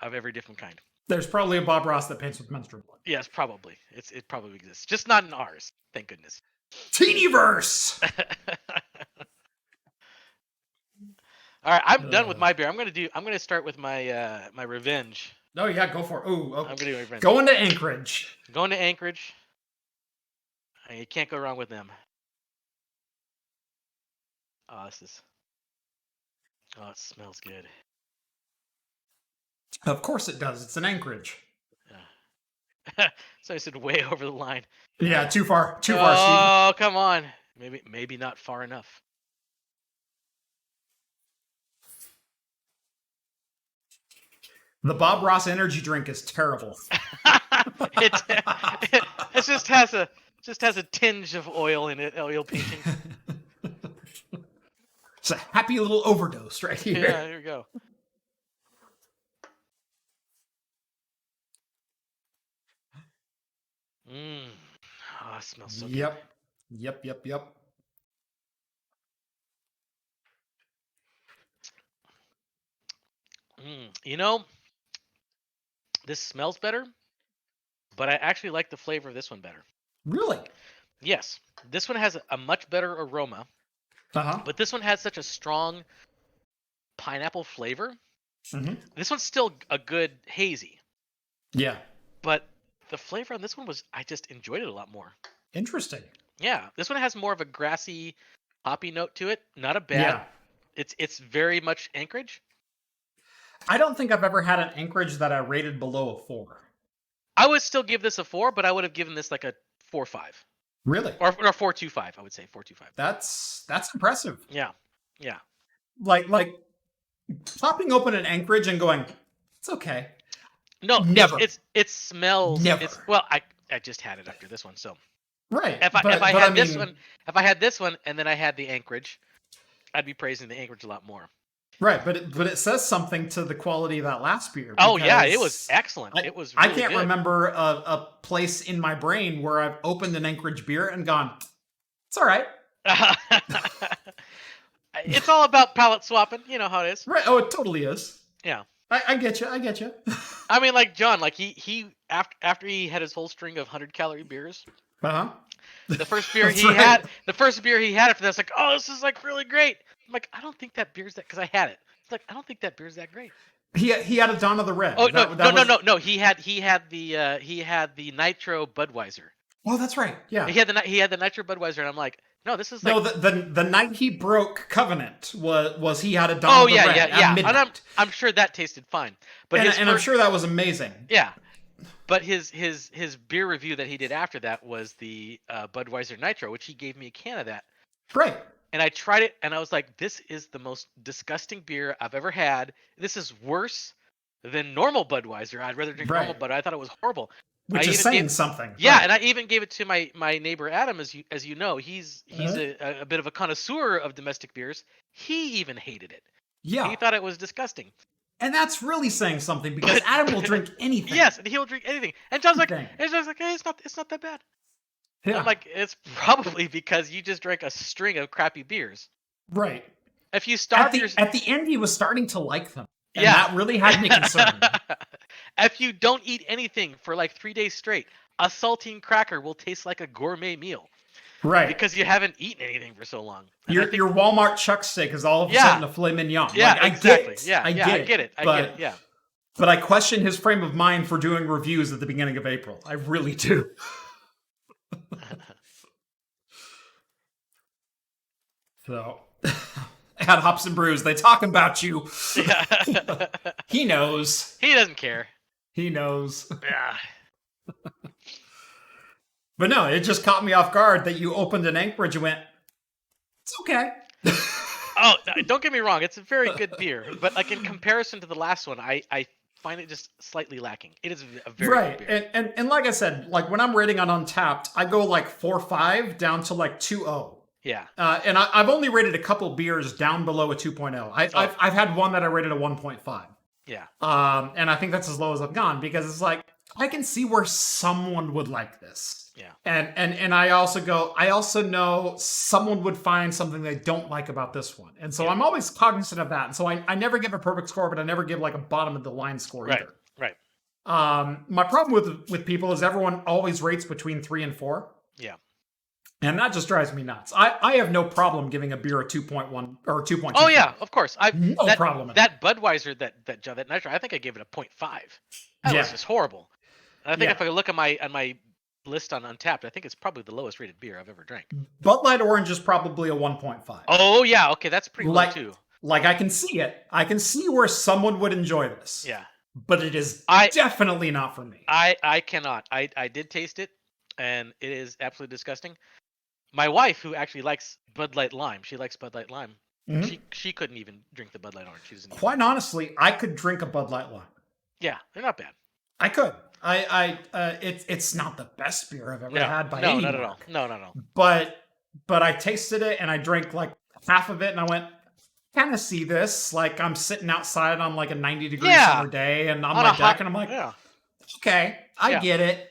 Speaker 2: of every different kind.
Speaker 1: There's probably a Bob Ross that paints with menstrual blood.
Speaker 2: Yes, probably. It probably exists, just not in ours. Thank goodness.
Speaker 1: Teenyverse.
Speaker 2: All right, I'm done with my beer. I'm gonna start with my my revenge.
Speaker 1: Oh yeah, go for it. Ooh, okay.
Speaker 2: I'm gonna do revenge.
Speaker 1: Going to Anchorage.
Speaker 2: Going to Anchorage. You can't go wrong with them. Oh, it smells good.
Speaker 1: Of course it does. It's an Anchorage.
Speaker 2: Yeah. So I said way over the line.
Speaker 1: Yeah, too far. Steve.
Speaker 2: Oh, come on. Maybe not far enough.
Speaker 1: The Bob Ross energy drink is terrible.
Speaker 2: it just has a tinge of oil in it, oil painting.
Speaker 1: It's a happy little overdose right here.
Speaker 2: Yeah, here we go. Oh, it smells so good.
Speaker 1: Yep.
Speaker 2: You know, this smells better, but I actually like the flavor of this one better.
Speaker 1: Really?
Speaker 2: Yes. This one has a much better aroma, but this one has such a strong pineapple flavor.
Speaker 1: Mm-hmm.
Speaker 2: This one's still a good hazy.
Speaker 1: Yeah.
Speaker 2: But the flavor on this one I just enjoyed it a lot more.
Speaker 1: Interesting.
Speaker 2: Yeah. This one has more of a grassy, hoppy note to it. Not a bad.
Speaker 1: Yeah.
Speaker 2: It's very much Anchorage.
Speaker 1: I don't think I've ever had an Anchorage that I rated below a 4.
Speaker 2: I would still give this a 4, but I would have given this like a 4.5.
Speaker 1: Really?
Speaker 2: Or 4.25, I would say 4.25.
Speaker 1: That's impressive.
Speaker 2: Yeah.
Speaker 1: Like popping open an Anchorage and going, it's okay.
Speaker 2: No,
Speaker 1: never.
Speaker 2: It smells.
Speaker 1: Never.
Speaker 2: I just had it after this one, so.
Speaker 1: Right.
Speaker 2: If I had this one and then I had the Anchorage, I'd be praising the Anchorage a lot more.
Speaker 1: Right, but it says something to the quality of that last beer.
Speaker 2: Oh yeah, it was excellent. It was. Really
Speaker 1: I can't
Speaker 2: good.
Speaker 1: remember a place in my brain where I've opened an Anchorage beer and gone, it's all right.
Speaker 2: It's all about palate swapping. You know how it is.
Speaker 1: Right. Oh, it totally is.
Speaker 2: Yeah.
Speaker 1: I get you.
Speaker 2: I mean, like John, like he after he had his whole string of 100-calorie beers. The first beer he had after that, was like, oh, this is like really great. I'm like, I don't think that beer's that, because I had it. It's like, I don't think that beer's that great.
Speaker 1: He had a Dawn of the Red.
Speaker 2: Oh no. He had the Nitro Budweiser.
Speaker 1: Oh, that's right. Yeah.
Speaker 2: He had the Nitro Budweiser, and I'm like, no, this is like.
Speaker 1: No, the night he broke Covenant was he had a Dawn of the Red.
Speaker 2: Yeah. And I'm sure that tasted fine. But
Speaker 1: I'm sure that was amazing.
Speaker 2: Yeah. But his beer review that he did after that was the Budweiser Nitro, which he gave me a can of that.
Speaker 1: Right.
Speaker 2: And I tried it, and I was like, this is the most disgusting beer I've ever had. This is worse than normal Budweiser. I'd rather drink normal Bud. I thought it was horrible.
Speaker 1: Which is saying something.
Speaker 2: Yeah, and I even gave it to my neighbor Adam, as you know. He's a bit of a connoisseur of domestic beers. He even hated it.
Speaker 1: Yeah.
Speaker 2: He thought it was disgusting.
Speaker 1: And that's really saying something because Adam will drink anything.
Speaker 2: Yes, and he'll drink anything. And John's like,
Speaker 1: Anything.
Speaker 2: hey, it's not that bad.
Speaker 1: Yeah.
Speaker 2: I'm like, it's probably because you just drank a string of crappy beers.
Speaker 1: Right.
Speaker 2: If you starve
Speaker 1: At the end, he was starting to like them. And
Speaker 2: Yeah.
Speaker 1: that really had me concerned.
Speaker 2: If you don't eat anything for like 3 days straight, a saltine cracker will taste like a gourmet meal.
Speaker 1: Right.
Speaker 2: Because you haven't eaten anything for so long. And
Speaker 1: Your Walmart chuck steak is all of a
Speaker 2: Yeah.
Speaker 1: sudden a filet mignon.
Speaker 2: Yeah,
Speaker 1: Like,
Speaker 2: exactly.
Speaker 1: I get it.
Speaker 2: Yeah.
Speaker 1: But I question his frame of mind for doing reviews at the beginning of April. I really do. So, at Hops and Brews, they talk about you.
Speaker 2: Yeah.
Speaker 1: He knows.
Speaker 2: He doesn't care.
Speaker 1: He knows.
Speaker 2: Yeah.
Speaker 1: But no, it just caught me off guard that you opened an Anchorage and went, it's okay.
Speaker 2: Oh, don't get me wrong. It's a very good beer. But like in comparison to the last one, I find it just slightly lacking. It is a very good beer.
Speaker 1: And like I said, like when I'm rating on Untapped, I go like 4.5 down to like 2.0.
Speaker 2: Yeah.
Speaker 1: And I've only rated a couple beers down below a 2.0. I've had one that I rated a 1.5.
Speaker 2: Yeah.
Speaker 1: And I think that's as low as I've gone because it's like I can see where someone would like this.
Speaker 2: Yeah.
Speaker 1: And I also know someone would find something they don't like about this one. And so I'm always cognizant of that. And so I never give a perfect score, but I never give like a bottom of the line score either.
Speaker 2: Right.
Speaker 1: My problem with people is everyone always rates between 3 and 4.
Speaker 2: Yeah.
Speaker 1: And that just drives me nuts. I have no problem giving a beer a 2.1 or 2.2.
Speaker 2: Oh yeah, of course.
Speaker 1: No problem.
Speaker 2: That Budweiser that Nitro, I think I gave it a 0.5. That was just horrible. And I think if I look at my list on Untapped, I think it's probably the lowest rated beer I've ever drank.
Speaker 1: Bud Light Orange is probably a 1.5.
Speaker 2: Oh yeah, okay, that's pretty low too.
Speaker 1: Like I can see it. I can see where someone would enjoy this.
Speaker 2: Yeah.
Speaker 1: But it is definitely not for me.
Speaker 2: I cannot. I did taste it, and it is absolutely disgusting. My wife, who actually likes Bud Light Lime, she likes Bud Light Lime. Mm-hmm. She couldn't even drink the Bud Light Orange. She doesn't
Speaker 1: Quite honestly, I could drink a Bud Light Lime.
Speaker 2: Yeah, they're not bad.
Speaker 1: I could. It's not the best beer I've ever had by any
Speaker 2: not
Speaker 1: mark.
Speaker 2: at all. No.
Speaker 1: But I tasted it and I drank like half of it and I went, kind of see this. Like I'm sitting outside on like a 90-degree summer day and on my deck and I'm like, okay, I get it.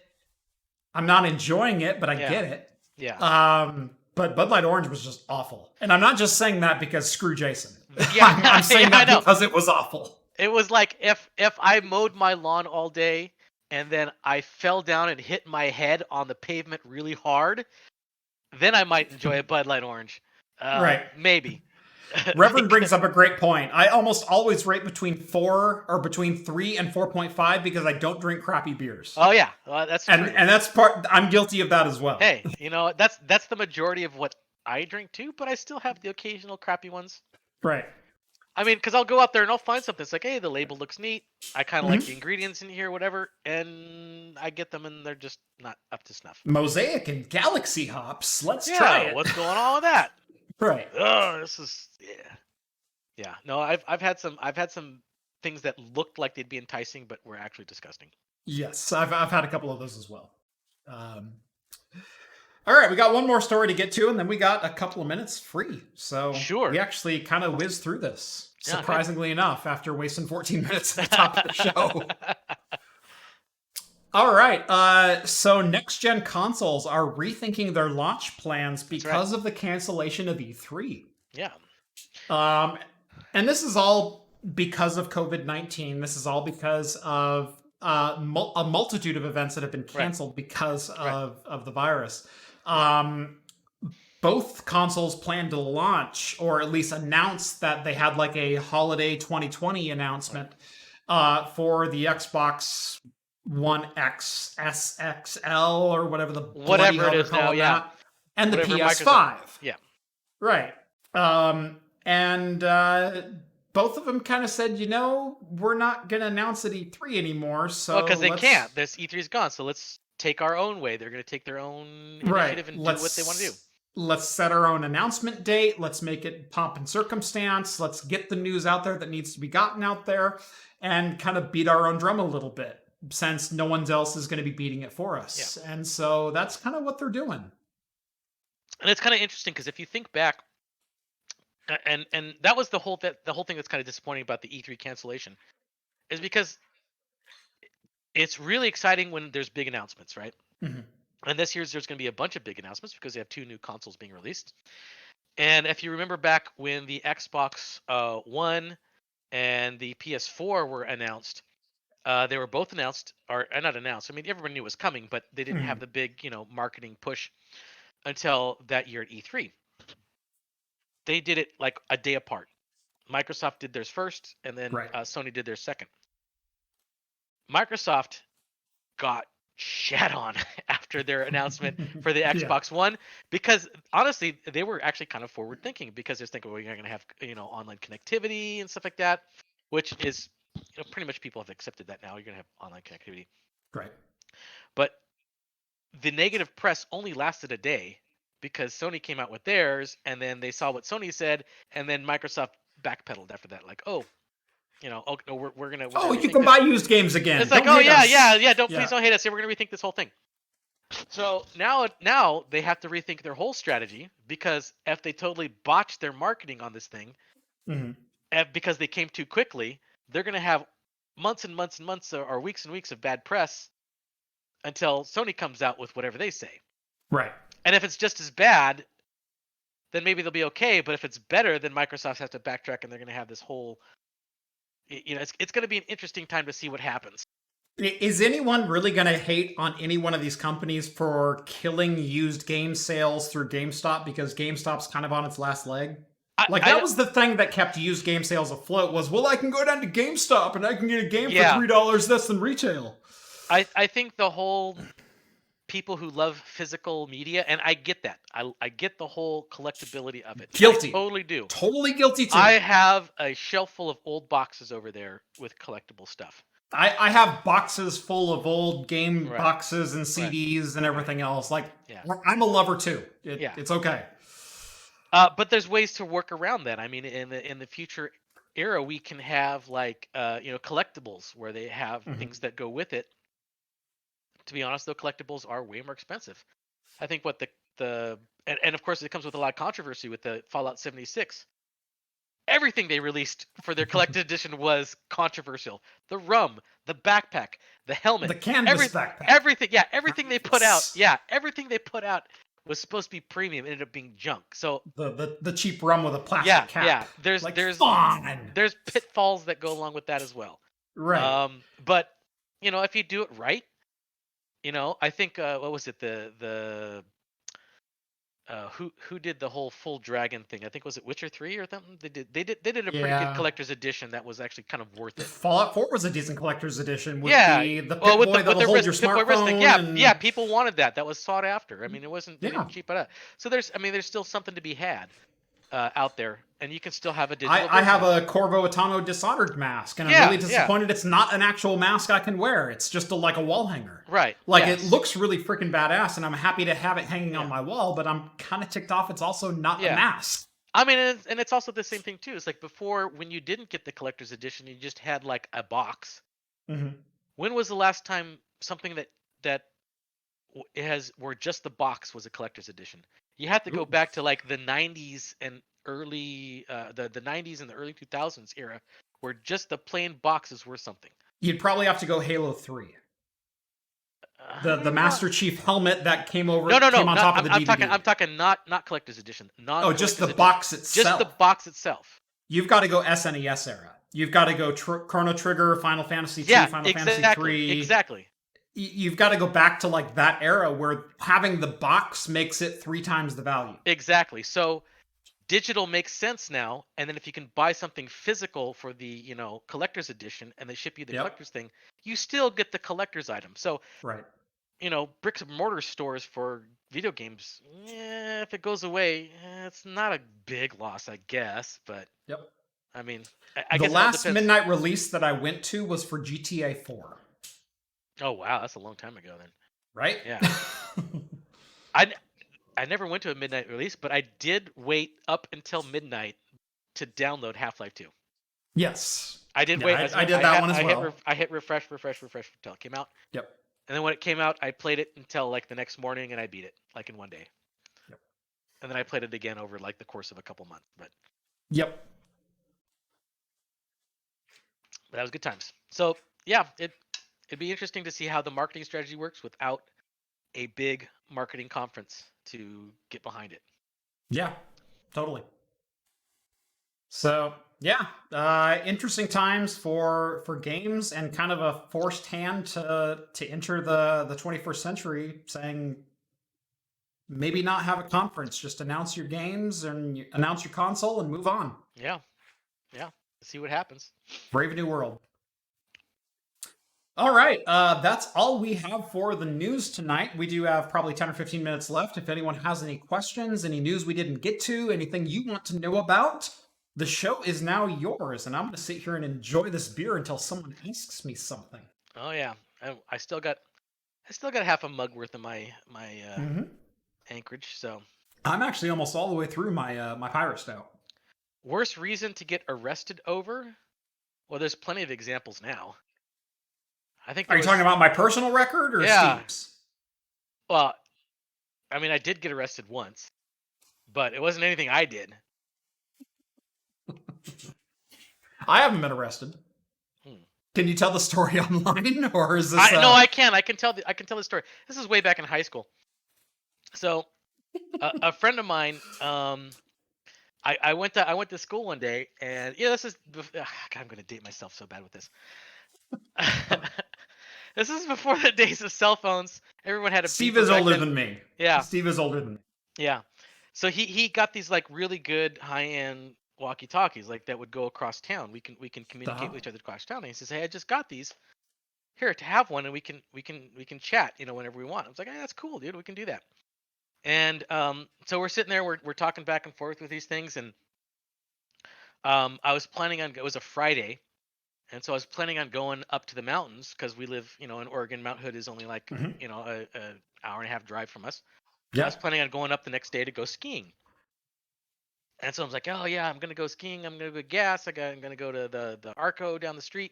Speaker 1: I'm not enjoying it, but I get it.
Speaker 2: Yeah.
Speaker 1: But Bud Light Orange was just awful. And I'm not just saying that because screw Jason.
Speaker 2: Yeah,
Speaker 1: I'm saying that because it was awful.
Speaker 2: It was like if I mowed my lawn all day and then I fell down and hit my head on the pavement really hard, then I might enjoy a Bud Light Orange.
Speaker 1: Right.
Speaker 2: Maybe.
Speaker 1: Reverend brings up a great point. I almost always rate between 3 and 4.5 because I don't drink crappy beers.
Speaker 2: Oh yeah, that's true.
Speaker 1: And that's part. I'm guilty of that as well.
Speaker 2: Hey, that's the majority of what I drink too, but I still have the occasional crappy ones.
Speaker 1: Right.
Speaker 2: I mean, because I'll go out there and I'll find something. It's like, hey, the label looks neat. I kind of like the ingredients in here, whatever, and I get them and they're just not up to snuff.
Speaker 1: Mosaic and Galaxy hops. Let's try it.
Speaker 2: What's going on with that?
Speaker 1: Right.
Speaker 2: Oh, this is yeah. No, I've had some things that looked like they'd be enticing, but were actually disgusting.
Speaker 1: Yes, I've had a couple of those as well. All right, we got one more story to get to, and then we got a couple of minutes free. So we actually kind of whizzed through this, surprisingly enough, after wasting 14 minutes at the top of the show. All right, so next-gen consoles are rethinking their launch plans because of the cancellation of E3.
Speaker 2: Yeah.
Speaker 1: And this is all because of COVID-19. This is all because of a multitude of events that have been canceled because of the virus. Both consoles plan to launch, or at least announce that they had like a holiday 2020 announcement for the Xbox One X, SXL, or whatever
Speaker 2: it is now,
Speaker 1: and the PS5.
Speaker 2: Microsoft. Yeah.
Speaker 1: Right. And both of them kind of said, we're not going to announce at E3 anymore. So
Speaker 2: because they can't. This E3's gone. So let's take our own way. They're going to take their own initiative and do what they want to do.
Speaker 1: Let's set our own announcement date. Let's make it pomp and circumstance. Let's get the news out there that needs to be gotten out there and kind of beat our own drum a little bit since no one else is going to be beating it for us. Yeah. And so that's kind of what they're doing.
Speaker 2: And it's kind of interesting because if you think back, And that was the whole thing that's kind of disappointing about the E3 cancellation, is because it's really exciting when there's big announcements, right?
Speaker 1: Mhm.
Speaker 2: And this year's there's going to be a bunch of big announcements because they have 2 new consoles being released. And if you remember back when the Xbox One and the PS4 were announced, they were both announced, or not announced. I mean, everyone knew it was coming, but they didn't have
Speaker 1: Mhm.
Speaker 2: the big, marketing push until that year at E3. They did it like a day apart. Microsoft did theirs first, and then
Speaker 1: Right.
Speaker 2: Sony did theirs second. Microsoft got shat on after their announcement for the
Speaker 1: Yeah.
Speaker 2: Xbox One, because honestly they were actually kind of forward thinking, because they're thinking, well, you're going to have online connectivity and stuff like that, which is pretty much people have accepted that now. You're going to have online connectivity,
Speaker 1: Right.
Speaker 2: but the negative press only lasted a day because Sony came out with theirs, and then they saw what Sony said, and then Microsoft backpedaled after that, like, oh, oh no, we're gonna
Speaker 1: Oh, you
Speaker 2: rethink
Speaker 1: can
Speaker 2: this.
Speaker 1: buy used games again.
Speaker 2: It's like,
Speaker 1: Don't
Speaker 2: oh
Speaker 1: hate
Speaker 2: yeah,
Speaker 1: us.
Speaker 2: yeah, please don't hate us. Yeah, we're gonna rethink this whole thing. So now they have to rethink their whole strategy, because if they totally botched their marketing on this thing,
Speaker 1: Mhm.
Speaker 2: because they came too quickly, they're gonna have months and months and months, or weeks and weeks of bad press until Sony comes out with whatever they say.
Speaker 1: Right.
Speaker 2: And if it's just as bad, then maybe they'll be okay. But if it's better, then Microsoft has to backtrack, and they're gonna have this whole, it's gonna be an interesting time to see what happens.
Speaker 1: Is anyone really going to hate on any one of these companies for killing used game sales through GameStop, because GameStop's kind of on its last leg? Like, that was the thing that kept used game sales afloat, was, well, I can go down to GameStop and I can get a game for $3 less than retail.
Speaker 2: I think the whole people who love physical media, and I get that. I get the whole collectability of it.
Speaker 1: Guilty.
Speaker 2: I totally do.
Speaker 1: Totally guilty too.
Speaker 2: I have a shelf full of old boxes over there with collectible stuff.
Speaker 1: I have boxes full of old game
Speaker 2: Right.
Speaker 1: boxes and CDs and everything else. Like,
Speaker 2: Yeah.
Speaker 1: I'm a lover too.
Speaker 2: Yeah.
Speaker 1: It's okay.
Speaker 2: But there's ways to work around that. I mean, in the future era, we can have like collectibles where they have things that go with it. To be honest, though, collectibles are way more expensive. I think what and of course it comes with a lot of controversy with the Fallout 76. Everything they released for their collected edition was controversial. The rum, the backpack, the helmet,
Speaker 1: The canvas backpack.
Speaker 2: everything. Yeah, everything they put out. Yeah, everything they put out was supposed to be premium. It ended up being junk. So
Speaker 1: the cheap rum with a plastic cap.
Speaker 2: Yeah. There's pitfalls that go along with that as well.
Speaker 1: Right.
Speaker 2: But if you do it right, I think what was it, the who did the whole full dragon thing? I think, was it Witcher 3 or something? They did a pretty good collector's edition that was actually kind of worth it.
Speaker 1: Fallout 4 was a decent collector's edition with the Pip-Boy
Speaker 2: with
Speaker 1: that'll
Speaker 2: the
Speaker 1: hold your
Speaker 2: Pip-Boy
Speaker 1: smartphone.
Speaker 2: thing. Yeah, people wanted that. That was sought after. I mean, it wasn't, they didn't cheap it up. So there's still something to be had out there, and you can still have a digital
Speaker 1: I have a Corvo Atano Dishonored mask, and I'm really disappointed it's not an actual mask I can wear. It's just like a wall hanger.
Speaker 2: Right.
Speaker 1: Like, it looks really freaking badass, and I'm happy to have it hanging on my wall, but I'm kind of ticked off it's also not a mask.
Speaker 2: I mean, and it's also the same thing too. It's like before, when you didn't get the collector's edition, you just had like a box.
Speaker 1: Mm-hmm.
Speaker 2: When was the last time something that where just the box was a collector's edition? You have to go back to like the 90s and early the 90s and the early 2000s era, where just the plain boxes were something.
Speaker 1: You'd probably have to go Halo 3. The Master Chief helmet that came over came on top of the DVD.
Speaker 2: I'm talking not collector's edition.
Speaker 1: Just the box itself.
Speaker 2: Just the box itself.
Speaker 1: You've got to go SNES era. You've got to go Chrono Trigger, Final Fantasy 2, Final Fantasy 3.
Speaker 2: Exactly.
Speaker 1: You've got to go back to like that era where having the box makes it 3 times the value.
Speaker 2: Exactly. So digital makes sense now, and then if you can buy something physical for the collector's edition, and they ship you the collector's thing, you still get the collector's item. So bricks and mortar stores for video games, if it goes away, it's not a big loss, I guess. But I mean, I guess
Speaker 1: the last midnight release that I went to was for GTA 4.
Speaker 2: Oh wow, that's a long time ago then.
Speaker 1: Right?
Speaker 2: Yeah. I never went to a midnight release, but I did wait up until midnight to download Half-Life 2.
Speaker 1: Yes.
Speaker 2: I did wait.
Speaker 1: I did that one as well.
Speaker 2: I hit refresh until it came out.
Speaker 1: Yep.
Speaker 2: And then when it came out, I played it until like the next morning, and I beat it like in one day. Yep. And then I played it again over like the course of a couple months. But
Speaker 1: Yep.
Speaker 2: But that was good times. So yeah, it'd be interesting to see how the marketing strategy works without a big marketing conference to get behind it.
Speaker 1: Yeah, totally. So yeah, interesting times for games, and kind of a forced hand to enter the 21st century, saying maybe not have a conference, just announce your games and announce your console and move on.
Speaker 2: Yeah, yeah. See what happens.
Speaker 1: Brave new world. All right, that's all we have for the news tonight. We do have probably 10 or 15 minutes left. If anyone has any questions, any news we didn't get to, anything you want to know about, the show is now yours, and I'm going to sit here and enjoy this beer until someone asks me something.
Speaker 2: Oh yeah, I still got half a mug worth of my Anchorage. So
Speaker 1: I'm actually almost all the way through my Pirate Stout.
Speaker 2: worst reason to get arrested over? Well, there's plenty of examples now. I think.
Speaker 1: Are you talking about my personal record or Steve's?
Speaker 2: Well, I mean, I did get arrested once, but it wasn't anything I did.
Speaker 1: I haven't been arrested. Can you tell the story online, or is this?
Speaker 2: No, I can. I can tell the story. This is way back in high school. So, a friend of mine, I went to school one day, and this is. God, I'm gonna date myself so bad with this. This is before the days of cell phones. Everyone had a.
Speaker 1: Steve is older than me.
Speaker 2: Yeah.
Speaker 1: Steve is older than me.
Speaker 2: Yeah. So he got these like really good high-end walkie-talkies like that would go across town. We can communicate with each other across town. And he says, "Hey, I just got these. Here, to have one, and we can chat, whenever we want." I was like, "Hey, that's cool, dude. We can do that." And so we're sitting there, we're talking back and forth with these things, and I was planning on, it was a Friday, and so I was planning on going up to the mountains because we live, in Oregon. Mount Hood is only like a hour and a half drive from us. Yeah. I was planning on going up the next day to go skiing. And so I was like, oh yeah, I'm gonna go skiing. I'm gonna go gas. I'm gonna go to the Arco down the street.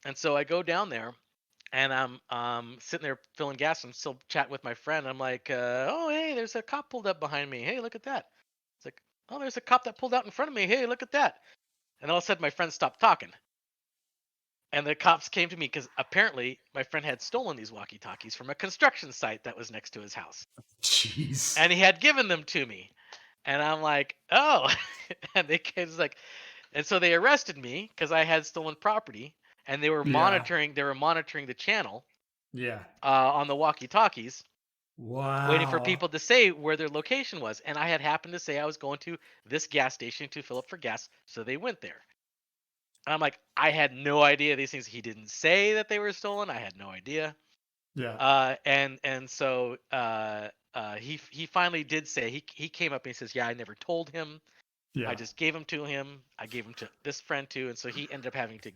Speaker 2: And so I go down there, and I'm sitting there filling gas. I'm still chatting with my friend. I'm like, oh hey, there's a cop pulled up behind me. Hey, look at that. It's like, oh, there's a cop that pulled out in front of me. Hey, look at that. And all of a sudden, my friend stopped talking. And the cops came to me because apparently my friend had stolen these walkie-talkies from a construction site that was next to his house.
Speaker 1: Jeez.
Speaker 2: And he had given them to me. And I'm like, oh. And and so they arrested me because I had stolen property, and they were monitoring the channel.
Speaker 1: Yeah.
Speaker 2: On the walkie-talkies.
Speaker 1: Wow.
Speaker 2: Waiting for people to say where their location was. And I had happened to say I was going to this gas station to fill up for gas, so they went there. And I'm like, I had no idea these things. He didn't say that they were stolen. I had no idea.
Speaker 1: Yeah.
Speaker 2: And so he finally did say, he came up and he says, yeah, I never told him. Yeah. I just gave them to him. I gave them to this friend too, and so he ended up having to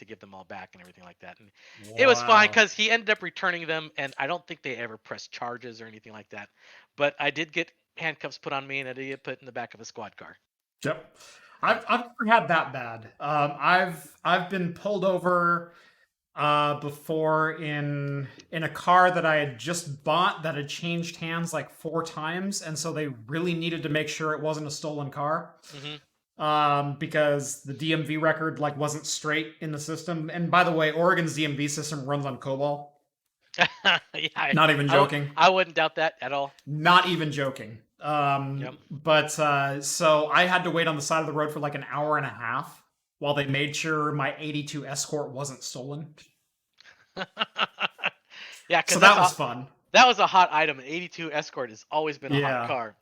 Speaker 2: give them all back and everything like that. And it was fine because he ended up returning them, and I don't think they ever pressed charges or anything like that. But I did get handcuffs put on me, and I did get put in the back of a squad car.
Speaker 1: Yep. I've never had that bad. I've been pulled over before in a car that I had just bought that had changed hands like 4 times, and so they really needed to make sure it wasn't a stolen car. Mm-hmm. Because the DMV record like wasn't straight in the system. And by the way, Oregon's DMV system runs on COBOL.
Speaker 2: Yeah,
Speaker 1: not even joking.
Speaker 2: I wouldn't doubt that at all.
Speaker 1: Not even joking. But so I had to wait on the side of the road for like an hour and a half while they made sure my 82 Escort wasn't stolen.
Speaker 2: Yeah,
Speaker 1: so that was fun.
Speaker 2: That was a hot item. An 82 Escort has always been a hot car.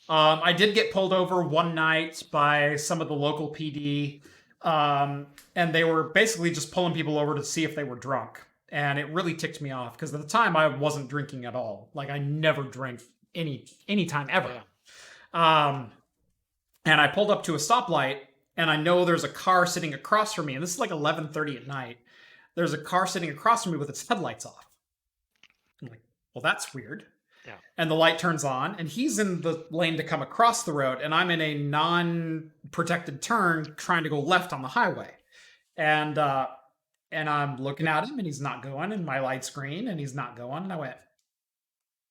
Speaker 1: I did get pulled over one night by some of the local PD, and they were basically just pulling people over to see if they were drunk. And it really ticked me off because at the time I wasn't drinking at all. Like I never drank any time ever. Yeah. And I pulled up to a stoplight, and I know there's a car sitting across from me, and this is like 11:30 at night. There's a car sitting across from me with its headlights off. I'm like, well, that's weird. Yeah. And the light turns on, and he's in the lane to come across the road, and I'm in a non-protected turn trying to go left on the highway. And I'm looking at him, and he's not going, and my light's green, and he's not going, and I went,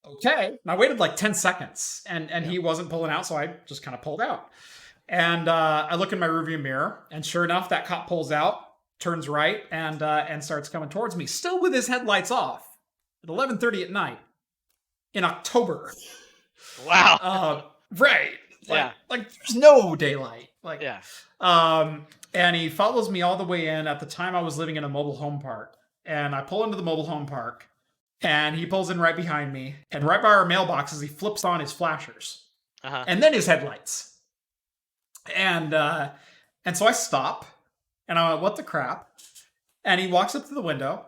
Speaker 1: okay. And I waited like 10 seconds, and he wasn't pulling out, so I just kind of pulled out. And I look in my rearview mirror, and sure enough, that cop pulls out, turns right, and starts coming towards me, still with his headlights off at 11:30 at night in October.
Speaker 2: Wow.
Speaker 1: Right.
Speaker 2: Yeah.
Speaker 1: Like there's no daylight. Like
Speaker 2: Yeah.
Speaker 1: And he follows me all the way in. At the time, I was living in a mobile home park, and I pull into the mobile home park, and he pulls in right behind me, and right by our mailboxes, he flips on his flashers, and then his headlights. And so I stop, and I went, "What the crap?" And he walks up to the window,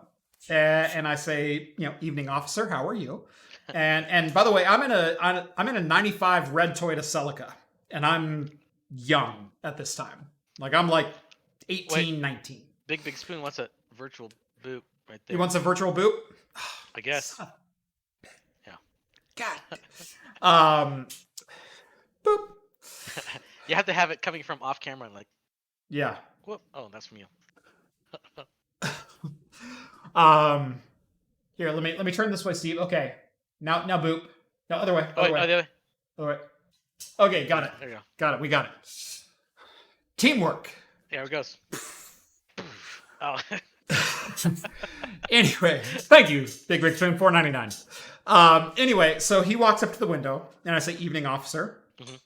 Speaker 1: and I say, "Evening, officer. How are you?" And by the way, I'm in a '95 red Toyota Celica, and I'm young at this time. Like I'm like 18,
Speaker 2: Wait.
Speaker 1: 19.
Speaker 2: Big Spoon wants a virtual boot right there.
Speaker 1: He wants a virtual boot.
Speaker 2: I guess.
Speaker 1: Yeah. God. Boop.
Speaker 2: You have to have it coming from off camera and like.
Speaker 1: Yeah.
Speaker 2: Whoop. Oh, that's from you.
Speaker 1: Here, let me turn this way, Steve. Okay. Now boop. No, other way.
Speaker 2: Oh,
Speaker 1: Other way.
Speaker 2: the other way.
Speaker 1: Other way. Okay, got it.
Speaker 2: There you go.
Speaker 1: Got it. We got it. Teamwork.
Speaker 2: There it goes. Oh.
Speaker 1: Anyway, thank you, Big Spoon, $4.99. Anyway, so he walks up to the window, and I say, "Evening, officer."
Speaker 2: Mhm.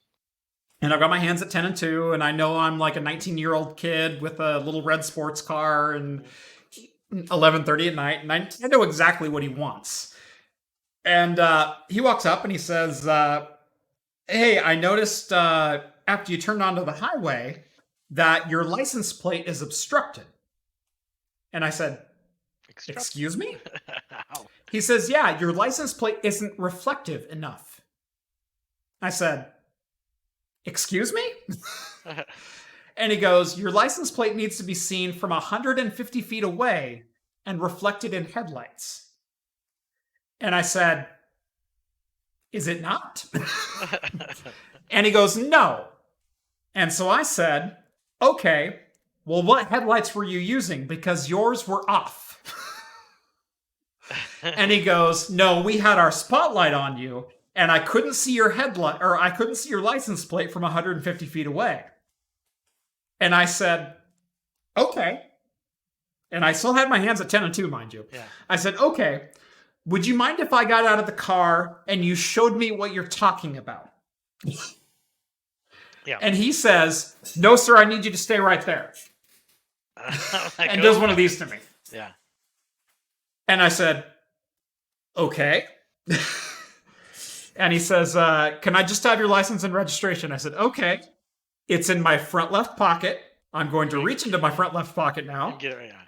Speaker 1: And I've got my hands at 10 and 2, and I know I'm like a 19-year-old kid with a little red sports car, and 11:30 at night, and I know exactly what he wants. And he walks up and he says, "Hey, I noticed after you turned onto the highway that your license plate is obstructed." And I said, "Excuse me?"
Speaker 2: Ow.
Speaker 1: He says, "Yeah, your license plate isn't reflective enough." I said, "Excuse me?" And he goes, "Your license plate needs to be seen from 150 feet away and reflected in headlights." And I said, "Is it not?" And he goes, "No." And so I said, "Okay, well, what headlights were you using? Because yours were off." And he goes, "No, we had our spotlight on you, and I couldn't see your headlight, or I couldn't see your license plate from 150 feet away." And I said, "Okay." And I still had my hands at 10 and 2, mind you.
Speaker 2: Yeah.
Speaker 1: I said, "Okay, would you mind if I got out of the car and you showed me what you're talking about?"
Speaker 2: Yeah.
Speaker 1: And he says, "No, sir, I need you to stay right there."
Speaker 2: Like,
Speaker 1: And does one of these to me.
Speaker 2: Yeah.
Speaker 1: And I said, "Okay." And he says, "Can I just have your license and registration?" I said, "Okay." It's in my front left pocket. I'm going to reach into my front left pocket now.
Speaker 2: Get it right now.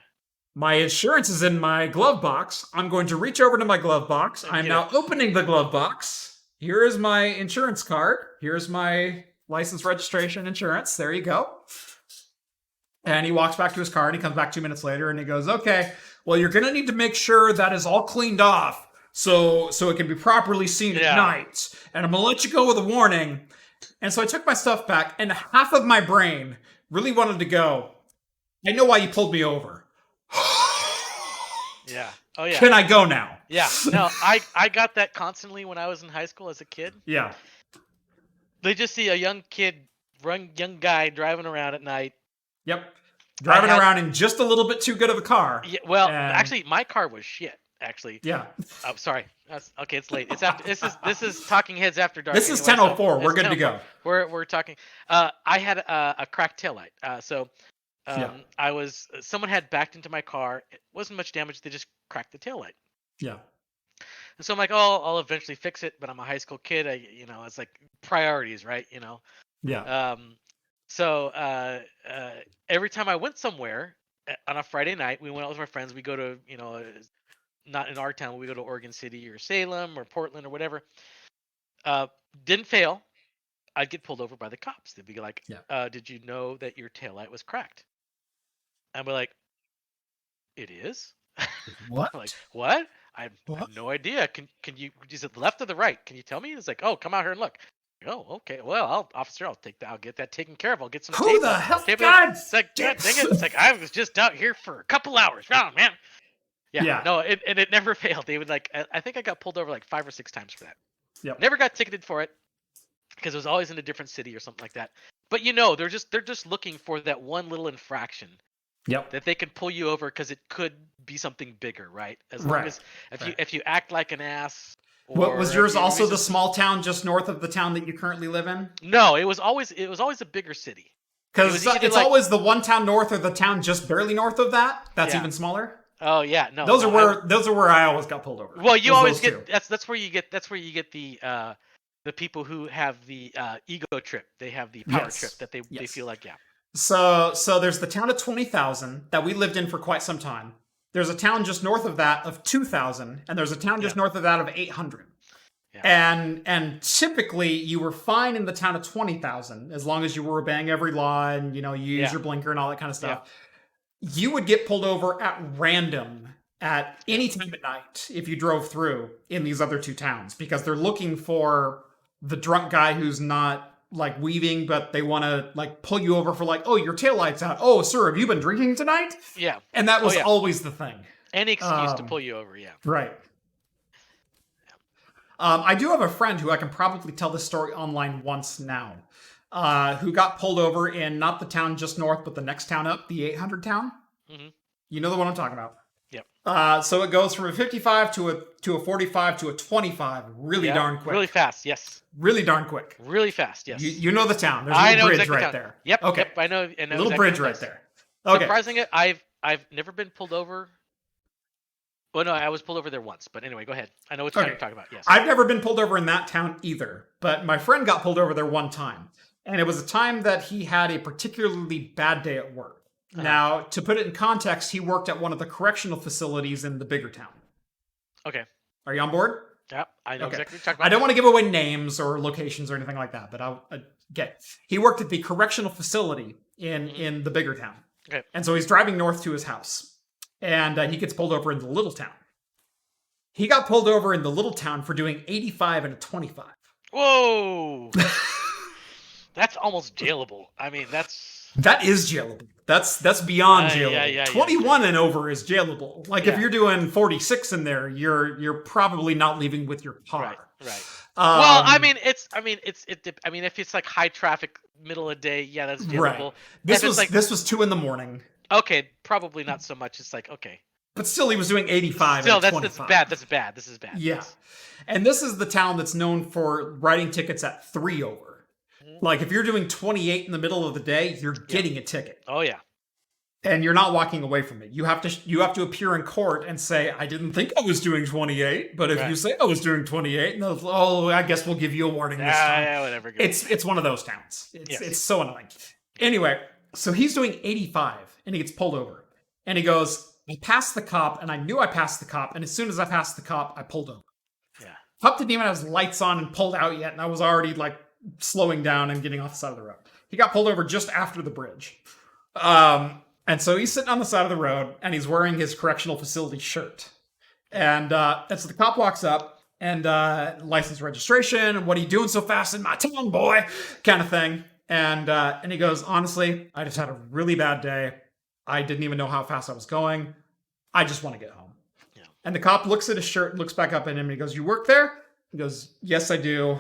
Speaker 1: My insurance is in my glove box. I'm going to reach over to my glove box. I'm now opening the glove box. Here is my insurance card. Here's my license, registration, insurance. There you go. And he walks back to his car, and he comes back 2 minutes later, and he goes, "Okay, well, you're going to need to make sure that is all cleaned off so it can be properly seen at night. And I'm going to let you go with a warning." And so I took my stuff back, and half of my brain really wanted to go, "I know why you pulled me over."
Speaker 2: Yeah. Oh yeah.
Speaker 1: Can I go now?
Speaker 2: Yeah. No, I got that constantly when I was in high school as a kid.
Speaker 1: Yeah.
Speaker 2: They just see a young guy driving around at night.
Speaker 1: Yep. Driving around in just a little bit too good of a car.
Speaker 2: Yeah. Well, actually, my car was shit. Actually.
Speaker 1: Yeah.
Speaker 2: Oh, sorry. Okay, it's late. It's after. This is Talking Heads After Dark.
Speaker 1: This is
Speaker 2: anyway,
Speaker 1: 10:04. We're good to go.
Speaker 2: We're talking. I had a cracked taillight. Someone had backed into my car. It wasn't much damage. They just cracked the taillight.
Speaker 1: Yeah.
Speaker 2: And so I'm like, oh, I'll eventually fix it. But I'm a high school kid. It's like priorities, right?
Speaker 1: Yeah.
Speaker 2: So every time I went somewhere on a Friday night, we went out with my friends. We go to, not in our town, we go to Oregon City or Salem or Portland or whatever. Didn't fail. I'd get pulled over by the cops. They'd be like, "Did you know that your taillight was cracked?" I'd be like, "It is."
Speaker 1: What?
Speaker 2: I'm like, what? I have no idea. Can you? Is it the left or the right? Can you tell me? It's like, "Oh, come out here and look." Oh, okay. Well, officer, I'll take that. I'll get that taken care of. I'll get some.
Speaker 1: Who the hell? God,
Speaker 2: it's like, God dang it! It's like I was just out here for a couple hours. Oh man. Yeah. No, it never failed. They would I think I got pulled over like 5 or 6 times for that.
Speaker 1: Yep.
Speaker 2: Never got ticketed for it. because it was always in a different city or something like that. But they're just looking for that one little infraction
Speaker 1: Yep.
Speaker 2: that they can pull you over because it could be something bigger, right? As long
Speaker 1: Right.
Speaker 2: as if you act like an ass.
Speaker 1: What was
Speaker 2: or
Speaker 1: yours
Speaker 2: if you
Speaker 1: also the
Speaker 2: resist-
Speaker 1: small town just north of the town that you currently live in?
Speaker 2: No, it was always a bigger city.
Speaker 1: Because it's always the one town north or the town just barely north of that. That's
Speaker 2: Yeah.
Speaker 1: even smaller.
Speaker 2: Oh yeah, no.
Speaker 1: Those are where I always got pulled over.
Speaker 2: Well, you
Speaker 1: Was
Speaker 2: always
Speaker 1: those
Speaker 2: get
Speaker 1: two.
Speaker 2: that's where you get the people who have the ego trip. They have the power
Speaker 1: Yes.
Speaker 2: trip that they
Speaker 1: Yes.
Speaker 2: feel like
Speaker 1: So there's the town of 20,000 that we lived in for quite some time. There's a town just north of that of 2,000, and there's a town just north of that of 800.
Speaker 2: Yeah.
Speaker 1: And typically you were fine in the town of 20,000 as long as you were obeying every law and you use your blinker and all that kind of stuff. You would get pulled over at random at any time at night if you drove through in these other two towns because they're looking for the drunk guy who's not like weaving, but they want to like pull you over for like, oh, your taillight's out. Oh, sir, have you been drinking tonight?
Speaker 2: Yeah.
Speaker 1: And that was always the thing.
Speaker 2: Any excuse to pull you over,
Speaker 1: Right. I do have a friend who I can probably tell this story online once now, who got pulled over in not the town just north, but the next town up, the 800 town.
Speaker 2: Mm-hmm.
Speaker 1: You know the one I'm talking about.
Speaker 2: Yep.
Speaker 1: So it goes from a 55 to a 45 to a 25 really darn quick.
Speaker 2: Really fast, yes.
Speaker 1: Really darn quick.
Speaker 2: Really fast, yes.
Speaker 1: You know the town. There's a little bridge right there.
Speaker 2: Yep.
Speaker 1: Okay.
Speaker 2: Yep, I know.
Speaker 1: Little
Speaker 2: exactly
Speaker 1: bridge
Speaker 2: what
Speaker 1: right
Speaker 2: it
Speaker 1: there.
Speaker 2: is.
Speaker 1: Okay.
Speaker 2: Surprisingly, I've never been pulled over. Well, no, I was pulled over there once. But anyway, go ahead. I know what town you're talking about. Yes.
Speaker 1: I've never been pulled over in that town either, but my friend got pulled over there one time. And it was a time that he had a particularly bad day at work. Now, to put it in context, he worked at one of the correctional facilities in the bigger town.
Speaker 2: Okay.
Speaker 1: Are you on board?
Speaker 2: Yep, I know exactly what you're talking
Speaker 1: I
Speaker 2: about.
Speaker 1: don't want to give away names or locations or anything like that, but I'll get. He worked at the correctional facility in the bigger town.
Speaker 2: Okay.
Speaker 1: And so he's driving north to his house. And he gets pulled over in the little town. He got pulled over in the little town for doing 85 and a 25.
Speaker 2: Whoa! That's almost jailable. I mean,
Speaker 1: that is jailable. That's beyond jailable.
Speaker 2: Yeah,
Speaker 1: 21 and over is jailable. Like if you're doing 46 in there, you're probably not leaving with your car.
Speaker 2: Right. Well, I mean, if it's like high traffic, middle of the day, yeah, that's jailable.
Speaker 1: Right. This was 2 a.m.
Speaker 2: Okay, probably not so much. It's like okay.
Speaker 1: But still, he was doing 85
Speaker 2: Still,
Speaker 1: and 25.
Speaker 2: that's bad. This is bad.
Speaker 1: Yeah.
Speaker 2: Yes.
Speaker 1: And this is the town that's known for writing tickets at 3 over. Like, if you're doing 28 in the middle of the day, you're getting a ticket.
Speaker 2: Oh, yeah.
Speaker 1: And you're not walking away from it. You have to appear in court and say, I didn't think I was doing 28, but if you say I was doing 28, I guess we'll give you a warning this time.
Speaker 2: Yeah, whatever.
Speaker 1: It's one of those towns. It's so annoying. Anyway, so he's doing 85, and he gets pulled over. And he goes, I passed the cop, and I knew I passed the cop, and as soon as I passed the cop, I pulled over.
Speaker 2: Yeah.
Speaker 1: Cop didn't even have his lights on and pulled out yet, and I was already, like, slowing down and getting off the side of the road. He got pulled over just after the bridge. And so he's sitting on the side of the road, and he's wearing his correctional facility shirt. And so the cop walks up, and license registration, what are you doing so fast in my town, boy? Kind of thing. And he goes, honestly, I just had a really bad day. I didn't even know how fast I was going. I just want to get home.
Speaker 2: Yeah.
Speaker 1: And the cop looks at his shirt, looks back up at him, and he goes, you work there? He goes, yes, I do.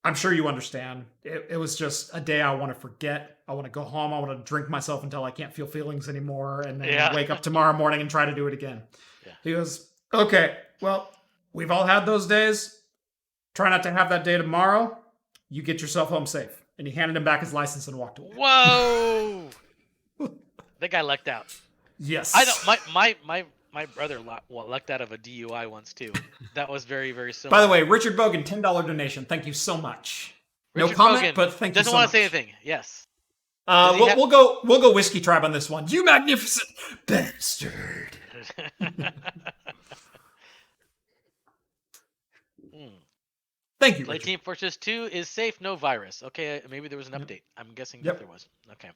Speaker 1: I'm sure you understand. It was just a day I want to forget. I want to go home. I want to drink myself until I can't feel feelings anymore. And then wake up tomorrow morning and try to do it again. Yeah. He goes, okay, well, we've all had those days. Try not to have that day tomorrow. You get yourself home safe. And he handed him back his license and walked away.
Speaker 2: Whoa! That guy lucked out.
Speaker 1: Yes.
Speaker 2: I know. My brother lucked out of a DUI once too. That was very, very similar.
Speaker 1: By the way, Richard Bogan, $10 donation. Thank you so much.
Speaker 2: Richard
Speaker 1: no comment,
Speaker 2: Bogan
Speaker 1: but thank you so much.
Speaker 2: doesn't want to say anything. Yes.
Speaker 1: We'll go Whiskey Tribe on this one. You magnificent bastard. Thank you,
Speaker 2: Play
Speaker 1: Richard.
Speaker 2: Team Fortress 2 is safe, no virus. Okay, maybe there was an update. I'm guessing that there was. Okay.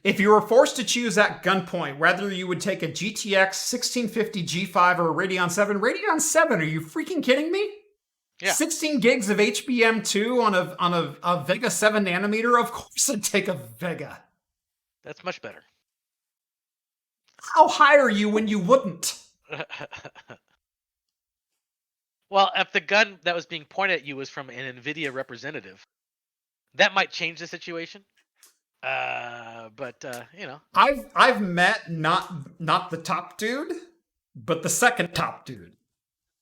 Speaker 1: If you were forced to choose at gunpoint whether you would take a GTX 1650 G5 or a Radeon 7, are you freaking kidding me?
Speaker 2: Yeah.
Speaker 1: 16 gigs of HBM2 on a Vega 7 nanometer? Of course I'd take a Vega.
Speaker 2: That's much better.
Speaker 1: How high are you when you wouldn't?
Speaker 2: Well, if the gun that was being pointed at you was from an NVIDIA representative. That might change the situation. But you know,
Speaker 1: I've met not the top dude, but the second top dude.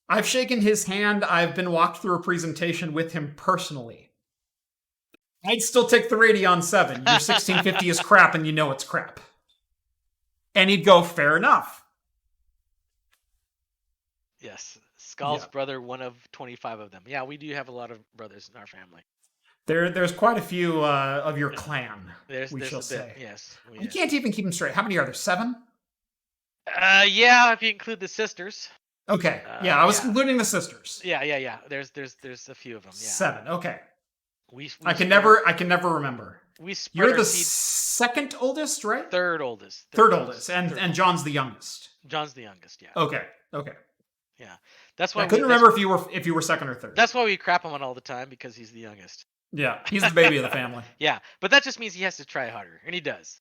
Speaker 1: I've shaken his hand. I've been walked through a presentation with him personally. I'd still take the Radeon 7. Your 1650 is crap and you know it's crap. And he'd go, fair enough.
Speaker 2: yes, Skull's
Speaker 1: Yeah.
Speaker 2: brother, one of 25 of them. Yeah, we do have a lot of brothers in our family.
Speaker 1: There's quite a few of your clan,
Speaker 2: There's
Speaker 1: we shall
Speaker 2: a bit,
Speaker 1: say.
Speaker 2: yes.
Speaker 1: I can't even keep them straight. How many are there? 7?
Speaker 2: Yeah, if you include the sisters.
Speaker 1: Okay. Yeah, I was
Speaker 2: yeah.
Speaker 1: including the sisters.
Speaker 2: Yeah. There's a few of them. Yeah.
Speaker 1: 7. Okay.
Speaker 2: We
Speaker 1: I can never remember.
Speaker 2: We spread
Speaker 1: You're
Speaker 2: our
Speaker 1: the
Speaker 2: seed
Speaker 1: second oldest, right?
Speaker 2: third oldest.
Speaker 1: Third oldest, and John's the youngest.
Speaker 2: John's the youngest. Yeah.
Speaker 1: Okay.
Speaker 2: Yeah, that's why
Speaker 1: I couldn't remember if you were second or third.
Speaker 2: That's why we crap him on all the time, because he's the youngest.
Speaker 1: Yeah, he's the baby of the family.
Speaker 2: Yeah, but that just means he has to try harder, and he does.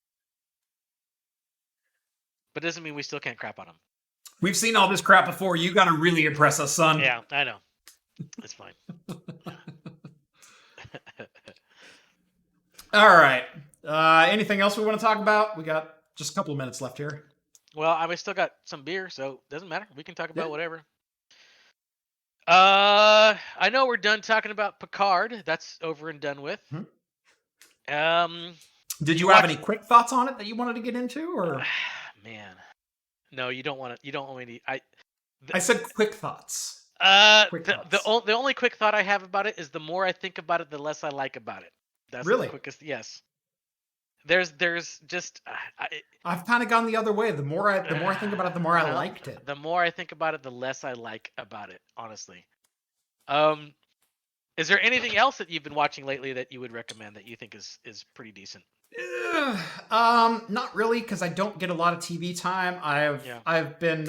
Speaker 2: But it doesn't mean we still can't crap on him.
Speaker 1: We've seen all this crap before. You got to really impress us, son.
Speaker 2: Yeah, I know. It's fine.
Speaker 1: All right. Anything else we want to talk about? We got just a couple of minutes left here.
Speaker 2: Well, I still got some beer, so it doesn't matter. We can talk about whatever. I know we're done talking about Picard. That's over and done with.
Speaker 1: Did you have any quick thoughts on it that you wanted to get into, or?
Speaker 2: Man, no, you don't want to. You don't want me to.
Speaker 1: I said quick thoughts.
Speaker 2: The only quick thought I have about it is the more I think about it, the less I like about it. That's
Speaker 1: really
Speaker 2: the quickest. Yes. There's just
Speaker 1: I've kind of gone the other way. The more I think about it, the more I liked it.
Speaker 2: The more I think about it, the less I like about it, honestly. Is there anything else that you've been watching lately that you would recommend that you think is pretty decent?
Speaker 1: Not really, because I don't get a lot of TV time. I've been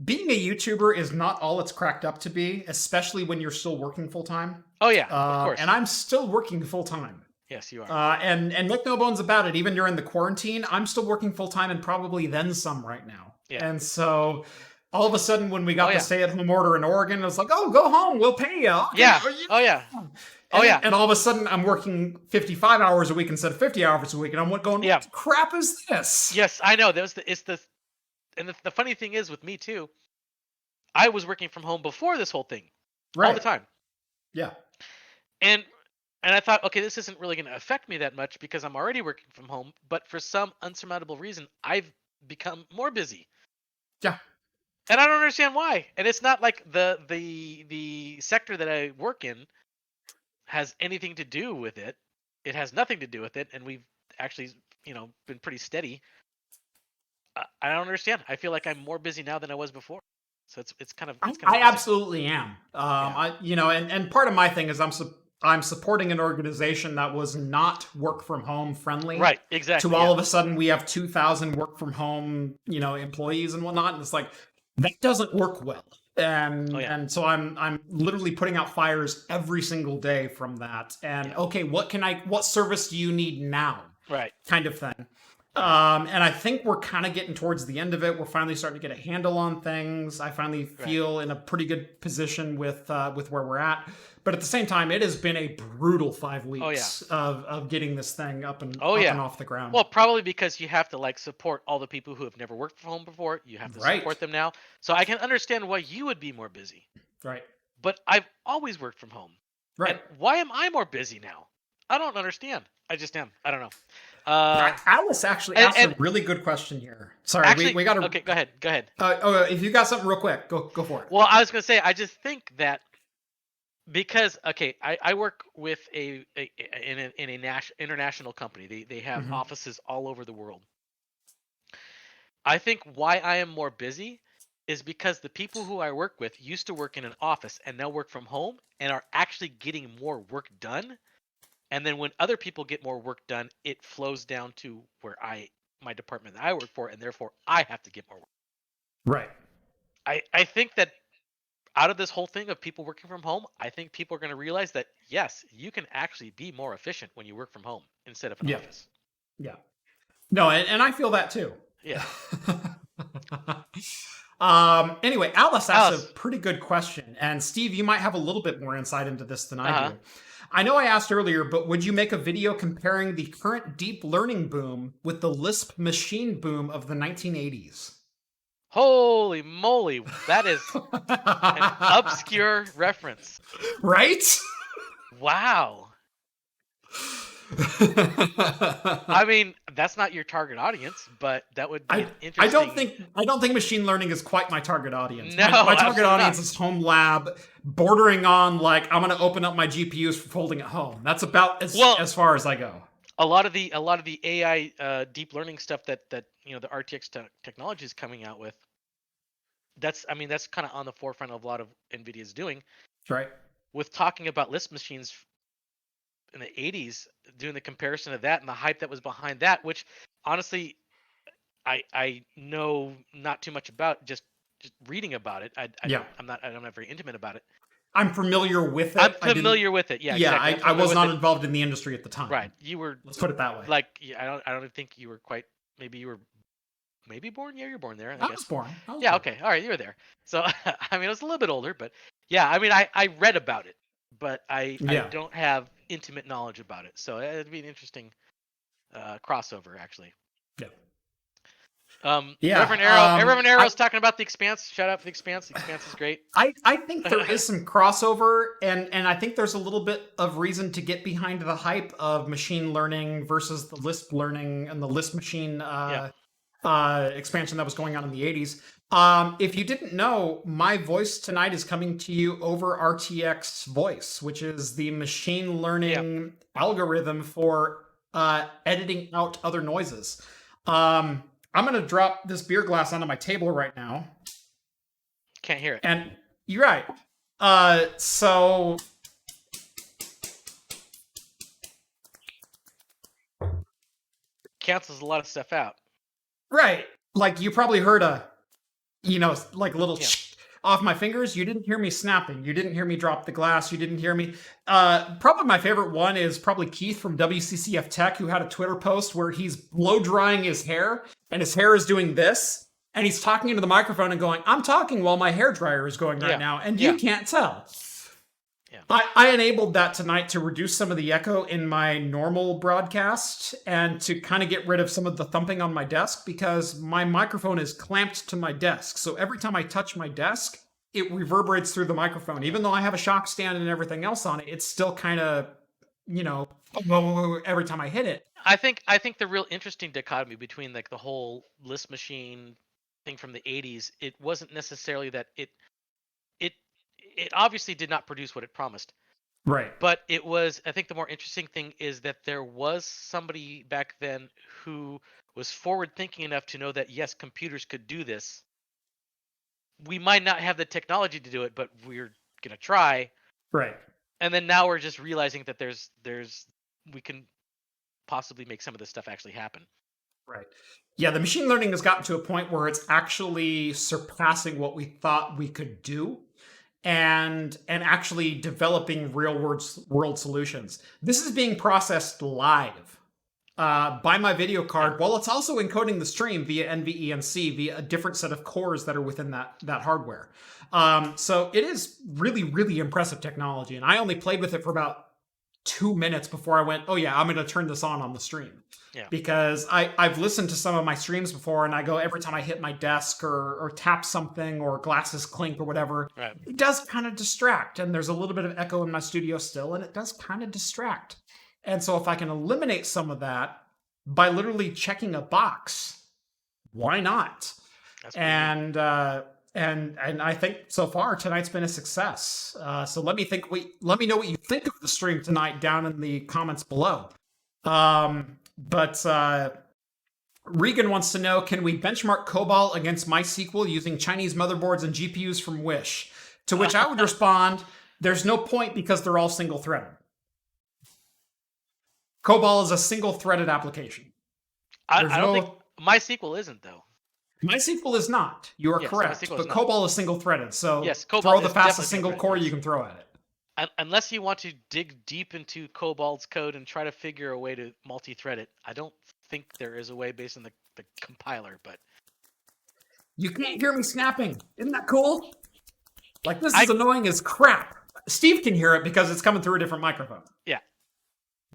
Speaker 1: being a YouTuber is not all it's cracked up to be, especially when you're still working full time.
Speaker 2: Oh yeah, of course.
Speaker 1: And I'm still working full time.
Speaker 2: Yes, you are.
Speaker 1: And make no bones about it, even during the quarantine, I'm still working full time and probably then some right now.
Speaker 2: Yeah.
Speaker 1: And so all of a sudden, when we got the stay-at-home order in Oregon, it was like, oh, go home, we'll pay you. Okay.
Speaker 2: Yeah. Oh yeah.
Speaker 1: And all of a sudden, I'm working 55 hours a week instead of 50 hours a week, and I'm going, what crap is this?
Speaker 2: Yes, I know. And the funny thing is with me too, I was working from home before this whole thing, all the time.
Speaker 1: Yeah.
Speaker 2: And I thought, okay, this isn't really going to affect me that much because I'm already working from home. But for some unsurmountable reason, I've become more busy.
Speaker 1: Yeah.
Speaker 2: And I don't understand why. And it's not like the sector that I work in has anything to do with it. It has nothing to do with it. And we've actually, been pretty steady. I don't understand. I feel like I'm more busy now than I was before. So it's kind of.
Speaker 1: I absolutely am. And part of my thing is I'm supporting an organization that was not work from home friendly.
Speaker 2: Right, exactly.
Speaker 1: To all of a sudden we have 2,000 work from home, employees and whatnot, and it's like that doesn't work well. And so I'm literally putting out fires every single day from that. And okay, what service do you need now?
Speaker 2: Right.
Speaker 1: Kind of thing. And I think we're kind of getting towards the end of it. We're finally starting to get a handle on things. I finally feel in a pretty good position with where we're at. But at the same time, it has been a brutal 5 weeks of getting this thing up and off the ground.
Speaker 2: Well, probably because you have to support all the people who have never worked from home before. You have to support them now. So I can understand why you would be more busy.
Speaker 1: Right.
Speaker 2: But I've always worked from home.
Speaker 1: Right.
Speaker 2: And why am I more busy now? I don't understand. I just am. I don't know.
Speaker 1: Alice actually asked a really good question here. Sorry,
Speaker 2: actually,
Speaker 1: we got to.
Speaker 2: Okay, go ahead.
Speaker 1: If you got something real quick, go for it.
Speaker 2: Well, I was going to say, I just think that because I work with in a international company. They have offices all over the world. I think why I am more busy is because the people who I work with used to work in an office and now work from home and are actually getting more work done. And then when other people get more work done, it flows down to where my department that I work for, and therefore I have to get more work.
Speaker 1: Right.
Speaker 2: I think that out of this whole thing of people working from home, I think people are going to realize that, yes, you can actually be more efficient when you work from home instead of an office.
Speaker 1: Yeah. No, and I feel that too.
Speaker 2: Yeah.
Speaker 1: Anyway, Alice asked a pretty good question. And Steve, you might have a little bit more insight into this than I do. I know I asked earlier, but would you make a video comparing the current deep learning boom with the Lisp machine boom of the 1980s?
Speaker 2: Holy moly, that is an obscure reference.
Speaker 1: Right?
Speaker 2: Wow. I mean, that's not your target audience, but that would be an interesting.
Speaker 1: I don't think machine learning is quite my target audience.
Speaker 2: No,
Speaker 1: My target
Speaker 2: absolutely
Speaker 1: audience
Speaker 2: not.
Speaker 1: is home lab, bordering on like I'm going to open up my GPUs for folding at home. That's about as far as I go.
Speaker 2: A lot of the AI deep learning stuff that you know the RTX technology is coming out with. That's kind of on the forefront of a lot of NVIDIA's doing.
Speaker 1: Right.
Speaker 2: With talking about Lisp machines in the 80s, doing the comparison of that and the hype that was behind that, which honestly I know not too much about, just reading about it. I'm not very intimate about it.
Speaker 1: I'm familiar with it.
Speaker 2: I'm familiar with it. Yeah, exactly.
Speaker 1: I was not involved in the industry at the time.
Speaker 2: Right. You were.
Speaker 1: Let's put it that way.
Speaker 2: Like, I don't think you were quite. Maybe you were. Maybe born. Yeah, you're born there. I guess.
Speaker 1: Was born.
Speaker 2: Yeah. Okay. All right. You were there. So I mean, I was a little bit older, but yeah. I mean, I read about it, but I don't have intimate knowledge about it. So it'd be an interesting crossover, actually.
Speaker 1: Yeah.
Speaker 2: Reverend Arrow's talking about The Expanse. Shout out for The Expanse. The Expanse is great.
Speaker 1: I think there is some crossover, and I think there's a little bit of reason to get behind the hype of machine learning versus the Lisp learning and the Lisp machine expansion that was going on in the 80s. If you didn't know, my voice tonight is coming to you over RTX Voice, which is the machine learning algorithm for editing out other noises. I'm going to drop this beer glass onto my table right now.
Speaker 2: Can't hear it.
Speaker 1: And you're right. So
Speaker 2: cancels a lot of stuff out.
Speaker 1: Right. Like you probably heard like a little off my fingers. You didn't hear me snapping. You didn't hear me drop the glass. You didn't hear me. Probably my favorite one is probably Keith from WCCF Tech, who had a Twitter post where he's blow drying his hair and his hair is doing this. And he's talking into the microphone and going, I'm talking while my hair dryer is going right now. And you can't tell. Yeah. I enabled that tonight to reduce some of the echo in my normal broadcast and to kind of get rid of some of the thumping on my desk because my microphone is clamped to my desk. So every time I touch my desk, it reverberates through the microphone. Even though I have a shock stand and everything else on it, it's still kind of, every time I hit it.
Speaker 2: I think the real interesting dichotomy between like the whole Lisp machine thing from the 80s, it wasn't necessarily that it obviously did not produce what it promised.
Speaker 1: Right.
Speaker 2: But it was, I think the more interesting thing is that there was somebody back then who was forward thinking enough to know that yes, computers could do this. We might not have the technology to do it, but we're going to try.
Speaker 1: Right.
Speaker 2: And then now we're just realizing that we can possibly make some of this stuff actually happen.
Speaker 1: Right. Yeah, the machine learning has gotten to a point where it's actually surpassing what we thought we could do. And actually developing real world solutions. This is being processed live by my video card, while it's also encoding the stream via NVENC via a different set of cores that are within that hardware. So it is really, really impressive technology. And I only played with it for about 2 minutes before I went, oh yeah, I'm going to turn this on the stream. Yeah. Because I've listened to some of my streams before and I go, every time I hit my desk or tap something or glasses clink or whatever, It does kind of distract. And there's a little bit of echo in my studio still, and it does kind of distract. And so if I can eliminate some of that by literally checking a box, why not? And I think so far tonight's been a success. So let me know what you think of the stream tonight down in the comments below. But Regan wants to know, can we benchmark COBOL against MySQL using Chinese motherboards and GPUs from Wish? To which I would respond, there's no point because they're all single-threaded. COBOL is a single-threaded application.
Speaker 2: I don't think MySQL isn't, though.
Speaker 1: MySQL is not. You are correct. But COBOL is single-threaded, so
Speaker 2: yes, COBOL
Speaker 1: throw the fastest single core you can throw at it.
Speaker 2: Unless you want to dig deep into COBOL's code and try to figure a way to multi-thread it, I don't think there is a way based on the compiler, but...
Speaker 1: You can't hear me snapping. Isn't that cool? Like, this is annoying as crap. Steve can hear it because it's coming through a different microphone.
Speaker 2: Yeah.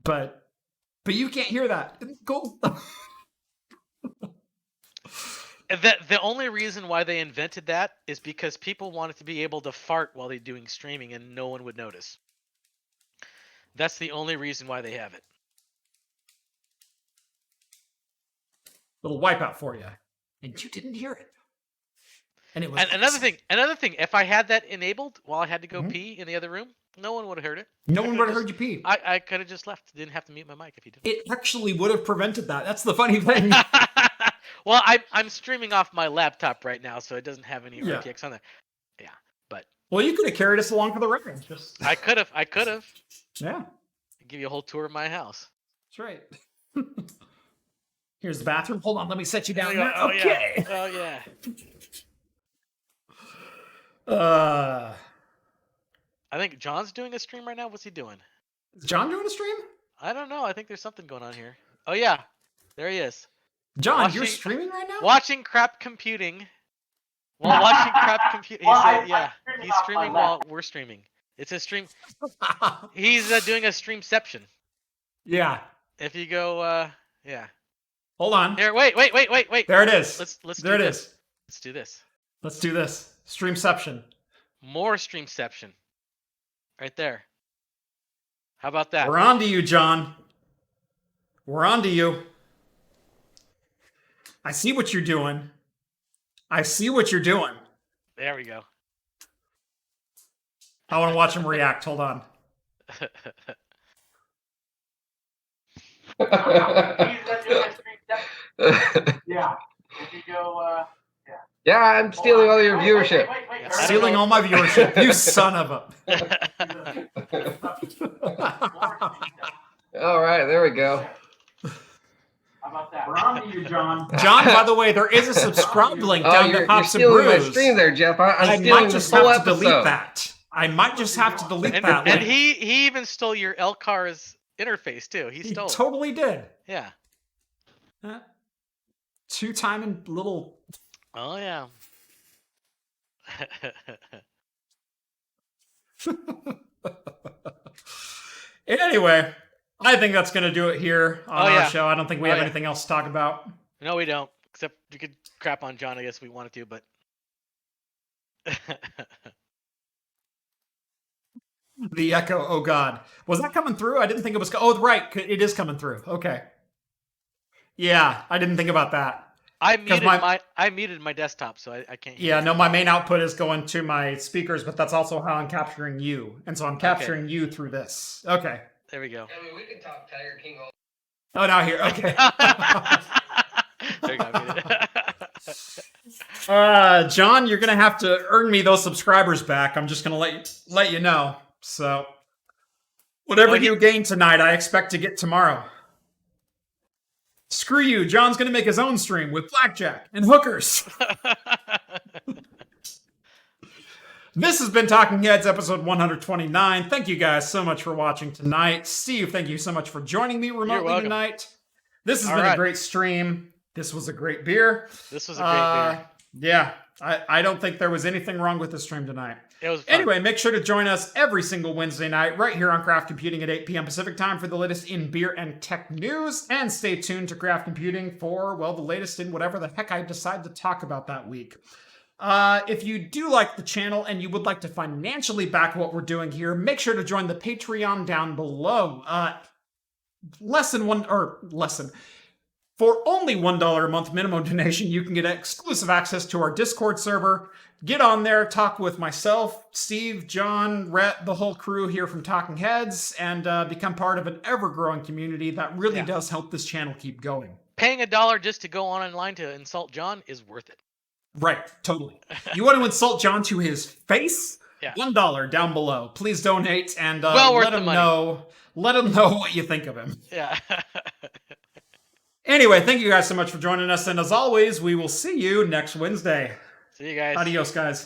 Speaker 1: But you can't hear that. Cool.
Speaker 2: The only reason why they invented that is because people wanted to be able to fart while they're doing streaming and no one would notice. That's the only reason why they have it.
Speaker 1: Little wipeout for you. And you didn't hear it. And it was
Speaker 2: And another thing, if I had that enabled while I had to go pee in the other room, no one would have heard it.
Speaker 1: No one would have heard you pee.
Speaker 2: I could have just left. Didn't have to mute my mic if you didn't.
Speaker 1: It actually would have prevented that. That's the funny thing.
Speaker 2: Well, I'm streaming off my laptop right now, so it doesn't have any RTX on there. Yeah, but
Speaker 1: Well, you could have carried us along for the ride.
Speaker 2: I could have.
Speaker 1: Yeah,
Speaker 2: I'll give you a whole tour of my house.
Speaker 1: that's right. Here's the bathroom. Hold on, let me set you down
Speaker 2: There
Speaker 1: there.
Speaker 2: you go.
Speaker 1: Okay.
Speaker 2: Oh yeah. I think John's doing a stream right now. What's he doing?
Speaker 1: Is John doing a stream?
Speaker 2: I don't know. I think there's something going on here. Oh yeah, there he is.
Speaker 1: John, you're streaming right now?
Speaker 2: Watching crap computing. While watching crap computing. He's streaming while we're streaming. It's a stream. He's doing a streamception.
Speaker 1: Yeah.
Speaker 2: If you go, yeah.
Speaker 1: Hold on.
Speaker 2: Here, wait.
Speaker 1: There it is.
Speaker 2: Let's
Speaker 1: there
Speaker 2: do
Speaker 1: it
Speaker 2: this.
Speaker 1: is.
Speaker 2: Let's do this.
Speaker 1: Let's do this. Streamception.
Speaker 2: More streamception. Right there. How about that?
Speaker 1: We're on to you, John. We're on to you. I see what you're doing. I see what you're doing.
Speaker 2: There we go.
Speaker 1: I want to watch him react. Hold on.
Speaker 5: Yeah. If you go,
Speaker 6: Yeah, I'm stealing all your viewership.
Speaker 1: Stealing all my viewership. You son of a.
Speaker 6: All right, there we go.
Speaker 5: How about that? We're on to you, John.
Speaker 1: John, by the way, there is a subscribe link down
Speaker 6: you're
Speaker 1: to Pops and
Speaker 6: stealing my
Speaker 1: Brews.
Speaker 6: stream there, Jeff. I'm
Speaker 1: I
Speaker 6: stealing
Speaker 1: might
Speaker 6: this
Speaker 1: just
Speaker 6: whole
Speaker 1: have to
Speaker 6: episode.
Speaker 1: delete that. I might just have to delete that
Speaker 2: And
Speaker 1: link.
Speaker 2: he even stole your Elcar's interface too. He
Speaker 1: He
Speaker 2: stole it.
Speaker 1: totally did.
Speaker 2: Yeah.
Speaker 1: Two-timing little.
Speaker 2: Oh yeah.
Speaker 1: Anyway, I think that's going to do it here on our show. I don't think we have anything else to talk about.
Speaker 2: No, we don't. Except you could crap on John, I guess, if we wanted to, but.
Speaker 1: The echo. Oh God, was that coming through? I didn't think it was. Oh, right, it is coming through. Okay. Yeah, I didn't think about that.
Speaker 2: I muted my desktop, so I can't hear.
Speaker 1: Yeah, no, my main output is going to my speakers, but that's also how I'm capturing you, and so I'm capturing you through this. Okay.
Speaker 2: There we go.
Speaker 6: I mean, we can talk Tiger King all.
Speaker 1: Oh, now here. Okay.
Speaker 2: There you go. I muted it.
Speaker 1: John, you're gonna have to earn me those subscribers back. I'm just gonna let you know. So, whatever you gain tonight, I expect to get tomorrow. Screw you. John's gonna make his own stream with blackjack and hookers. This has been Talking Heads, episode 129. Thank you guys so much for watching tonight. Steve, thank you so much for joining me remotely tonight. This has been a great stream. This was a great beer.
Speaker 2: This was a great beer.
Speaker 1: Yeah, I don't think there was anything wrong with the stream tonight.
Speaker 2: It was fun.
Speaker 1: Anyway, make sure to join us every single Wednesday night right here on Craft Computing at 8 p.m. Pacific time for the latest in beer and tech news. And stay tuned to Craft Computing for, well, the latest in whatever the heck I decide to talk about that week. If you do like the channel and you would like to financially back what we're doing here, make sure to join the Patreon down below. For only $1 a month minimum donation, you can get exclusive access to our Discord server. Get on there, talk with myself, Steve, John, Rhett, the whole crew here from Talking Heads, and become part of an ever-growing community that really does help this channel keep going.
Speaker 2: Paying $1 just to go online to insult John is worth it.
Speaker 1: Right, totally. You want to insult John to his face?
Speaker 2: Yeah.
Speaker 1: $1 down below. Please donate and
Speaker 2: worth
Speaker 1: let him
Speaker 2: the money.
Speaker 1: know. Let him know what you think of him.
Speaker 2: Yeah.
Speaker 1: Anyway, thank you guys so much for joining us, and as always, we will see you next Wednesday.
Speaker 2: See you guys.
Speaker 1: Adios, guys.